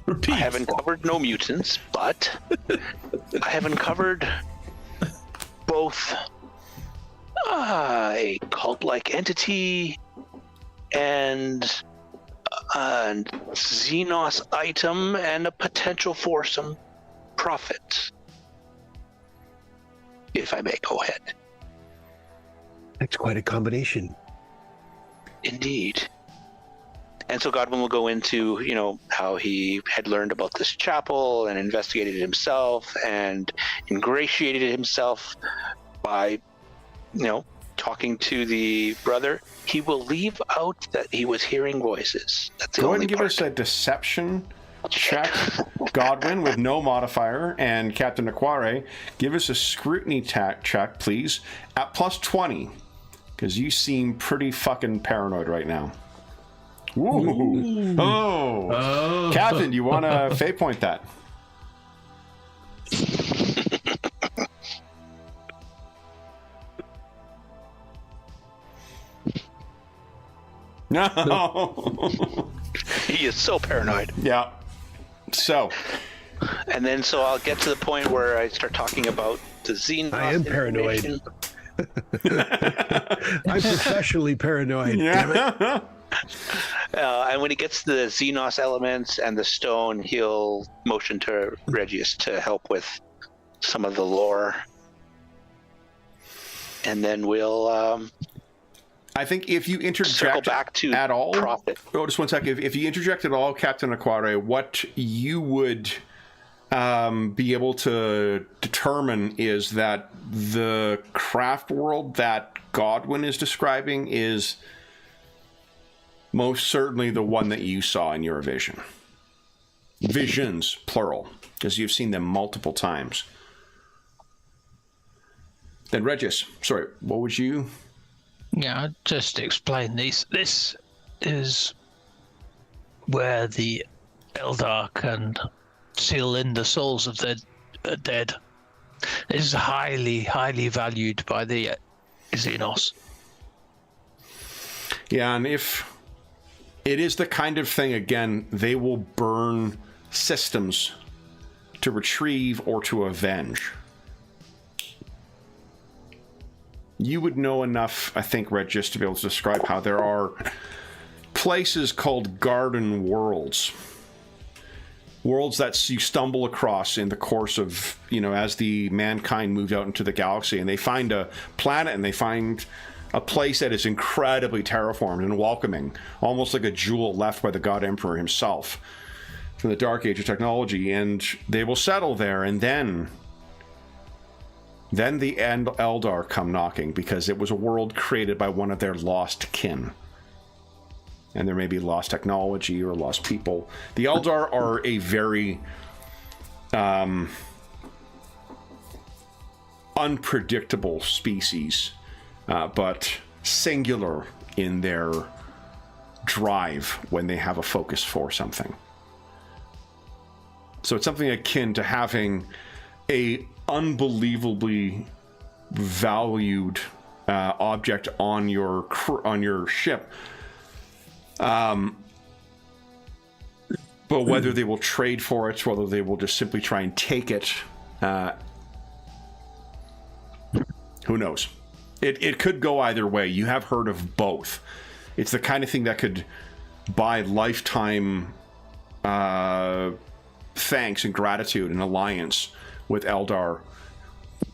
Speaker 4: Repeat.
Speaker 2: I haven't covered no mutants, but I haven't covered both a cult-like entity and a Xenos item and a potential for some profit. If I may go ahead.
Speaker 5: That's quite a combination.
Speaker 2: Indeed. And so Godwin will go into, how he had learned about this chapel and investigated it himself and ingratiated himself by, talking to the brother. He will leave out that he was hearing voices. That's the
Speaker 1: Go ahead
Speaker 2: only
Speaker 1: and give
Speaker 2: part.
Speaker 1: us a deception check, Godwin, with no modifier, and Captain Aquare, give us a scrutiny check, please, at plus 20, because you seem pretty fucking paranoid right now. Ooh. Oh. Captain, you want to fate point that? No.
Speaker 2: He is so paranoid.
Speaker 1: Yeah. So.
Speaker 2: And then so I'll get to the point where I start talking about the Xenos.
Speaker 5: I am paranoid. I'm professionally paranoid. Damn it.
Speaker 2: And when he gets to the Xenos elements and the stone, he'll motion to Regius to help with some of the lore. And then we'll
Speaker 1: I think if you
Speaker 2: circle
Speaker 1: interject
Speaker 2: back to
Speaker 1: at all,
Speaker 2: profit.
Speaker 1: oh, just one second. If you interject at all, Captain Aquare, what you would be able to determine is that the craft world that Godwin is describing is most certainly the one that you saw in your vision. Visions, plural, because you've seen them multiple times. Then Regis, sorry, what would you...
Speaker 3: Yeah, just to explain these. This is where the Eldar can seal in the souls of the dead. This is highly, highly valued by the Xenos.
Speaker 1: Yeah, and if it is the kind of thing, again, they will burn systems to retrieve or to avenge. You would know enough, I think, Red, just to be able to describe how there are places called garden worlds. Worlds that you stumble across in the course of, as the mankind moved out into the galaxy, and they find a planet and they find a place that is incredibly terraformed and welcoming, almost like a jewel left by the God Emperor himself from the Dark Age of technology, and they will settle there, and then the Eldar come knocking, because it was a world created by one of their lost kin. And there may be lost technology or lost people. The Eldar are a very unpredictable species, but singular in their drive when they have a focus for something. So it's something akin to having a unbelievably valued object on your ship, but whether they will trade for it, whether they will just simply try and take it, who knows? It could go either way. You have heard of both. It's the kind of thing that could buy lifetime thanks and gratitude and alliance with Eldar,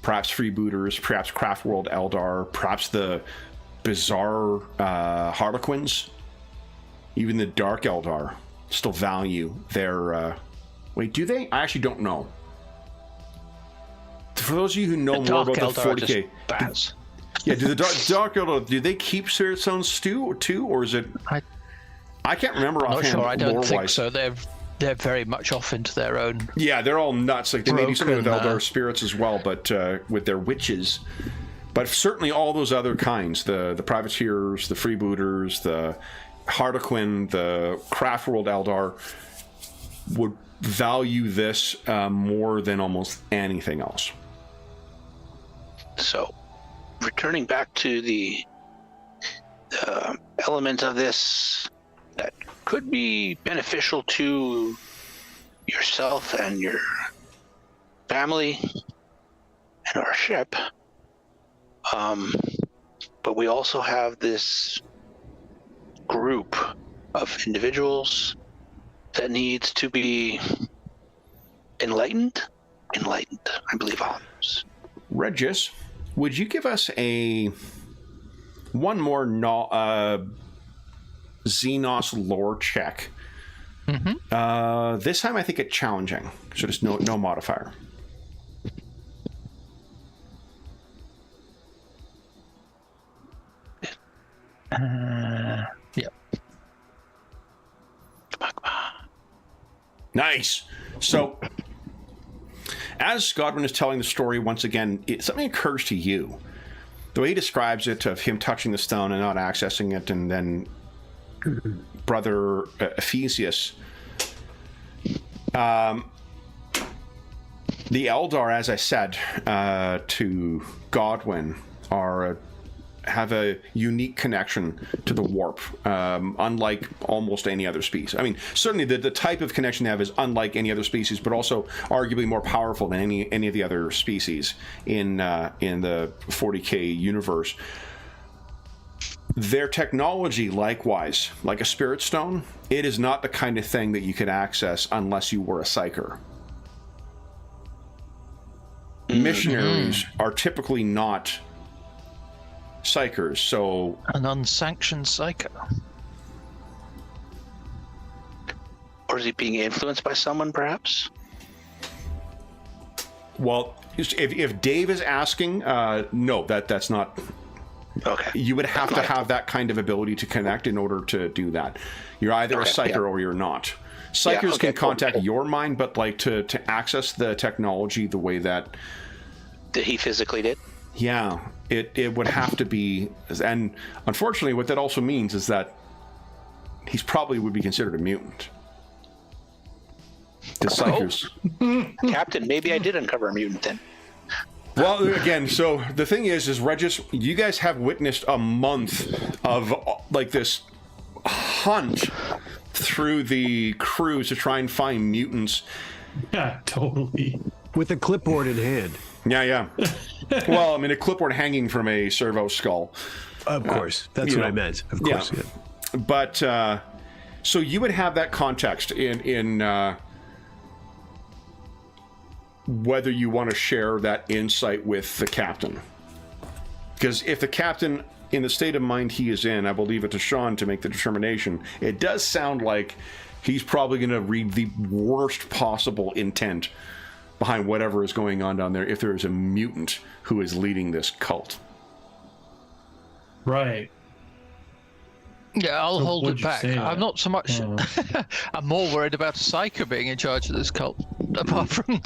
Speaker 1: perhaps freebooters, perhaps Craft World Eldar, perhaps the bizarre Harlequins, even the Dark Eldar still value their... Wait, do they? I actually don't know. For those of you who know more about the 40K... Yeah, do the Dark Eldar, do they keep Spirit Stones too, or is it... I can't remember
Speaker 3: I'm not
Speaker 1: offhand.
Speaker 3: sure, I don't think
Speaker 1: lore-wise.
Speaker 3: so. They're very much off into their own.
Speaker 1: Yeah, they're all nuts. Like they may do something with
Speaker 3: Broken,
Speaker 1: Eldar spirits as well, but with their witches. But certainly all those other kinds, the privateers, the freebooters, the Harlequin, the Craft World Eldar, would value this more than almost anything else.
Speaker 2: So, returning back to the element of this that could be beneficial to yourself and your family and our ship. But we also have this group of individuals that needs to be enlightened, I believe all those.
Speaker 1: Regis, would you give us one more Xenos lore check?
Speaker 3: Mm-hmm.
Speaker 1: This time I think it's challenging, so just no modifier.
Speaker 3: Yep.
Speaker 1: Nice. So, as Godwin is telling the story once again, something occurs to you. The way he describes it, of him touching the stone and not accessing it, and then Brother Ephesius. The Eldar, as I said to Godwin, have a unique connection to the warp, unlike almost any other species. I mean, certainly the type of connection they have is unlike any other species, but also arguably more powerful than any of the other species in the 40K universe. Their technology, likewise, like a spirit stone, it is not the kind of thing that you could access unless you were a psyker. Missionaries are typically not psychers, so
Speaker 3: an unsanctioned psycho.
Speaker 2: Or is he being influenced by someone, perhaps?
Speaker 1: Well, if Dave is asking, no, that's not.
Speaker 2: Okay.
Speaker 1: You would have to have that kind of ability to connect in order to do that. You're either a psyker or you're not. Psychers can contact your mind, but like to access the technology the way that
Speaker 2: he physically did.
Speaker 1: Yeah, it would have to be, and unfortunately, what that also means is that he's probably would be considered a mutant. The psychers.
Speaker 2: Captain, maybe I did uncover a mutant then.
Speaker 1: Well, again, so the thing is Regis, you guys have witnessed a month of like this hunt through the crews to try and find mutants.
Speaker 4: Yeah, totally.
Speaker 5: With a clipboard in hand.
Speaker 1: Yeah. Well, I mean, a clipboard hanging from a servo skull.
Speaker 5: Of course. That's what I meant. Of course. Yeah.
Speaker 1: But, so you would have that context in whether you want to share that insight with the captain. Because if the captain, in the state of mind he is in, I will leave it to Sean to make the determination. It does sound like he's probably going to read the worst possible intent behind whatever is going on down there if there is a mutant who is leading this cult.
Speaker 4: Right.
Speaker 3: Yeah, I'll hold it
Speaker 4: would you
Speaker 3: back.
Speaker 4: say
Speaker 3: I'm
Speaker 4: that?
Speaker 3: not so much. I'm more worried about a psycho being in charge of this cult, apart from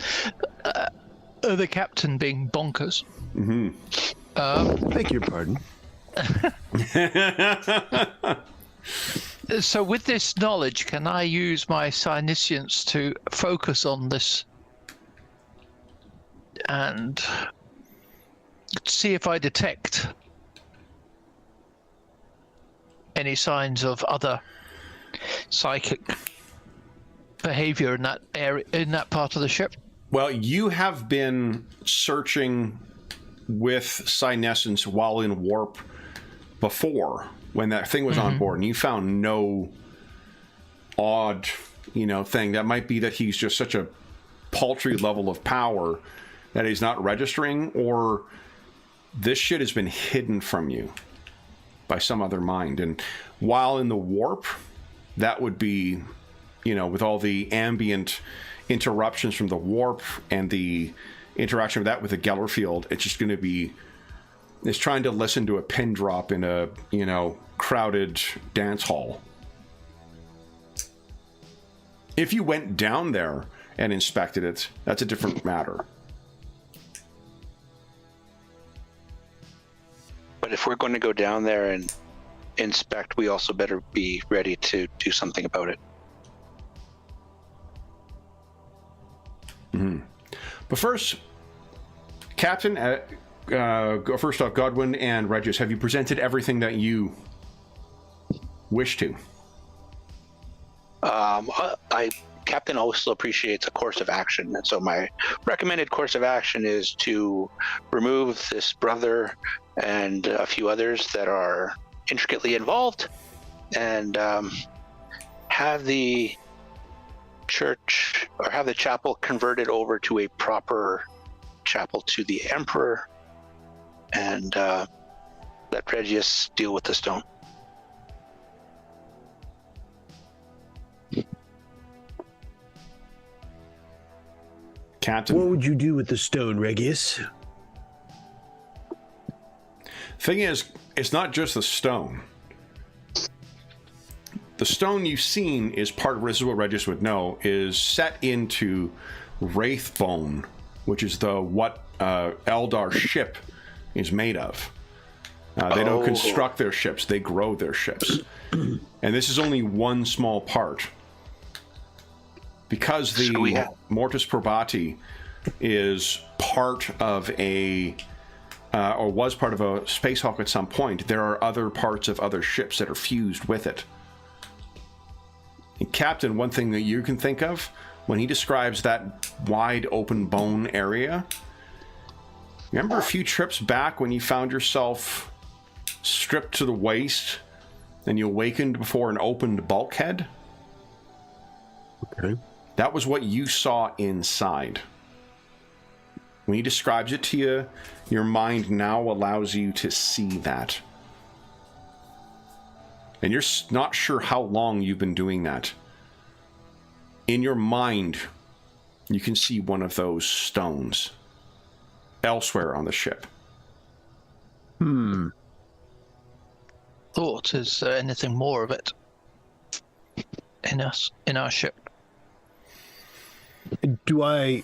Speaker 3: the captain being bonkers.
Speaker 5: Beg your pardon.
Speaker 3: So, with this knowledge, can I use my Psyniscience to focus on this and see if I detect any signs of other psychic behavior in that area, in that part of the ship?
Speaker 1: Well, you have been searching with Psynescence while in warp before, when that thing was on board, and you found no odd, thing. That might be that he's just such a paltry level of power that he's not registering, or this shit has been hidden from you by some other mind. And while in the warp, that would be, with all the ambient interruptions from the warp and the interaction of that with the Geller field, it's just going to be, it's trying to listen to a pin drop in a, crowded dance hall. If you went down there and inspected it, that's a different matter.
Speaker 2: But if we're going to go down there and inspect, we also better be ready to do something about it.
Speaker 1: But first, Captain, first off, Godwin and Regis, have you presented everything that you wish to?
Speaker 2: I Captain also appreciates a course of action, and so my recommended course of action is to remove this brother and a few others that are intricately involved, and have the church or have the chapel converted over to a proper chapel to the Emperor, and let Pregius deal with the stone.
Speaker 1: Captain.
Speaker 5: What would you do with the stone, Regius?
Speaker 1: Thing is, it's not just the stone. The stone you've seen is part of, this is what Regis would know, is set into Wraithbone, which is what Eldar's ship is made of. They don't construct their ships, they grow their ships. And this is only one small part. Because the Mortis Probati is part of or was part of a Space Hulk at some point, there are other parts of other ships that are fused with it. And Captain, one thing that you can think of, when he describes that wide open bone area, remember a few trips back when you found yourself stripped to the waist and you awakened before an opened bulkhead?
Speaker 5: Okay.
Speaker 1: That was what you saw inside. When he describes it to you, your mind now allows you to see that. And you're not sure how long you've been doing that. In your mind, you can see one of those stones elsewhere on the ship.
Speaker 3: Thought, is there anything more of it in our ship?
Speaker 5: I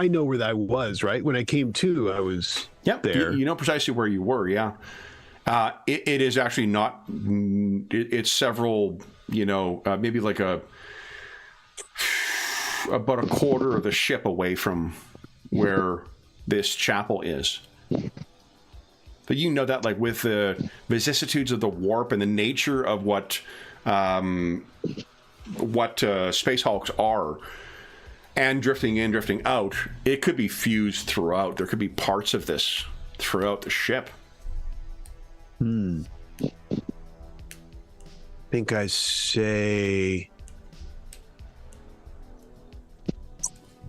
Speaker 5: know where that was, right? When I came to, I was there.
Speaker 1: You know precisely where you were, yeah. It is actually not, it's several, maybe like about a quarter of the ship away from where this chapel is. But you know that, like, with the vicissitudes of the warp and the nature of what Space Hulks are, and drifting in, drifting out, it could be fused throughout. There could be parts of this throughout the ship.
Speaker 5: I think I say,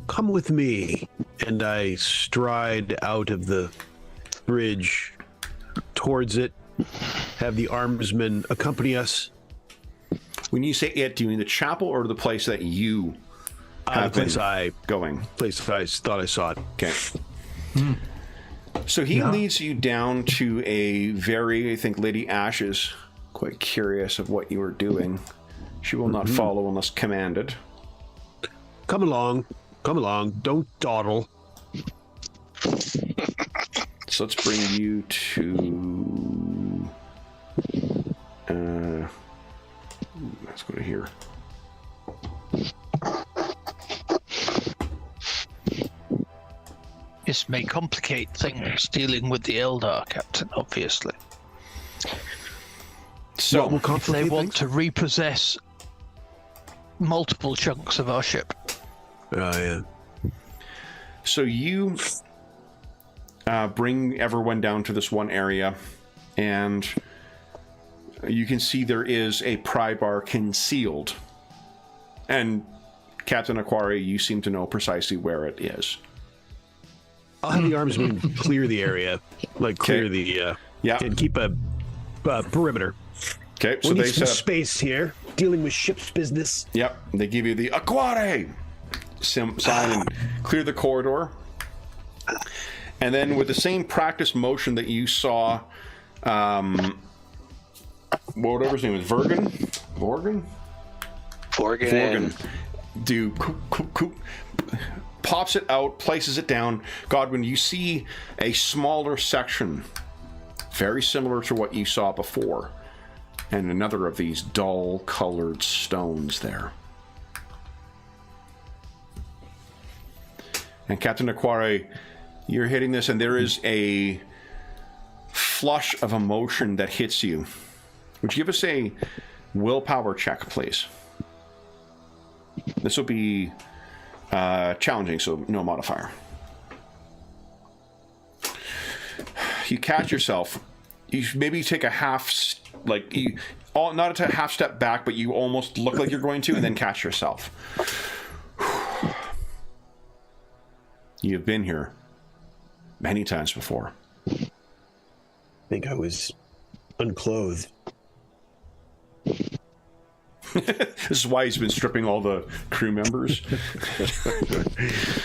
Speaker 5: come with me, and I stride out of the bridge towards it, have the armsmen accompany us.
Speaker 1: When you say it, do you mean the chapel or the place that you have been going?
Speaker 5: Place I thought I saw it.
Speaker 1: Okay. So he leads you down to a very, I think Lady Ash is quite curious of what you are doing. She will not follow unless commanded.
Speaker 5: Come along, don't dawdle.
Speaker 1: So let's bring you to... let's go to here.
Speaker 3: This may complicate things dealing with the Eldar, Captain, obviously.
Speaker 1: So,
Speaker 3: if they want to repossess multiple chunks of our ship.
Speaker 5: Yeah.
Speaker 1: So you bring everyone down to this one area, and you can see there is a pry bar concealed. And Captain Aquari, you seem to know precisely where it is.
Speaker 5: I'll have the armsmen clear the area, clear the and keep a perimeter.
Speaker 1: Okay, so
Speaker 5: we need
Speaker 1: they
Speaker 5: some
Speaker 1: set up
Speaker 5: space here, dealing with ship's business.
Speaker 1: Yep, they give you the Aquare sign and clear the corridor. And then with the same practice motion that you saw, whatever his name is, Vorgan, do coop, pops it out, places it down. Godwin, you see a smaller section, very similar to what you saw before, and another of these dull-colored stones there. And Captain Aquare, you're hitting this, and there is a flush of emotion that hits you. Would you give us a willpower check, please? This will be challenging, so no modifier. You catch yourself. You maybe take a half, not a half step back, but you almost look like you're going to, and then catch yourself. You've been here many times before.
Speaker 5: I think I was unclothed.
Speaker 1: This is why he's been stripping all the crew members.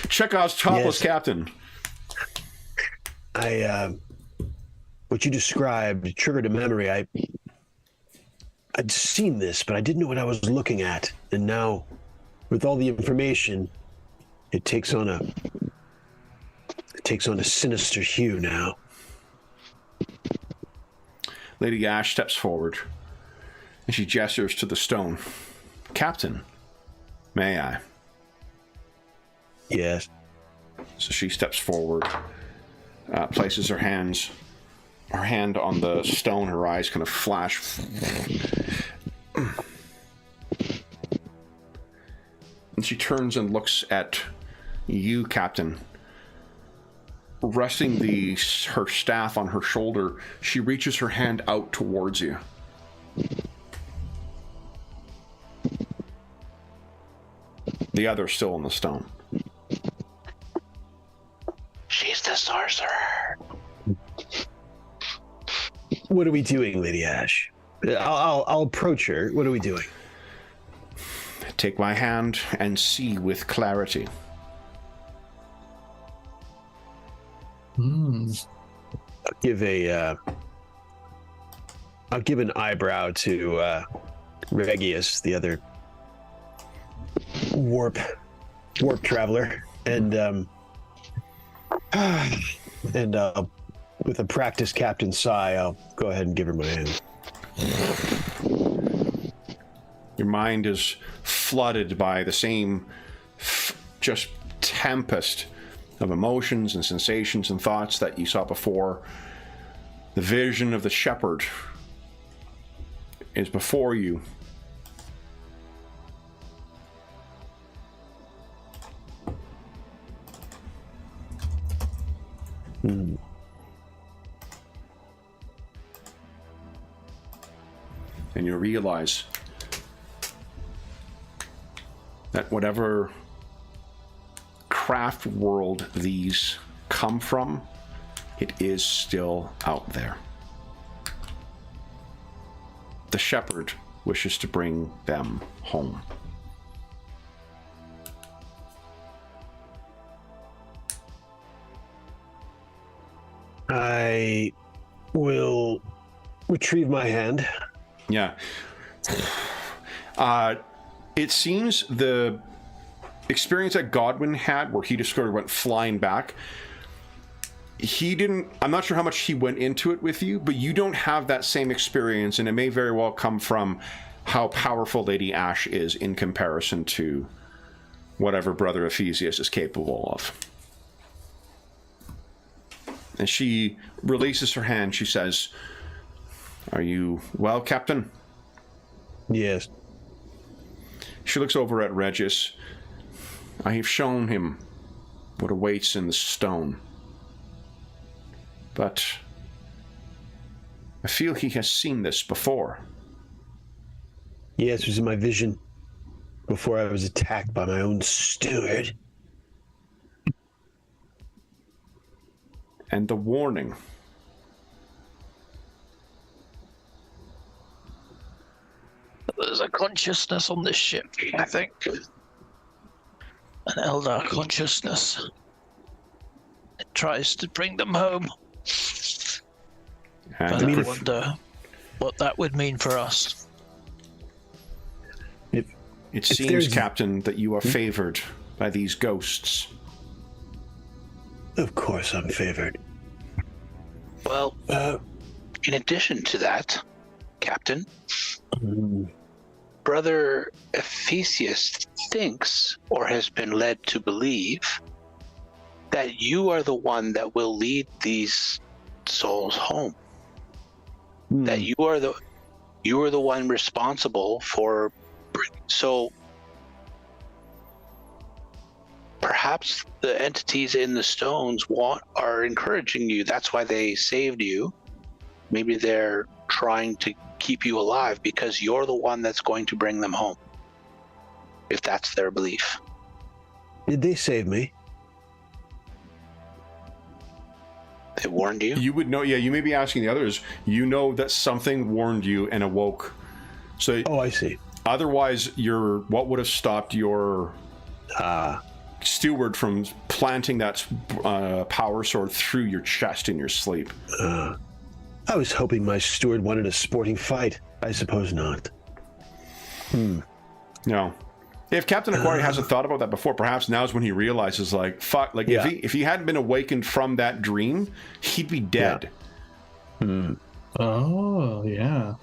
Speaker 1: Chekhov's topless captain.
Speaker 5: What you described triggered a memory. I'd seen this, but I didn't know what I was looking at. And now, with all the information, it takes on a sinister hue now.
Speaker 1: Lady Ash steps forward, and she gestures to the stone. Captain, may I?
Speaker 5: Yes.
Speaker 1: So she steps forward, places her hand on the stone, her eyes kind of flash. And she turns and looks at you, Captain. Resting her staff on her shoulder, she reaches her hand out towards you. The other's still in the stone.
Speaker 2: She's the sorcerer.
Speaker 5: What are we doing, Lady Ash? I'll approach her. What are we doing?
Speaker 1: Take my hand and see with clarity.
Speaker 5: I'll give an eyebrow to Regius, the other warp traveler, and with a practiced captain sigh, I'll go ahead and give her my hand.
Speaker 1: Your mind is flooded by the same just tempest of emotions and sensations and thoughts that you saw before. The vision of the shepherd is before you. And you realize that whatever craft world these come from, it is still out there. The shepherd wishes to bring them home.
Speaker 5: I will retrieve my hand.
Speaker 1: Yeah. It seems the experience that Godwin had, where he just sort of went flying back, I'm not sure how much he went into it with you, but you don't have that same experience, and it may very well come from how powerful Lady Ash is in comparison to whatever Brother Ephesius is capable of. And she releases her hand. She says, "Are you well, Captain?"
Speaker 5: Yes.
Speaker 1: She looks over at Regis. "I have shown him what awaits in the stone. But I feel he has seen this before."
Speaker 5: Yes, it was in my vision before I was attacked by my own steward.
Speaker 1: And the warning.
Speaker 3: There's a consciousness on this ship, I think. An elder consciousness. It tries to bring them home.
Speaker 1: And
Speaker 3: But I wonder what that would mean for us.
Speaker 1: it seems, Captain, that you are favored by these ghosts.
Speaker 5: Of course I'm favored.
Speaker 2: Well, in addition to that, Captain, Brother Ephesius thinks, or has been led to believe, that you are the one that will lead these souls home. That you are the one responsible for. So perhaps the entities in the stones are encouraging you. That's why they saved you. Maybe they're trying to keep you alive because you're the one that's going to bring them home. If that's their belief.
Speaker 5: Did they save me?
Speaker 2: They warned you?
Speaker 1: You would know, yeah, you may be asking the others. You know that something warned you and awoke. So,
Speaker 5: oh, I see.
Speaker 1: Otherwise, what would have stopped your steward from planting that power sword through your chest in your sleep?
Speaker 5: I was hoping my steward wanted a sporting fight. I suppose not.
Speaker 1: No. If Captain Aquari hasn't thought about that before, perhaps now's when he realizes, like, fuck, like,
Speaker 5: yeah.
Speaker 1: if he hadn't been awakened from that dream, he'd be dead.
Speaker 5: Yeah.
Speaker 4: Oh, yeah.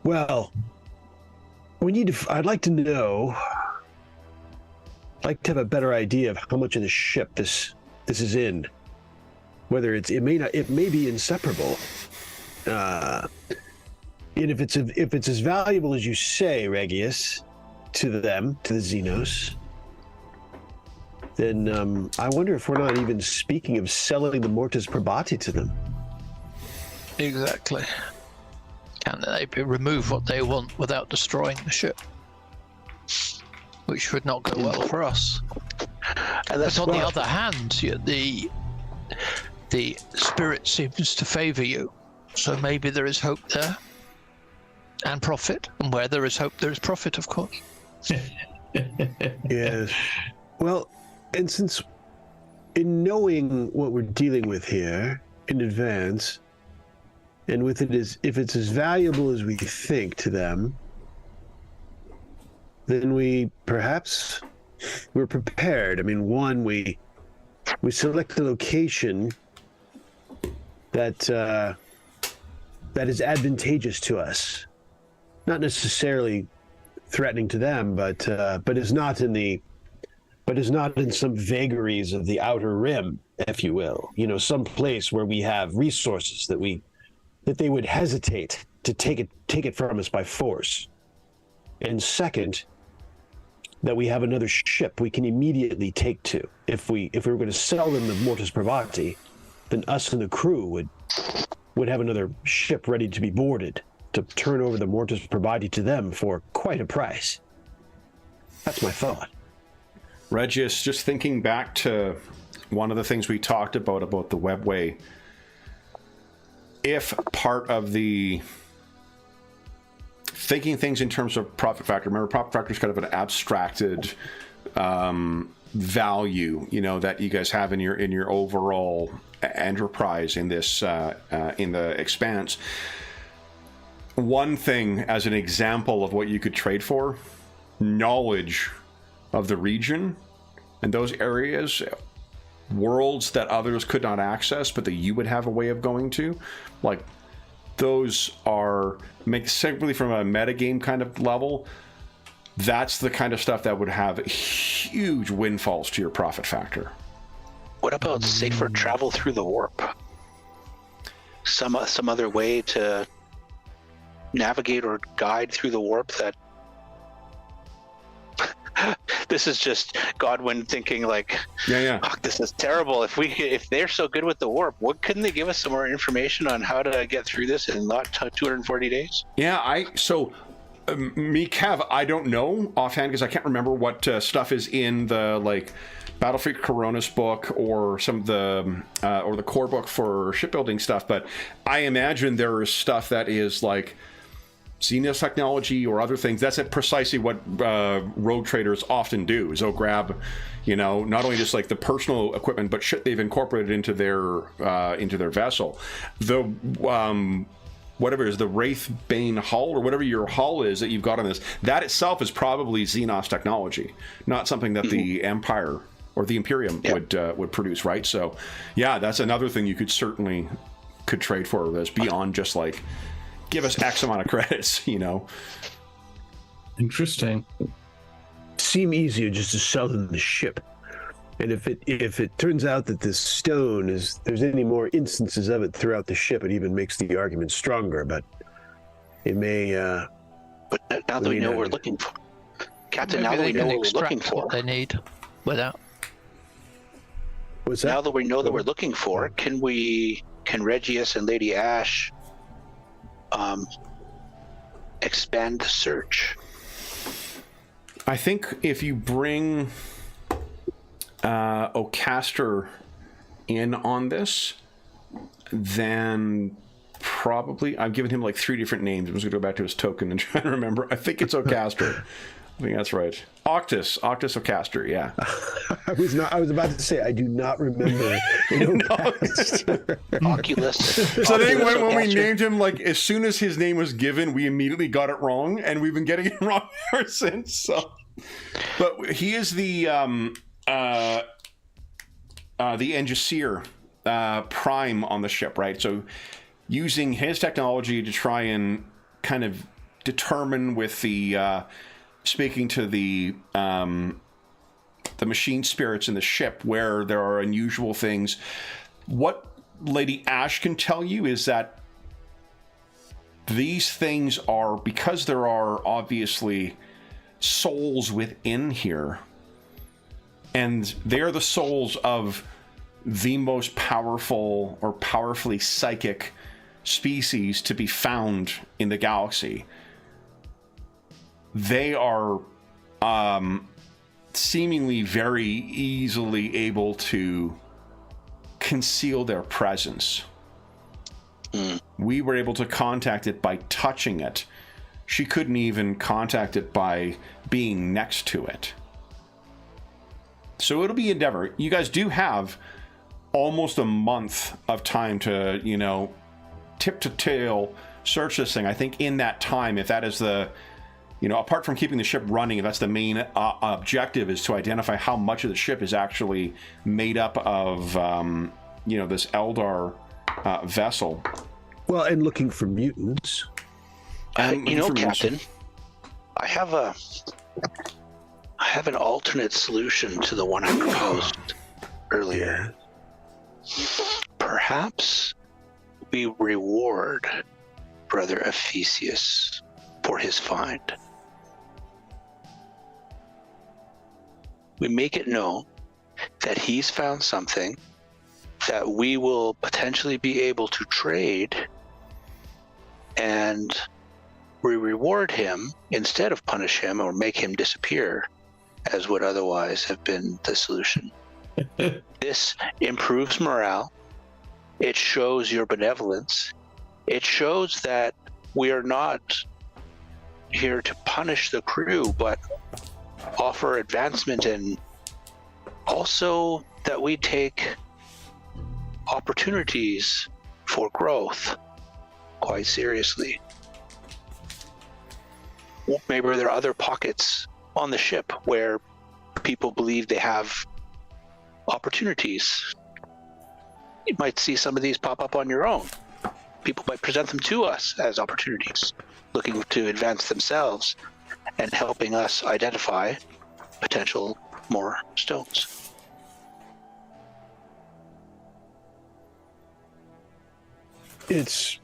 Speaker 5: Well, we need to. I'd like to know. I'd like to have a better idea of how much of the ship this is in. Whether it may be inseparable. And if it's as valuable as you say, Regius, to the Xenos, then I wonder if we're not even speaking of selling the Mortis Probati to them.
Speaker 3: Exactly. Can they remove what they want without destroying the ship? Which would not go well for us. And that's on the other hand, the spirit seems to favor you. So maybe there is hope there. And profit. And where there is hope, there is profit, of course.
Speaker 5: Yes. Well, and since in knowing what we're dealing with here in advance, and with it is, if it's as valuable as we think to them, then we're prepared. I mean, one, we select a location that is advantageous to us. Not necessarily threatening to them, but is not in some vagaries of the outer rim, if you will. You know, some place where we have resources that they would hesitate to take it from us by force. And second, that we have another ship we can immediately take to. If we were going to sell them the Mortis Pravati, then us and the crew would have another ship ready to be boarded to turn over the Mortis Pravati to them for quite a price. That's my thought.
Speaker 1: Regius, just thinking back to one of the things we talked about the webway, if part of the thinking things in terms of profit factor, remember profit factor is kind of an abstracted value, that you guys have in your overall enterprise in this in the Expanse. One thing as an example of what you could trade for, knowledge of the region and those areas, worlds that others could not access but that you would have a way of going to, like those are simply from a metagame kind of level. That's the kind of stuff that would have huge windfalls to your profit factor.
Speaker 2: What about safer travel through the warp? Some other way to navigate or guide through the warp that this is just Godwin thinking like, this is terrible. If they're so good with the warp, couldn't they give us some more information on how to get through this in not 240 days?
Speaker 1: Yeah, Kev, I don't know offhand because I can't remember what stuff is in the Battlefleet Coronis book or some of the or the core book for shipbuilding stuff, but I imagine there is stuff that is like Xenos technology or other things. That's precisely what rogue traders often do, is they'll grab, not only just like the personal equipment, but shit they've incorporated into their vessel. The whatever it is, the Wraithbane hull or whatever your hull is that you've got on this, that itself is probably Xenos technology, not something that the Empire or the Imperium would produce, right? So, yeah, that's another thing you could trade for that's beyond just like, give us X amount of credits,
Speaker 4: Interesting.
Speaker 5: Seem easier just to sell them the ship. And if it turns out that this stone there's any more instances of it throughout the ship, it even makes the argument stronger. But it may.
Speaker 2: But now that we know what we're looking for, Captain,
Speaker 3: Maybe
Speaker 2: now that we
Speaker 3: they
Speaker 2: know
Speaker 3: can
Speaker 2: what we're looking
Speaker 3: extract what
Speaker 2: for,
Speaker 3: they need without.
Speaker 5: What's that?
Speaker 2: now that we know that we're looking for, can Regius and Lady Ash expand the search?
Speaker 1: I think if you bring Ocaster in on this, then probably I've given him like 3 different names. I'm just gonna go back to his token and try to remember. I think it's Ocaster. I think that's right. Octus Ocaster, yeah.
Speaker 5: I was about to say I do not remember.
Speaker 2: Oculus.
Speaker 1: So I think when we named him, like as soon as his name was given, we immediately got it wrong, and we've been getting it wrong ever since. So, but he is the Engiseer Prime on the ship, right? So using his technology to try and kind of determine with the speaking to the machine spirits in the ship where there are unusual things. What Lady Ash can tell you is that these things are, because there are obviously souls within here, and they're the souls of the most powerful or powerfully psychic species to be found in the galaxy. They are seemingly very easily able to conceal their presence. We were able to contact it by touching it. She couldn't even contact it by being next to it. So it'll be endeavor. You guys do have almost a month of time to, tip to tail search this thing. I think in that time, if that is the, apart from keeping the ship running, if that's the main objective, is to identify how much of the ship is actually made up of, this Eldar vessel.
Speaker 5: Well, and looking for mutants.
Speaker 2: Captain, I have an alternate solution to the one I proposed earlier. Perhaps we reward Brother Ephesius for his find. We make it known that he's found something that we will potentially be able to trade, and we reward him instead of punish him or make him disappear, as would otherwise have been the solution. This improves morale. It shows your benevolence. It shows that we are not here to punish the crew, but offer advancement, and also that we take opportunities for growth quite seriously. Maybe there are other pockets on the ship where people believe they have opportunities. You might see some of these pop up on your own. People might present them to us as opportunities, looking to advance themselves and helping us identify potential more stones.
Speaker 5: It's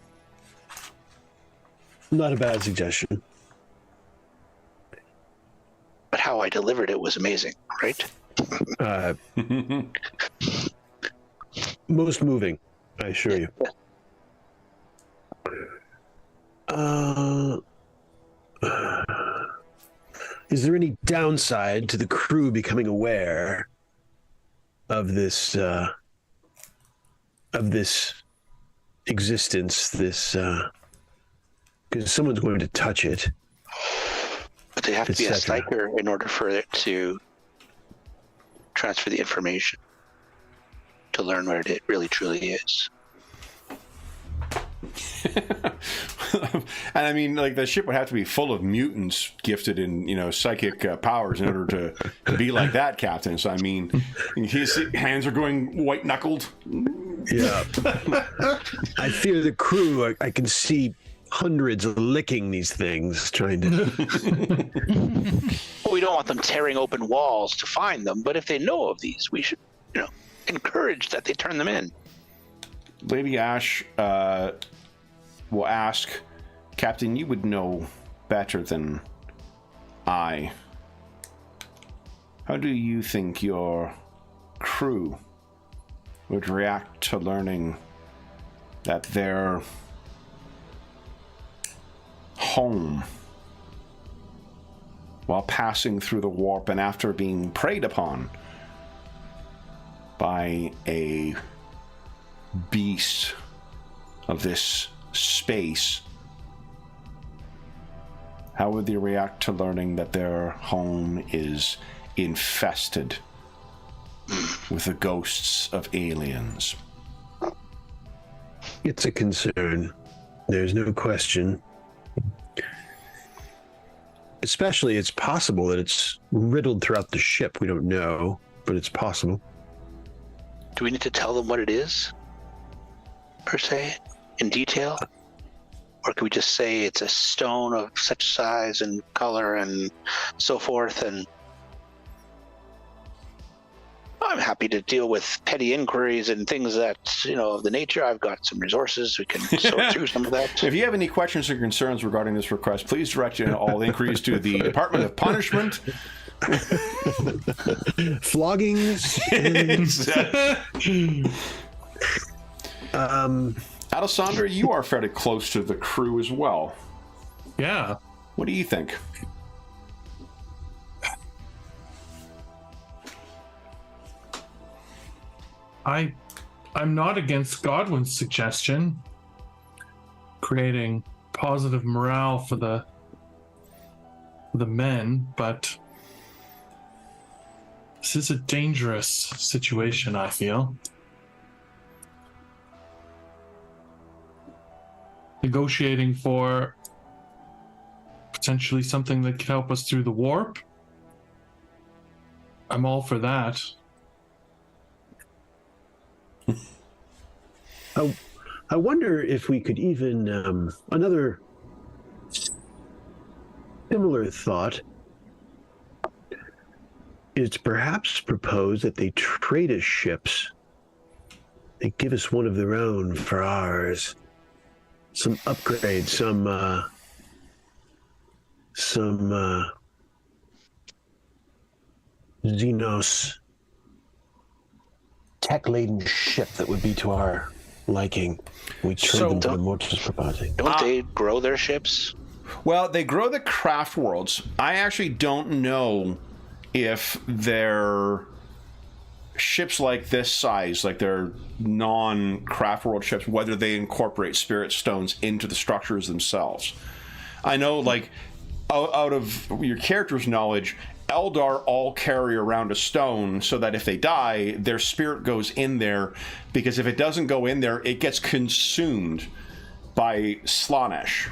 Speaker 5: not a bad suggestion.
Speaker 2: But how I delivered it was amazing, right?
Speaker 5: Most moving, I assure you. Is there any downside to the crew becoming aware of this existence? Because someone's going to touch it.
Speaker 2: But they have to be a psyker in order for it to transfer the information to learn what it really truly is.
Speaker 1: And I mean, like, the ship would have to be full of mutants gifted in, psychic powers in order to be like that, Captain. So, I mean, his hands are going white-knuckled.
Speaker 5: Yeah. I fear the crew, I can see hundreds licking these things, trying to...
Speaker 2: Well, we don't want them tearing open walls to find them, but if they know of these, we should, encourage that they turn them in.
Speaker 1: Lady Ash will ask, Captain, you would know better than I how do you think your crew would react to learning that their home, while passing through the warp and after being preyed upon by a beast of this space, how would they react to learning that their home is infested with the ghosts of aliens?
Speaker 5: It's a concern. There's no question. Especially, it's possible that it's riddled throughout the ship. We don't know, but it's possible.
Speaker 2: Do we need to tell them what it is, per se, in detail? Or can we just say it's a stone of such size and color and so forth? And I'm happy to deal with petty inquiries and things that, of the nature. I've got some resources. We can sort through some of that.
Speaker 1: If you have any questions or concerns regarding this request, please direct all inquiries to the Department of Punishment.
Speaker 5: Floggings.
Speaker 1: Alessandra, you are fairly close to the crew as well.
Speaker 4: Yeah.
Speaker 1: What do you think?
Speaker 4: I'm not against Godwin's suggestion, creating positive morale for the men, but this is a dangerous situation, I feel. Negotiating for potentially something that could help us through the warp. I'm all for that.
Speaker 5: I wonder if we could even another similar thought is to perhaps propose that they trade us ships. They give us one of their own for ours. Some upgrades, some Xenos tech-laden ship that would be to our liking. We trade them to the Mortis proposing.
Speaker 2: Don't they grow their ships?
Speaker 1: Well, they grow the craft worlds. I actually don't know if they're ships like this size, like they're non-craft world ships, whether they incorporate spirit stones into the structures themselves. I know, like, out of your character's knowledge, Eldar all carry around a stone so that if they die, their spirit goes in there, because if it doesn't go in there, it gets consumed by Slaanesh.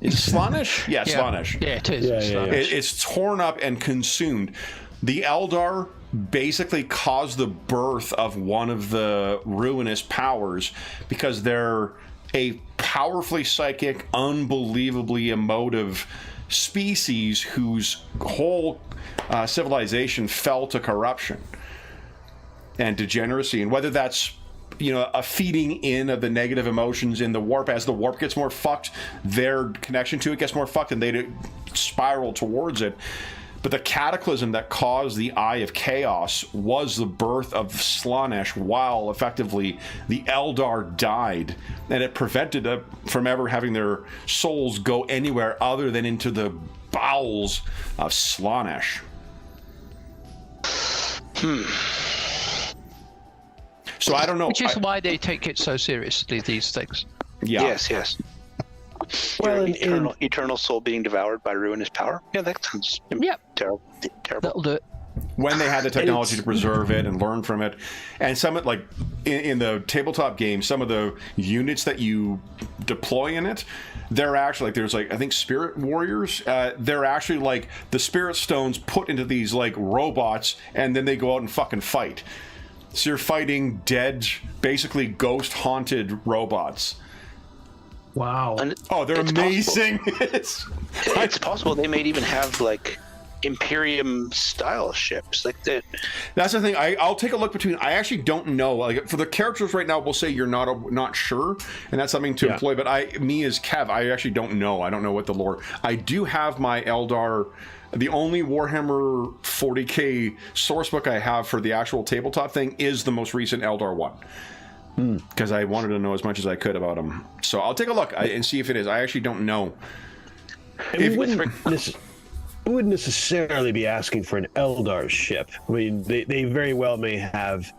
Speaker 1: Is it Slaanesh? Yeah, Slaanesh.
Speaker 3: Yeah, it is.
Speaker 5: Yeah.
Speaker 1: It's torn up and consumed. The Eldar basically caused the birth of one of the ruinous powers because they're a powerfully psychic, unbelievably emotive species whose whole civilization fell to corruption and degeneracy. And whether that's a feeding in of the negative emotions in the warp, as the warp gets more fucked, their connection to it gets more fucked and they spiral towards it. But the cataclysm that caused the Eye of Chaos was the birth of Slaanesh, while effectively the Eldar died, and it prevented them from ever having their souls go anywhere other than into the bowels of Slaanesh. So I don't know.
Speaker 3: Which is why they take it so seriously, these things.
Speaker 1: Yeah.
Speaker 2: Yes.
Speaker 5: Well,
Speaker 2: eternal soul being devoured by ruinous power. Yeah, that sounds terrible.
Speaker 3: That'll do it.
Speaker 1: When they had the technology to preserve it and learn from it, and some like in the tabletop game, some of the units that you deploy in it, they're actually like, there's like, I think spirit warriors. They're actually like the spirit stones put into these like robots, and then they go out and fucking fight. So you're fighting dead, basically ghost haunted robots.
Speaker 4: Wow.
Speaker 1: They're amazing.
Speaker 2: It's possible they may even have like Imperium style ships like that.
Speaker 1: That's the thing. I'll take a look between. I actually don't know. Like for the characters right now, we'll say you're not sure, and that's something to employ. But me as Kev, I actually don't know. I don't know what the lore. I do have my Eldar The only Warhammer 40K sourcebook I have for the actual tabletop thing is the most recent Eldar one. Because I wanted to know as much as I could about them. So I'll take a look and see if it is. I actually don't know.
Speaker 5: We wouldn't necessarily be asking for an Eldar ship. I mean, they very well may have,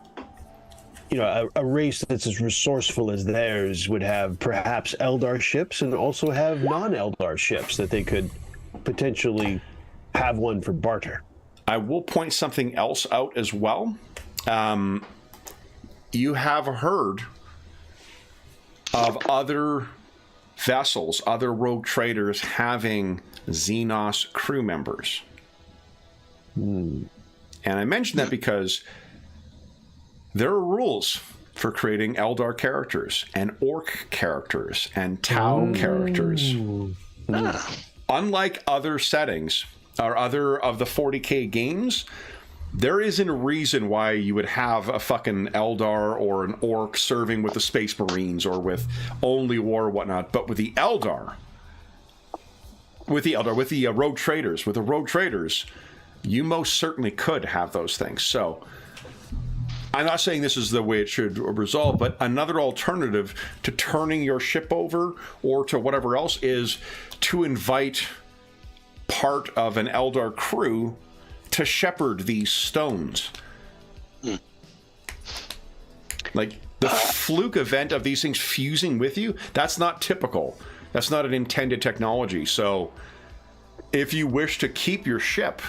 Speaker 5: you know, a race that's as resourceful as theirs would have perhaps Eldar ships and also have non-Eldar ships that they could potentially have one for barter.
Speaker 1: I will point something else out as well. You have heard of other vessels, other rogue traders having Xenos crew members. And I mention that because there are rules for creating Eldar characters and Orc characters and Tau characters. Unlike other settings or other of the 40K games, there isn't a reason why you would have a fucking Eldar or an Orc serving with the Space Marines or with only war or whatnot. But with the Rogue Traders, you most certainly could have those things. So I'm not saying this is the way it should resolve, but another alternative to turning your ship over or to whatever else is to invite part of an Eldar crew to shepherd these stones. Like the fluke event of these things fusing with you, that's not typical. That's not an intended technology. So if you wish to keep your ship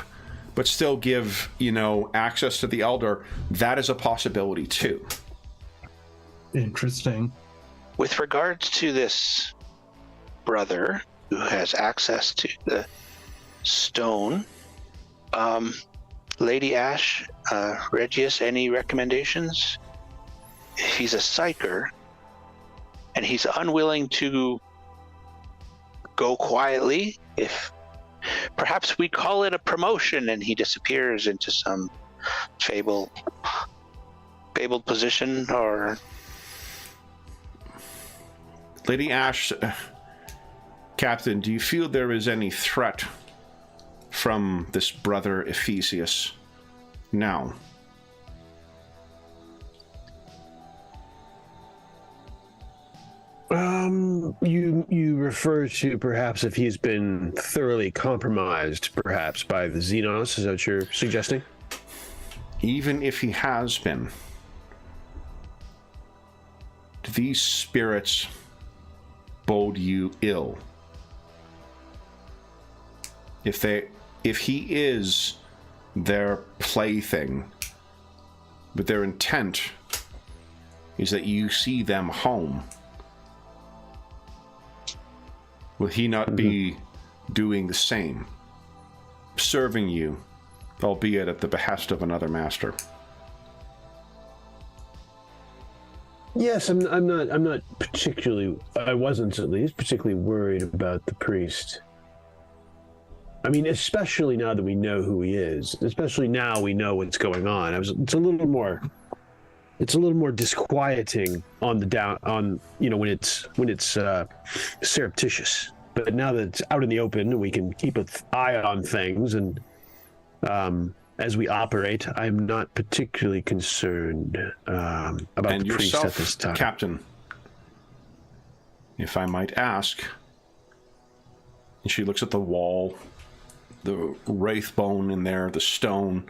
Speaker 1: but still give, you know, access to the Eldar, that is a possibility too.
Speaker 4: Interesting.
Speaker 2: With regards to this brother who has access to the stone, Lady Ash, Regius, any recommendations? He's a psyker, and he's unwilling to go quietly. If perhaps we call it a promotion and he disappears into some fabled position, or...
Speaker 1: Lady Ash, Captain, do you feel there is any threat from this brother Ephesius now?
Speaker 5: You refer to perhaps if he's been thoroughly compromised, perhaps by the Xenos. Is that what you're suggesting?
Speaker 1: Even if he has been, do these spirits bode you ill? If he is their plaything, but their intent is that you see them home, will he not be doing the same, serving you, albeit at the behest of another master?
Speaker 5: Yes, I'm not particularly. I wasn't at least particularly worried about the priest. I mean, especially now that we know who he is, especially now we know what's going on. It's a little more disquieting on when it's surreptitious. But now that it's out in the open, we can keep an eye on things, and as we operate, I'm not particularly concerned about
Speaker 1: and
Speaker 5: the priest
Speaker 1: yourself,
Speaker 5: at this time.
Speaker 1: Captain, if I might ask. And she looks at the wall, the wraith bone in there, the stone.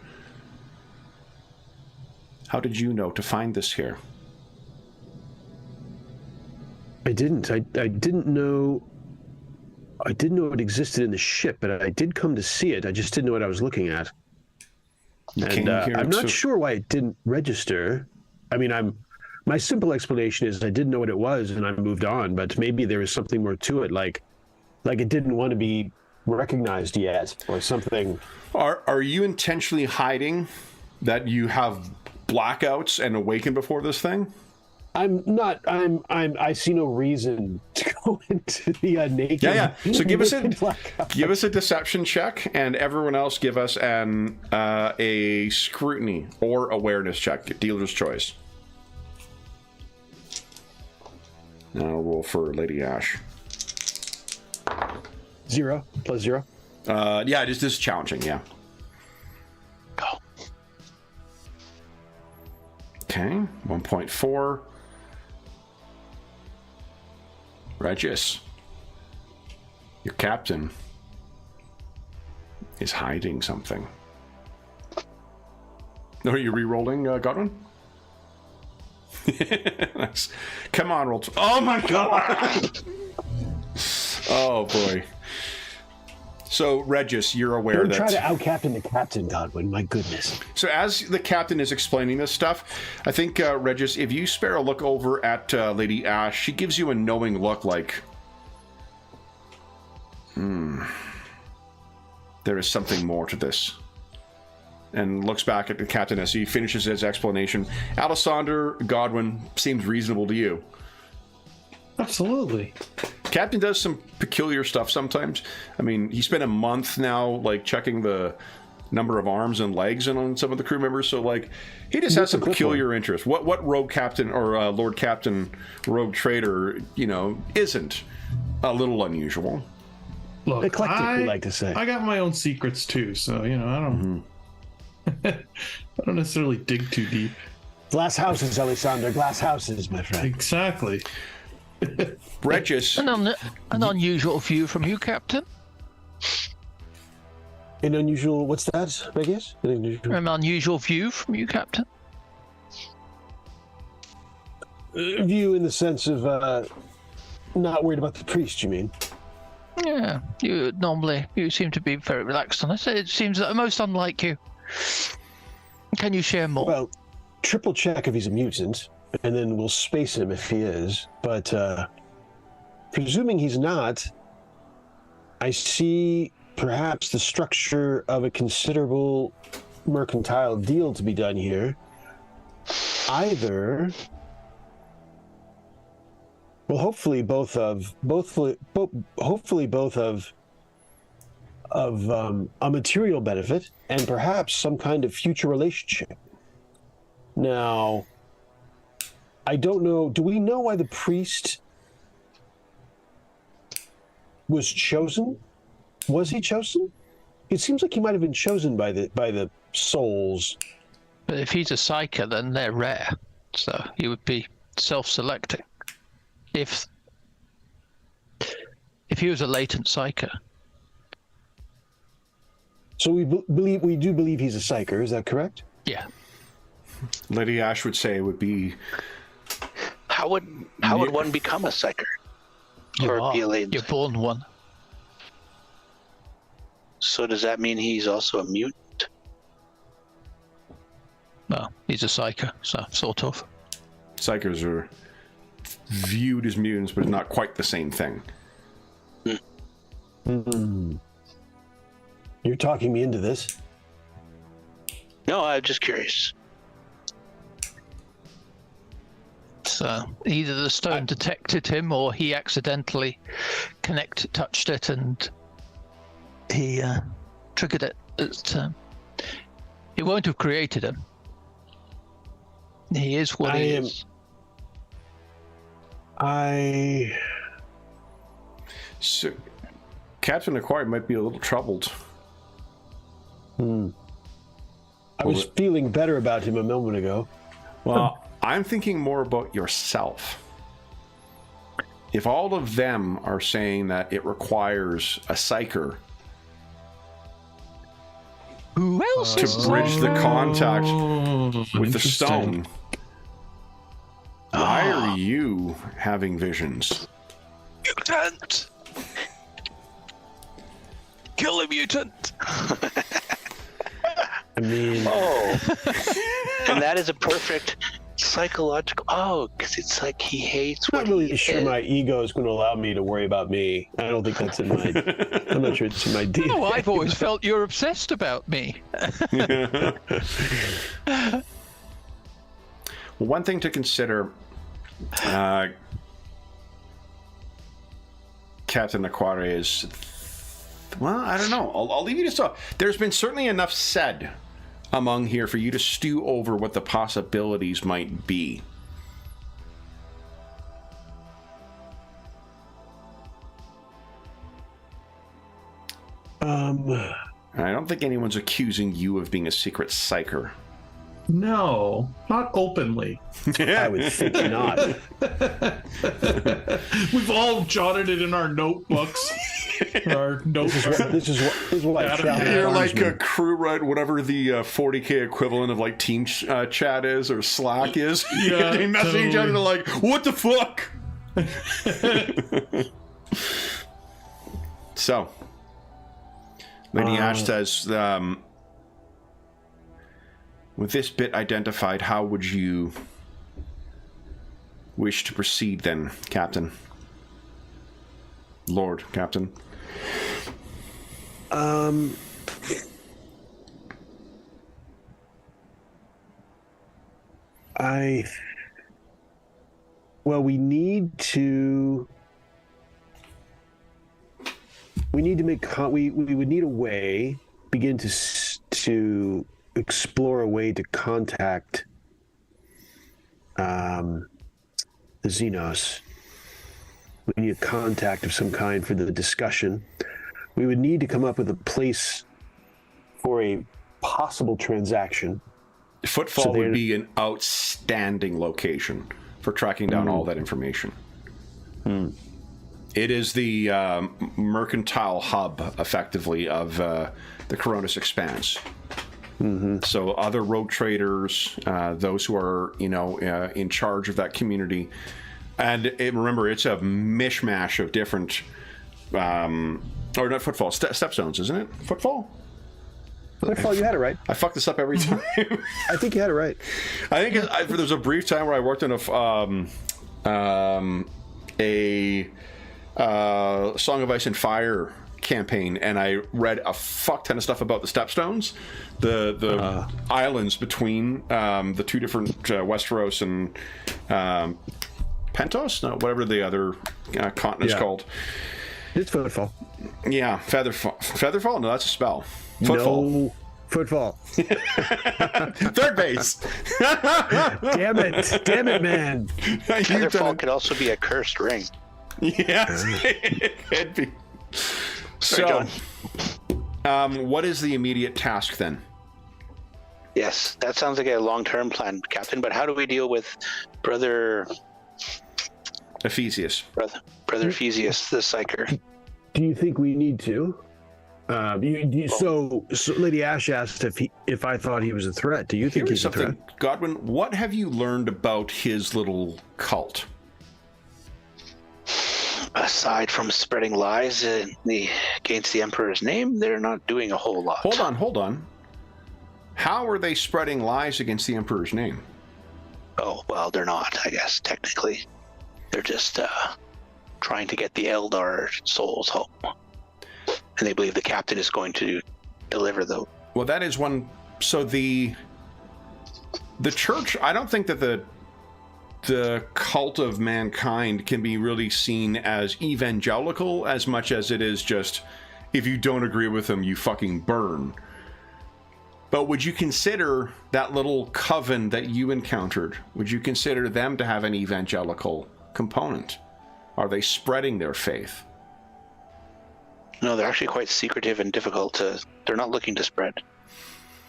Speaker 1: How did you know to find this here?
Speaker 5: I didn't. I didn't know. I didn't know it existed in the ship, but I did come to see it. I just didn't know what I was looking at. And I'm not sure why it didn't register. I mean, my simple explanation is I didn't know what it was and I moved on, but maybe there was something more to it, like it didn't want to be recognized yet or something.
Speaker 1: Are you intentionally hiding that you have blackouts and awaken before this thing?
Speaker 5: I'm not. I see no reason to go into the naked.
Speaker 1: Yeah. So give us a deception check, and everyone else give us a scrutiny or awareness check. Dealer's choice. Now I'll roll for Lady Ash.
Speaker 5: 0 + 0.
Speaker 1: Yeah, this is challenging, yeah.
Speaker 2: Go.
Speaker 1: Okay, 1.4. Regis, your captain is hiding something. No, are you re-rolling, Godwin? Nice. Come on, roll. Oh my god! Oh boy. So, Regis, you're aware
Speaker 5: Don't
Speaker 1: that...
Speaker 5: try to out-captain the captain, Godwin. My goodness.
Speaker 1: So as the captain is explaining this stuff, I think, Regis, if you spare a look over at Lady Ash, she gives you a knowing look like... there is something more to this. And looks back at the captain as he finishes his explanation. Alessander, Godwin, seems reasonable to you.
Speaker 4: Absolutely.
Speaker 1: Captain does some peculiar stuff sometimes. I mean, he spent a month now, like, checking the number of arms and legs on some of the crew members. So, like, he just has some peculiar interest. What rogue captain or Lord Captain rogue trader, you know, isn't a little unusual.
Speaker 4: Look,
Speaker 5: Eclectic, we like to say.
Speaker 4: I got my own secrets too, so you know, I don't. I don't necessarily dig too deep.
Speaker 5: Glass houses, Alessander. Glass houses, my friend.
Speaker 4: Exactly.
Speaker 1: Regis,
Speaker 3: An unusual view from you, Captain.
Speaker 5: An unusual. What's that? I guess.
Speaker 3: An unusual view from you, Captain.
Speaker 5: View in the sense of not worried about the priest. You mean?
Speaker 3: Yeah, you seem to be very relaxed on this. It seems most unlike you. Can you share more?
Speaker 5: Well, triple check if he's a mutant, and then we'll space him if he is. But presuming he's not, I see perhaps the structure of a considerable mercantile deal to be done here. Either, well, hopefully both of a material benefit and perhaps some kind of future relationship. Now, I don't know. Do we know why the priest was chosen? Was he chosen? It seems like he might have been chosen by the souls.
Speaker 3: But if he's a psyker, then they're rare, so he would be self-selecting. If he was a latent psyker.
Speaker 5: So we do believe he's a psyker. Is that correct?
Speaker 3: Yeah.
Speaker 1: Lady Ash would say it would be...
Speaker 2: How would one become a psyker? Or be a latent?
Speaker 3: You're born one.
Speaker 2: So does that mean he's also a mutant?
Speaker 3: Well, he's a psyker, so sort of.
Speaker 1: Psychers are viewed as mutants, but not quite the same thing.
Speaker 5: You're talking me into this.
Speaker 2: No, I'm just curious.
Speaker 3: So either the stone detected him, or he accidentally touched it, and he triggered it. It won't have created him. He is what he is.
Speaker 1: So, Captain Acquired might be a little troubled.
Speaker 5: I was feeling better about him a moment ago.
Speaker 1: Well, I'm thinking more about yourself. If all of them are saying that it requires a psyker
Speaker 3: Who else
Speaker 1: to
Speaker 3: is
Speaker 1: bridge the contact with the
Speaker 4: Interesting.
Speaker 1: stone, why are you having visions?
Speaker 3: mutant? Kill a mutant.
Speaker 5: I mean,
Speaker 2: And that is a perfect psychological. Oh, because it's like he hates.
Speaker 5: I'm not
Speaker 2: what
Speaker 5: really
Speaker 2: he
Speaker 5: sure
Speaker 2: is.
Speaker 5: my ego is going to allow me to worry about me. I don't think that's in my. I'm not sure it's in my DNA.
Speaker 3: Oh, I've always felt you're obsessed about me.
Speaker 1: Well, one thing to consider, Captain Aquare, is, well, I don't know. I'll leave you to talk. There's been certainly enough said among here for you to stew over what the possibilities might be. I don't think anyone's accusing you of being a secret psyker.
Speaker 4: No, not openly.
Speaker 5: I would think not.
Speaker 4: We've all jotted it in our notebooks. Our notebooks.
Speaker 5: This is why
Speaker 1: You're like a crew, right? Whatever the 40K equivalent of like team chat is or Slack is.
Speaker 4: Yeah,
Speaker 1: they message each other like, "What the fuck?" So, Lady Ash says, with this bit identified, how would you wish to proceed then, Captain? Lord, Captain.
Speaker 5: Well, we need to make we would need a way, begin to explore a way to contact the Xenos. We need a contact of some kind for the discussion. We would need to come up with a place for a possible transaction.
Speaker 1: Footfall would be an outstanding location for tracking down all that information. It is the mercantile hub, effectively, of the Coronis Expanse. So other rogue traders, those who are, in charge of that community, and remember, it's a mishmash of different, or not Footfall, stepstones, isn't it? Footfall?
Speaker 5: Footfall, you had it right.
Speaker 1: I fuck this up every time.
Speaker 5: I think you had it right.
Speaker 1: I think there was a brief time where I worked on a Song of Ice and Fire campaign, and I read a fuck ton of stuff about the stepstones, the islands between the two different Westeros and Pentos, no, whatever the other continent's called.
Speaker 5: It's Footfall.
Speaker 1: Yeah, Featherfall. No, that's a spell. Footfall.
Speaker 5: No, Footfall.
Speaker 1: Third base.
Speaker 5: Damn it, man.
Speaker 2: Featherfall could also be a cursed ring.
Speaker 1: Yes, it could be.
Speaker 2: Sorry,
Speaker 1: So, what is the immediate task then?
Speaker 2: Yes, that sounds like a long-term plan, Captain. But how do we deal with Brother
Speaker 1: Ephesius?
Speaker 2: Brother Ephesius, the psyker?
Speaker 5: Do you think we need to? So Lady Ash asked if I thought he was a threat. Do you think he's a threat?
Speaker 1: Godwin, what have you learned about his little cult?
Speaker 2: Aside from spreading lies against the Emperor's name, they're not doing a whole lot.
Speaker 1: Hold on. How are they spreading lies against the Emperor's name?
Speaker 2: Oh, well, they're not, I guess, technically. They're just trying to get the Eldar souls home. And they believe the captain is going to deliver them.
Speaker 1: Well, that is one. So the church, I don't think that the cult of mankind can be really seen as evangelical as much as it is just, if you don't agree with them, you fucking burn. But would you consider that little coven that you encountered, would you consider them to have an evangelical component? Are they spreading their faith?
Speaker 2: No, they're actually quite secretive and difficult to... They're not looking to spread.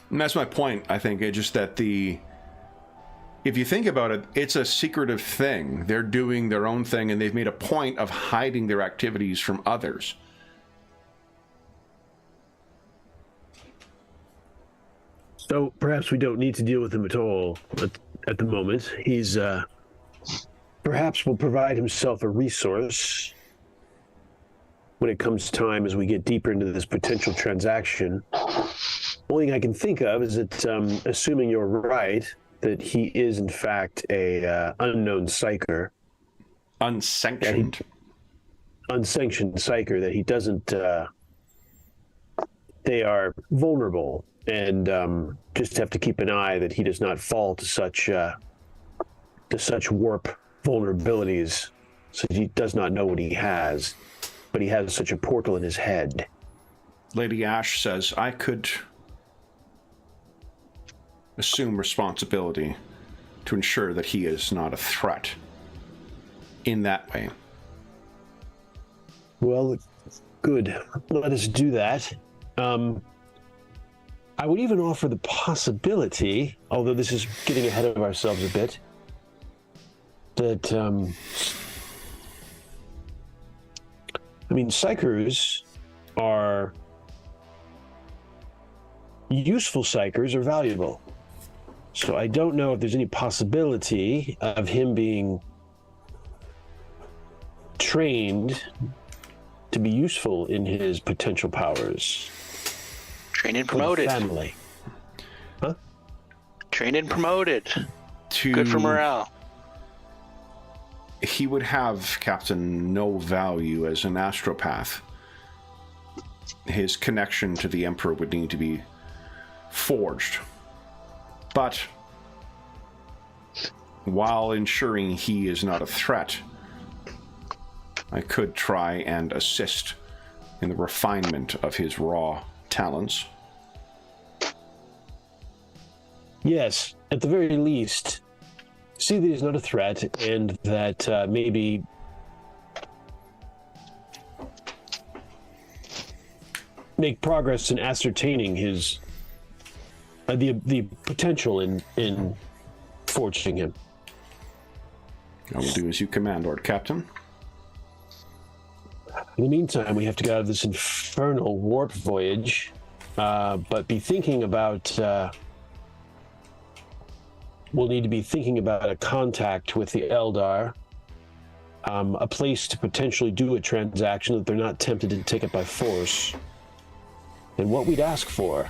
Speaker 1: And that's my point, I think. It's just that if you think about it, it's a secretive thing. They're doing their own thing, and they've made a point of hiding their activities from others.
Speaker 5: So perhaps we don't need to deal with him at all at the moment. He's perhaps will provide himself a resource when it comes time as we get deeper into this potential transaction. Only thing I can think of is that, assuming you're right, that he is in fact a unknown psyker.
Speaker 1: Unsanctioned.
Speaker 5: Unsanctioned psyker, that he doesn't... they are vulnerable, and just have to keep an eye that he does not fall to such warp vulnerabilities, so he does not know what he has. But he has such a portal in his head.
Speaker 1: Lady Ash says, I could assume responsibility to ensure that he is not a threat in that way.
Speaker 5: Well, Good. Let us do that. I would even offer the possibility, although this is getting ahead of ourselves a bit, that, psychers are useful. Psychers are valuable. So I don't know if there's any possibility of him being trained to be useful in his potential powers.
Speaker 2: Trained and promoted.
Speaker 5: Family. Huh?
Speaker 2: Trained and promoted. Good for morale.
Speaker 1: He would have, Captain, no value as an astropath. His connection to the Emperor would need to be forged. But while ensuring he is not a threat, I could try and assist in the refinement of his raw talents.
Speaker 5: Yes, at the very least, see that he's not a threat, and that maybe make progress in ascertaining his the potential in forging him.
Speaker 1: I will do as you command, Lord Captain.
Speaker 5: In the meantime, we have to get out of this infernal warp voyage, but be thinking about. We'll need to be thinking about a contact with the Eldar, a place to potentially do a transaction that they're not tempted to take it by force, and what we'd ask for.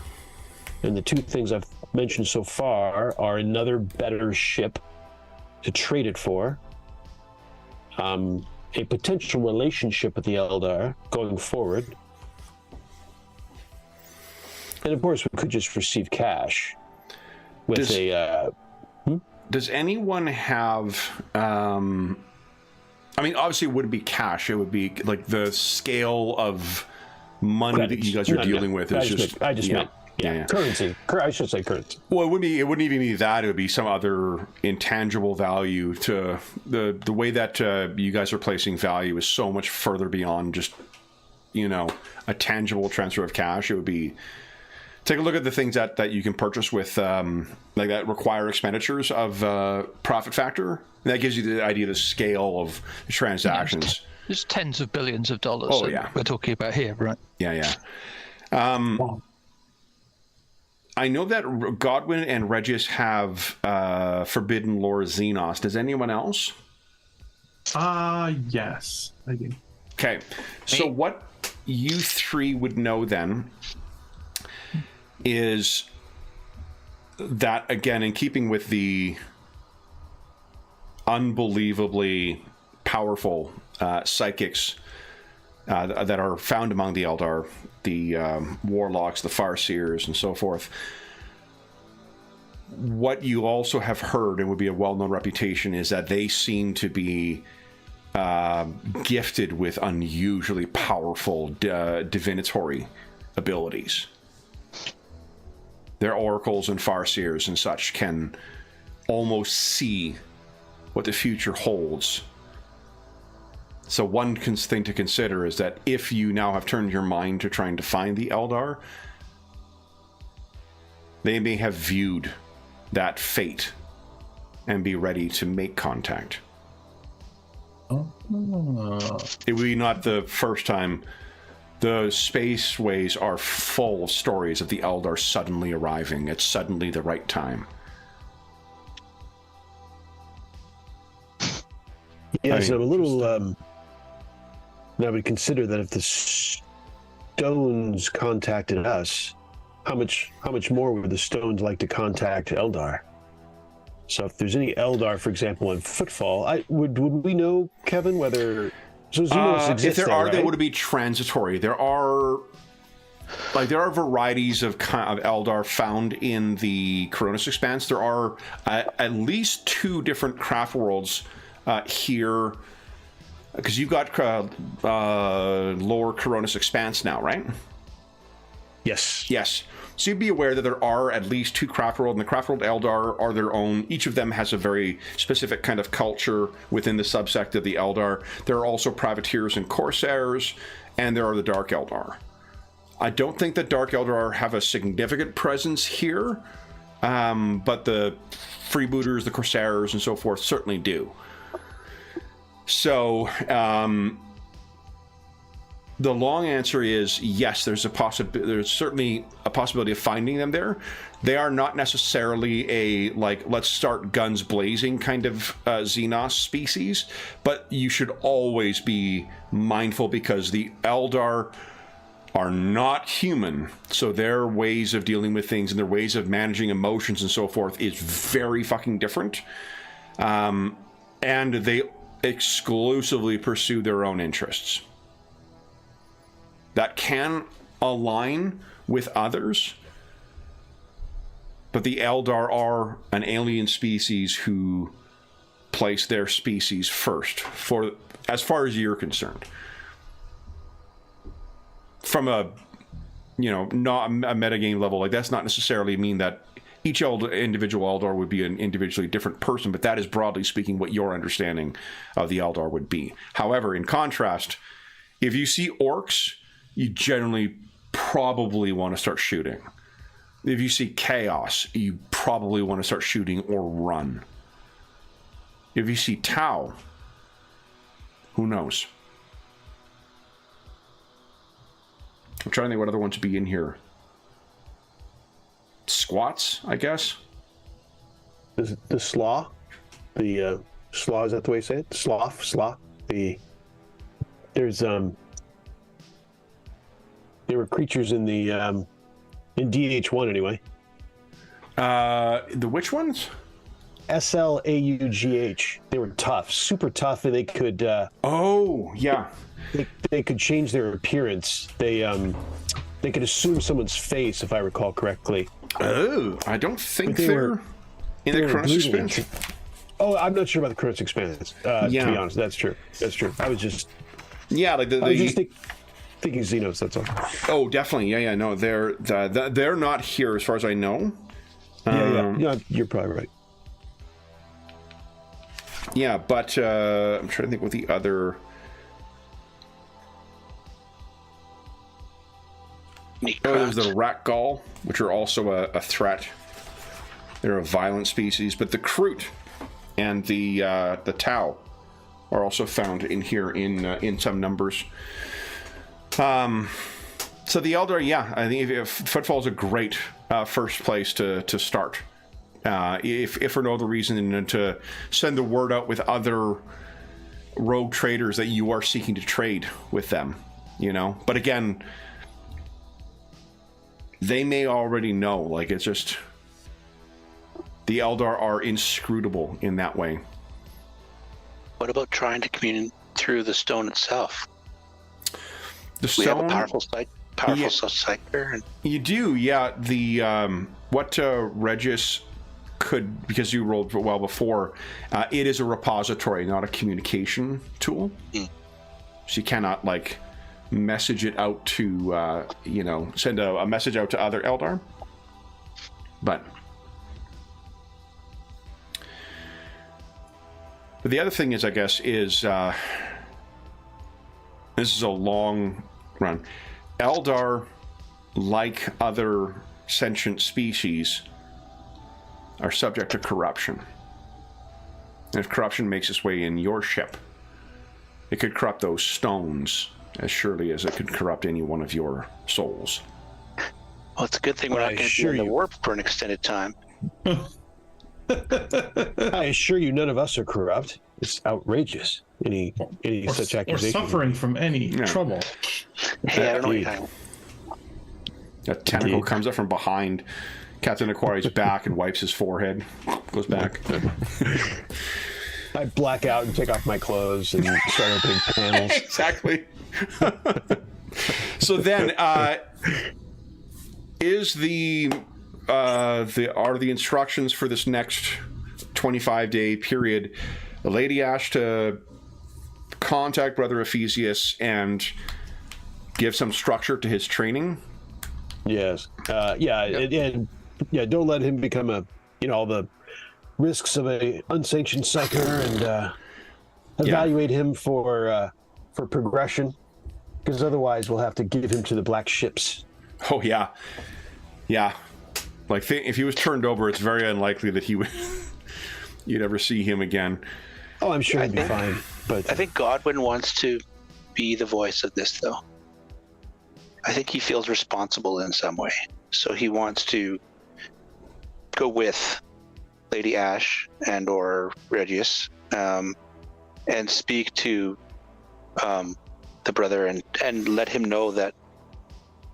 Speaker 5: And the two things I've mentioned so far are another better ship to trade it for, a potential relationship with the Eldar going forward, and of course we could just receive cash with
Speaker 1: Does anyone have obviously it wouldn't be cash, it would be like the scale of money
Speaker 5: credits.
Speaker 1: that you guys are dealing with is
Speaker 5: I just meant currency. I should say currency.
Speaker 1: Well, it wouldn't even be that. It would be some other intangible value to the way that you guys are placing value is so much further beyond just, a tangible transfer of cash. It would be, take a look at the things that you can purchase with, like that require expenditures of profit factor. That gives you the idea of the scale of the transactions.
Speaker 3: There's tens of billions of dollars we're talking about here, right?
Speaker 1: Yeah. I know that Godwin and Regis have Forbidden Lore Xenos. Does anyone else?
Speaker 4: Yes, I do.
Speaker 1: Okay, so what you three would know then is that, again, in keeping with the unbelievably powerful psychics that are found among the Eldar, the warlocks, the farseers, and so forth. What you also have heard, and would be a well-known reputation, is that they seem to be gifted with unusually powerful divinatory abilities. Their oracles and farseers and such can almost see what the future holds. So one thing to consider is that if you now have turned your mind to trying to find the Eldar, they may have viewed that fate and be ready to make contact. It would be not the first time. The spaceways are full of stories of the Eldar suddenly arriving at suddenly the right time.
Speaker 5: Yes, I'm a little... Now we consider that if the stones contacted us, how much more would the stones like to contact Eldar? So if there's any Eldar, for example, in Footfall, would we know, Kevin, whether Xenos exists?
Speaker 1: If there are,
Speaker 5: right?
Speaker 1: they would be transitory. There are varieties of Eldar found in the Coronis Expanse. There are at least 2 different craft worlds here. Because you've got Lower Coronis Expanse now, right?
Speaker 5: Yes.
Speaker 1: So you'd be aware that there are at least 2 craft world, and the craft world Eldar are their own. Each of them has a very specific kind of culture within the subsect of the Eldar. There are also privateers and corsairs, and there are the Dark Eldar. I don't think that Dark Eldar have a significant presence here, but the freebooters, the Corsairs, and so forth certainly do. So, the long answer is yes. There's certainly a possibility of finding them there. They are not necessarily a let's start guns blazing kind of Xenos species, but you should always be mindful because the Eldar are not human, so their ways of dealing with things and their ways of managing emotions and so forth is very fucking different, and they exclusively pursue their own interests. That can align with others, but the Eldar are an alien species who place their species first, for as far as you're concerned. From a, not a metagame level, that's not necessarily mean that each individual Eldar would be an individually different person, but that is broadly speaking what your understanding of the Eldar would be. However, in contrast, if you see orcs, you generally probably want to start shooting. If you see chaos, you probably want to start shooting or run. If you see Tau, who knows? I'm trying to think what other ones would be in here. Squats, I guess.
Speaker 5: The slaw, slaw, is that the way you say it? Sloth. There's there were creatures in the in DH1 anyway.
Speaker 1: The which ones?
Speaker 5: SLAUGH. They were tough, super tough, and they could.
Speaker 1: Oh yeah.
Speaker 5: They could change their appearance. They could assume someone's face, if I recall correctly.
Speaker 1: Oh, I don't think they're in the Chronos Expanse.
Speaker 5: Oh, I'm not sure about the Chronos Expanse. To be honest, that's true. I was just thinking Xenos. That's all.
Speaker 1: Oh, definitely. Yeah. No, they're not here as far as I know.
Speaker 5: Yeah, you're probably right.
Speaker 1: Yeah, but I'm trying to think what the other. There's the Rakgall, which are also a threat. They're a violent species, but the Kroot and the Tau are also found in here in some numbers. So the Eldar, I think if Footfall is a great first place to start. If for no other reason than to send the word out with other rogue traders that you are seeking to trade with them, But again, they may already know. It's just the Eldar are inscrutable in that way.
Speaker 2: What about trying to commune through the stone itself?
Speaker 1: We have a
Speaker 2: powerful psyker. And...
Speaker 1: You do, yeah. The what Regis could, because you rolled well before, it is a repository, not a communication tool. So you cannot message it out to send a message out to other Eldar. But the other thing is, I guess, is this is a long run. Eldar, like other sentient species, are subject to corruption. And if corruption makes its way in your ship, it could corrupt those stones as surely as it could corrupt any one of your souls.
Speaker 2: Well, it's a good thing we're not going to be in the warp for an extended time.
Speaker 5: I assure you, none of us are corrupt. It's outrageous. Any such accusation.
Speaker 4: Or suffering from any trouble.
Speaker 2: Hey, I don't know what you're talking
Speaker 1: about. A tentacle comes up from behind Captain Aquari's back and wipes his forehead. Goes back.
Speaker 5: I black out and take off my clothes and start opening panels.
Speaker 1: Exactly. So then, are the instructions for this next 25-day period, Lady Ash to contact Brother Ephesius and give some structure to his training?
Speaker 5: Yes. And don't let him become all the risks of a unsanctioned psyker, and evaluate him for progression. Because otherwise we'll have to give him to the black ships.
Speaker 1: Oh, yeah. Yeah. Like, if he was turned over, it's very unlikely that he would... you'd ever see him again.
Speaker 5: Oh, I'm sure he'd be fine. But
Speaker 2: I think Godwin wants to be the voice of this, though. I think he feels responsible in some way. So he wants to go with Lady Ash and or Regius and speak to the brother and let him know that,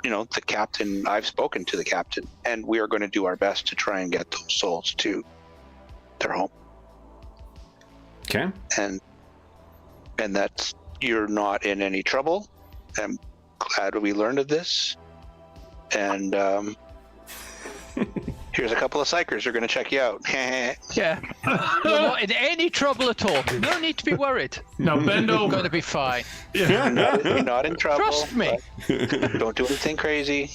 Speaker 2: you know, the captain, I've spoken to the captain, and we are going to do our best to try and get those souls to their home.
Speaker 1: Okay.
Speaker 2: And that you're not in any trouble. I'm glad we learned of this. And here's a couple of psychers who are going to check you out.
Speaker 3: Yeah. You're not in any trouble at all. No need to be worried.
Speaker 4: Now bend
Speaker 3: You're
Speaker 4: over.
Speaker 3: going to be fine.
Speaker 2: You're not in trouble.
Speaker 3: Trust me.
Speaker 2: Don't do anything crazy.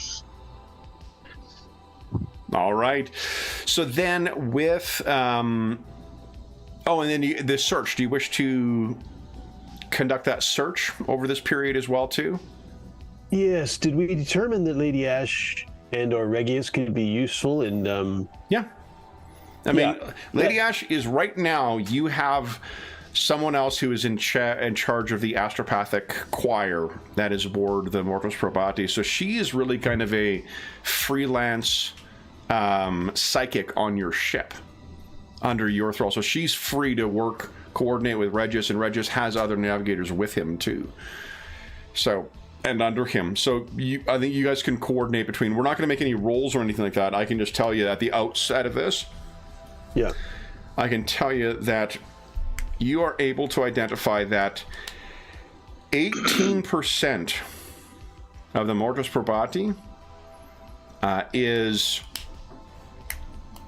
Speaker 1: All right. So then with... and then the search. Do you wish to conduct that search over this period as well, too?
Speaker 5: yes, did we determine that Lady Ash and or Regius could be useful in
Speaker 1: Yeah. I mean, Lady Ash is right now, you have someone else who is in charge of the astropathic choir that is aboard the Mortis Probati. So she is really kind of a freelance psychic on your ship under your thrall. So she's free to work, coordinate with Regius, and Regius has other navigators with him too. So, and under him. So I think you guys can coordinate between, we're not going to make any rolls or anything like that. I can just tell you at the outset of this,
Speaker 5: yeah.
Speaker 1: I can tell you that you are able to identify that 18% of the Mortis Probati is,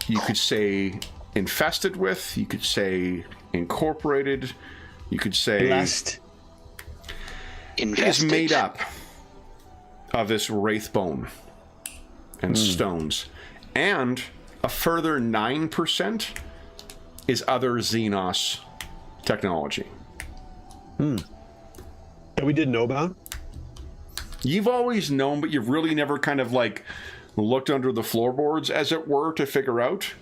Speaker 1: you could say, infested with, you could say incorporated, you could say
Speaker 5: Blessed.
Speaker 1: is made up of this wraith bone and stones. And a further 9% is other Xenos technology.
Speaker 5: That we didn't know about?
Speaker 1: You've always known, but you've really never kind of like looked under the floorboards, as it were, to figure out.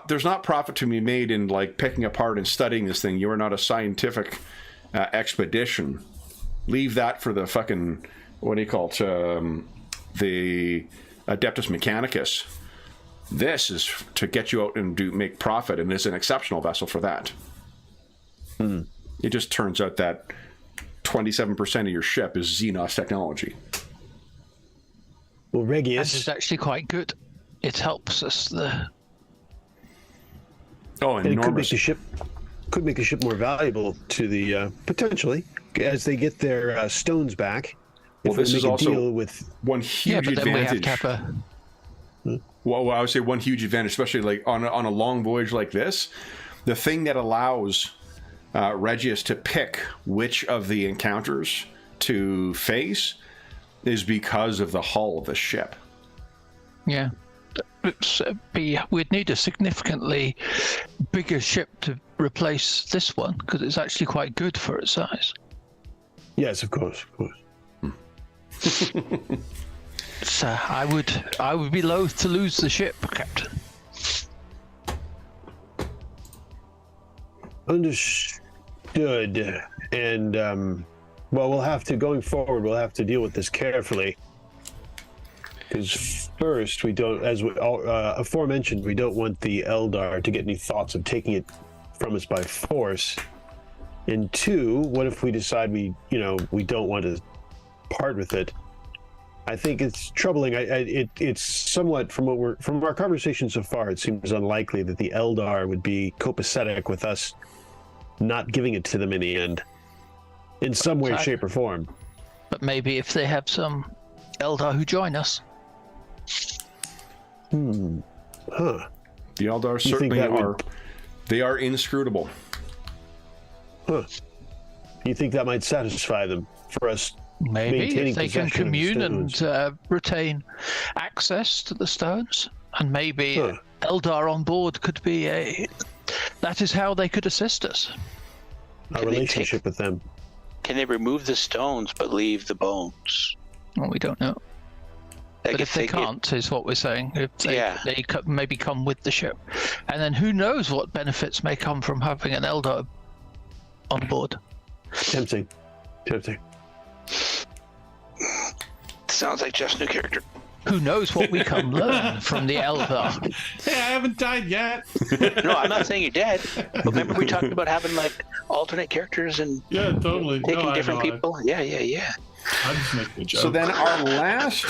Speaker 1: There's not profit to be made in like picking apart and studying this thing. You are not a scientific expedition. Leave that for the fucking, what do you call it, the Adeptus Mechanicus. This is to get you out and make profit, and it's an exceptional vessel for that. It just turns out that 27% of your ship is Xenos technology.
Speaker 5: Well,
Speaker 3: This
Speaker 5: Regius.
Speaker 3: is actually quite good. It helps us.
Speaker 1: Oh,
Speaker 5: And it
Speaker 1: enormous.
Speaker 5: could make the ship more valuable to the potentially as they get their stones back.
Speaker 1: Well,
Speaker 5: If we
Speaker 1: this is
Speaker 5: make a
Speaker 1: also
Speaker 5: deal with
Speaker 1: one
Speaker 3: Yeah,
Speaker 1: huge
Speaker 3: but then we have
Speaker 1: advantage.
Speaker 3: to have a.
Speaker 1: Well, I would say one huge advantage, especially like on a long voyage like this. The thing that allows Regius to pick which of the encounters to face is because of the hull of the ship.
Speaker 3: Yeah. We'd need a significantly bigger ship to replace this one because it's actually quite good for its size.
Speaker 5: yes, of course.
Speaker 3: So I would be loath to lose the ship, Captain.
Speaker 5: Understood. And well, we'll have to going forward. We'll have to deal with this carefully. Because first, we don't, as we aforementioned, we don't want the Eldar to get any thoughts of taking it from us by force. And two, what if we decide we don't want to part with it? I think it's troubling. It's somewhat from our conversation so far. It seems unlikely that the Eldar would be copacetic with us not giving it to them in the end, in some way, shape, or form.
Speaker 3: But maybe if they have some Eldar who join us.
Speaker 5: Huh.
Speaker 1: The Eldar
Speaker 5: You think
Speaker 1: certainly
Speaker 5: that would-
Speaker 1: are. They are inscrutable.
Speaker 5: Huh. You think that might satisfy them for us?
Speaker 3: Maybe
Speaker 5: Maintaining
Speaker 3: if they can
Speaker 5: possession of
Speaker 3: commune and
Speaker 5: stones.
Speaker 3: retain access to the stones, and maybe
Speaker 5: Huh.
Speaker 3: Eldar on board could be that is how they could assist us.
Speaker 5: Our
Speaker 3: Can they
Speaker 5: relationship with them.
Speaker 2: can they remove the stones but leave the bones?
Speaker 3: Well, we don't know.
Speaker 2: Like
Speaker 3: But if they can't, is what we're saying. If they,
Speaker 2: Yeah.
Speaker 3: they maybe come with the ship. And then who knows what benefits may come from having an Eldar on board.
Speaker 5: Tempting.
Speaker 2: Sounds like Jeff's new character.
Speaker 3: Who knows what we can learn from the Eldar.
Speaker 4: Hey, I haven't died yet.
Speaker 2: No, I'm not saying you're dead. But remember we talked about having like alternate characters and
Speaker 4: Yeah, totally.
Speaker 2: taking
Speaker 4: No, I
Speaker 2: different
Speaker 4: know.
Speaker 2: people? Yeah.
Speaker 4: I'm just making a joke.
Speaker 1: So then our last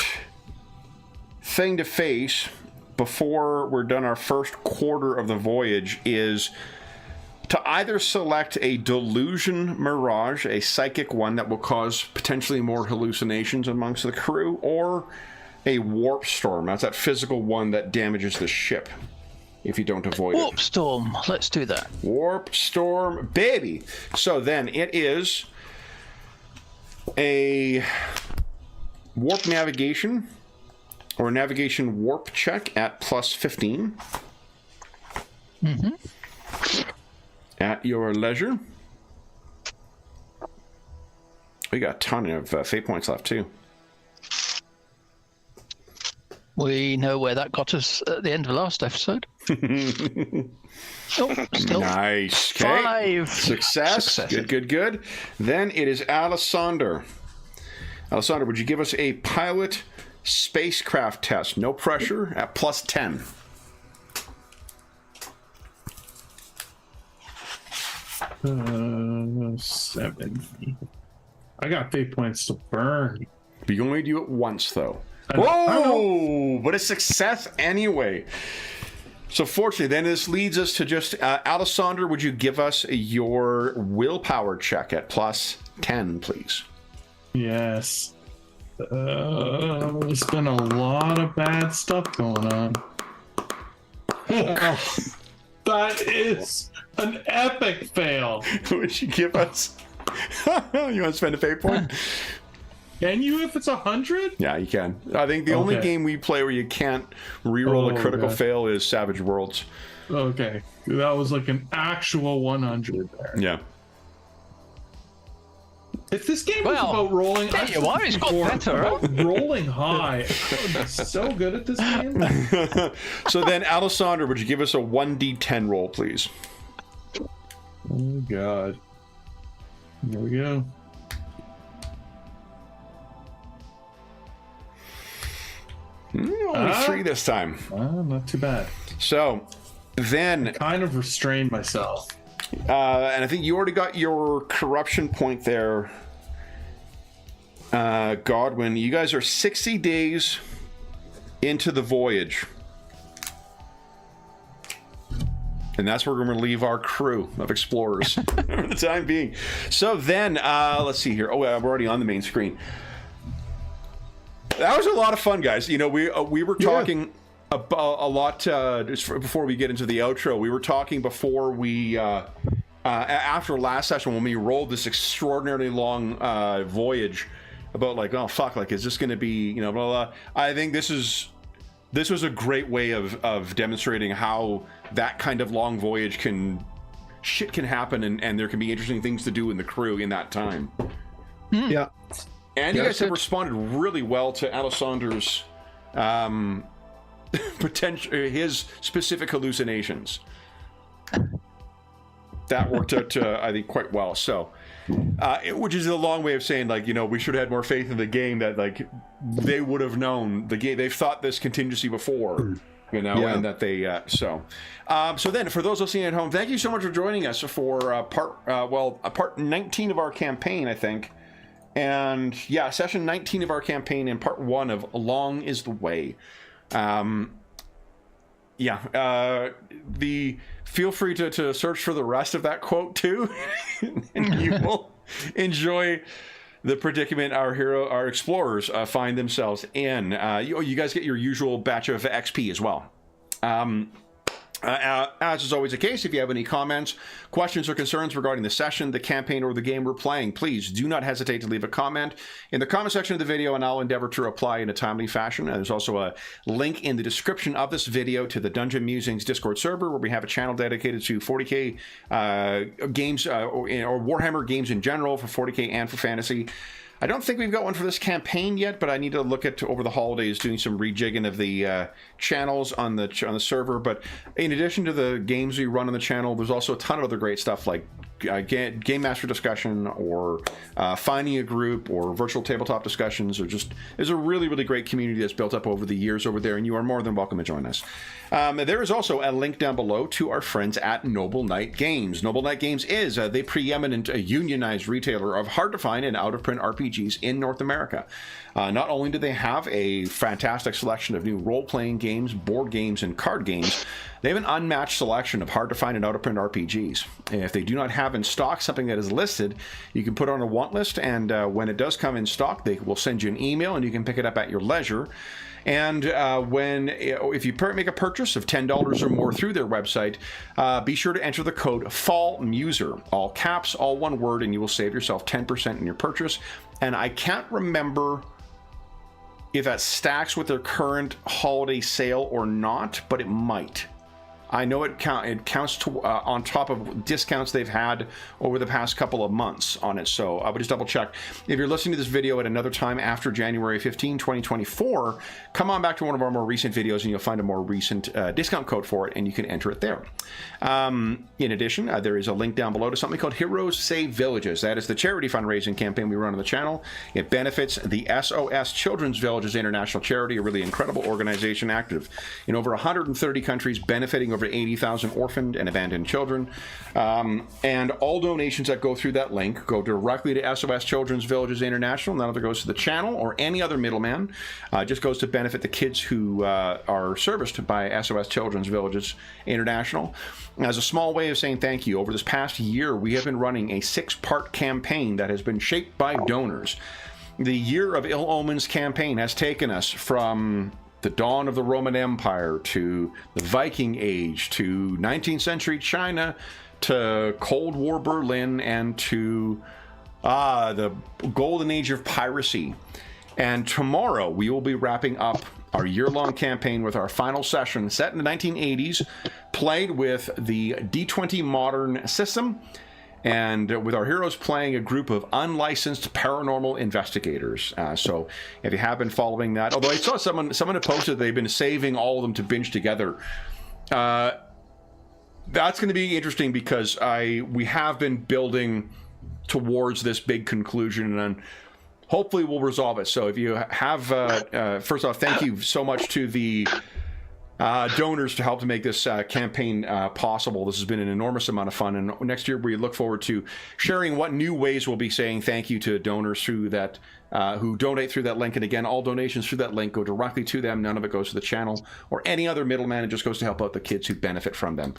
Speaker 1: thing to face before we're done our first quarter of the voyage is to either select a delusion mirage, a psychic one that will cause potentially more hallucinations amongst the crew, or a warp storm. That's that physical one that damages the ship if you don't avoid it.
Speaker 3: Warp storm. Let's do that.
Speaker 1: Warp storm, baby. So then it is a warp navigation or navigation warp check at plus 15. At your leisure. We got a ton of fate points left too.
Speaker 3: We know where that got us at the end of last episode. Oh, still
Speaker 1: Nice. Okay.
Speaker 3: 5.
Speaker 1: Success. Good. Then it is Alessander. Alessander, would you give us a pilot spacecraft test? No pressure at plus 10.
Speaker 4: Uh, 7. I got fate points to burn.
Speaker 1: But you only do it once, though.
Speaker 4: I know.
Speaker 1: Whoa! But a success anyway. So fortunately, then this leads us to just Alessander, would you give us your willpower check at plus 10, please?
Speaker 4: Yes. There's been a lot of bad stuff going on. That is an epic fail.
Speaker 1: Would you give us? You want to spend a fate point?
Speaker 4: Can you if it's 100?
Speaker 1: Yeah, you can. I think the only
Speaker 4: Okay.
Speaker 1: game we play where you can't reroll a
Speaker 4: Oh,
Speaker 1: critical
Speaker 4: God.
Speaker 1: fail is Savage Worlds.
Speaker 4: Okay. That was like an actual 100 there.
Speaker 1: Yeah.
Speaker 4: If this game
Speaker 3: Well,
Speaker 4: was about rolling,
Speaker 3: there you are, it's got better, huh?
Speaker 4: about rolling high. I would be so good at this game.
Speaker 1: So then, Alessander, would you give us a 1d10 roll, please?
Speaker 4: Oh God. Here we go.
Speaker 1: Only 3 this time.
Speaker 4: Not too bad.
Speaker 1: So then,
Speaker 4: Kind of restrained myself.
Speaker 1: and I think you already got your corruption point there, Godwin. You guys are 60 days into the voyage. And that's where we're going to leave our crew of explorers for the time being. So then, let's see here. Oh, I'm already on the main screen. That was a lot of fun, guys. You know, we were talking about a lot just before we get into the outro. We were talking before we after last session when we rolled this extraordinarily long voyage about like, oh fuck, like is this going to be, you know, blah, blah, blah. I think this was a great way of demonstrating how that kind of long voyage can happen and there can be interesting things to do in the crew in that time.
Speaker 5: Yeah.
Speaker 1: And you guys have responded really well to Alessander's potential, his specific hallucinations. That worked out, I think, quite well. So, which is a long way of saying, like, you know, we should have had more faith in the game that, like, they would have known the game. They've thought this contingency before, you know, and that they, so then for those listening at home, thank you so much for joining us for part 19 of our campaign, I think. And yeah, session 19 of our campaign and part 1 of Long is the Way. Feel free to search for the rest of that quote too, and you will enjoy the predicament our explorers find themselves in. You guys get your usual batch of XP as well. As is always the case, if you have any comments, questions, or concerns regarding the session, the campaign, or the game we're playing, please do not hesitate to leave a comment in the comment section of the video, and I'll endeavor to reply in a timely fashion. And there's also a link in the description of this video to the Dungeon Musings Discord server, where we have a channel dedicated to 40K games, or Warhammer games in general, for 40K and for fantasy. I don't think we've got one for this campaign yet, but I need to look at, over the holidays, doing some rejigging of the channels on the server. But in addition to the games we run on the channel, there's also a ton of other great stuff like Game Master discussion, or finding a group, or virtual tabletop discussions, or just, there's a really, really great community that's built up over the years over there, and you are more than welcome to join us. There is also a link down below to our friends at Noble Knight Games. Noble Knight Games is the preeminent unionized retailer of hard-to-find and out-of-print RPGs in North America. Not only do they have a fantastic selection of new role-playing games, board games, and card games, they have an unmatched selection of hard-to-find and out-of-print RPGs. And if they do not have in stock something that is listed, you can put it on a want list, and when it does come in stock, they will send you an email, and you can pick it up at your leisure. And if you make a purchase of $10 or more through their website, be sure to enter the code FALLMUSER, all caps, all one word, and you will save yourself 10% in your purchase. And I can't remember if that stacks with their current holiday sale or not, but it might. I know it counts to, on top of discounts they've had over the past couple of months on it. So I would just double check. If you're listening to this video at another time after January 15, 2024, come on back to one of our more recent videos and you'll find a more recent discount code for it, and you can enter it there. In addition, there is a link down below to something called Heroes Save Villages. That is the charity fundraising campaign we run on the channel. It benefits the SOS Children's Villages International Charity, a really incredible organization active in over 130 countries, benefiting over 80,000 orphaned and abandoned children. And all donations that go through that link go directly to SOS Children's Villages International. None of it goes to the channel or any other middleman. It just goes to benefit the kids who are serviced by SOS Children's Villages International. As a small way of saying thank you, over this past year, we have been running a 6-part campaign that has been shaped by donors. The Year of Ill Omens campaign has taken us from the dawn of the Roman Empire to the Viking Age to 19th century China to Cold War Berlin and to the golden age of piracy. And tomorrow we will be wrapping up our year-long campaign with our final session set in the 1980s, played with the D20 Modern system, and with our heroes playing a group of unlicensed paranormal investigators. So if you have been following that, although I saw someone had posted they've been saving all of them to binge together. That's going to be interesting because we have been building towards this big conclusion, and hopefully we'll resolve it. So if you have, first off, thank you so much to the donors to help to make this campaign possible. This has been an enormous amount of fun, and next year we look forward to sharing what new ways we'll be saying thank you to donors through that, who donate through that link. And again, all donations through that link go directly to them. None of it goes to the channel or any other middleman. It just goes to help out the kids who benefit from them.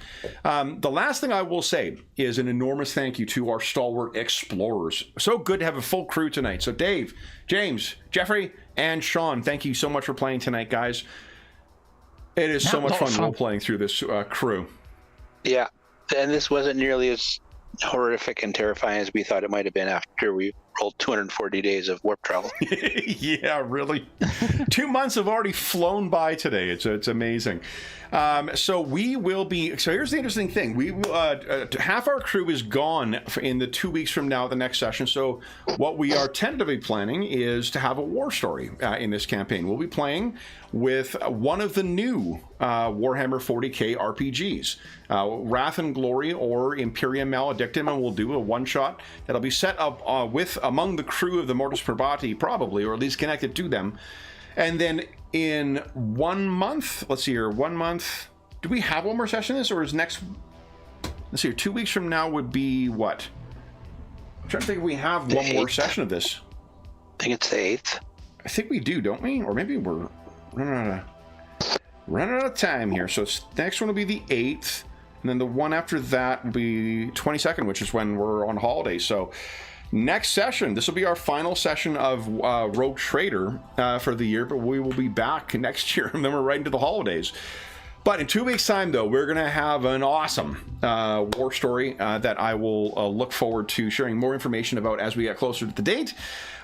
Speaker 1: The last thing I will say is an enormous thank you to our stalwart explorers. So good to have a full crew tonight. So Dave, James, Jeffrey, and Sean, thank you so much for playing tonight, guys. It is so much fun role-playing through this crew.
Speaker 2: Yeah, and this wasn't nearly as horrific and terrifying as we thought it might have been after we rolled 240 days of warp travel.
Speaker 1: Yeah, really. 2 months have already flown by today. It's amazing. So we will be. So here's the interesting thing: we half our crew is gone in the 2 weeks from now, the next session. So what we are tentatively planning is to have a war story in this campaign. We'll be playing with one of the new Warhammer 40K RPGs, Wrath and Glory or Imperium Maledictum, and we'll do a one-shot that'll be set up with among the crew of the Mortis Probati, probably, or at least connected to them. And then in 1 month, let's see here, 1 month, do we have one more session of this, or is next, let's see here, 2 weeks from now would be what? I'm trying to think if we have one more session of this.
Speaker 2: I think it's the 8th.
Speaker 1: I think we do, don't we? Or maybe we're running out of time here. So the next one will be the 8th, and then the one after that will be 22nd, which is when we're on holiday. So next session, this will be our final session of Rogue Trader for the year, but we will be back next year, and then we're right into the holidays. But in 2 weeks' time, though, we're going to have an awesome war story that I will look forward to sharing more information about as we get closer to the date.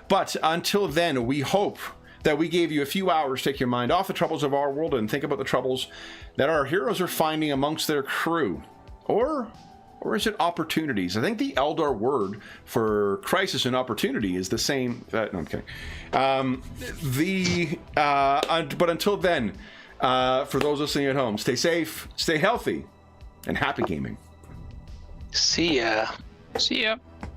Speaker 1: But until then, we hope that we gave you a few hours to take your mind off the troubles of our world and think about the troubles that our heroes are finding amongst their crew. Or is it opportunities? I think the Eldar word for crisis and opportunity is the same. No, I'm kidding. But until then, for those listening at home, stay safe, stay healthy, and happy gaming.
Speaker 2: See ya.
Speaker 3: See ya.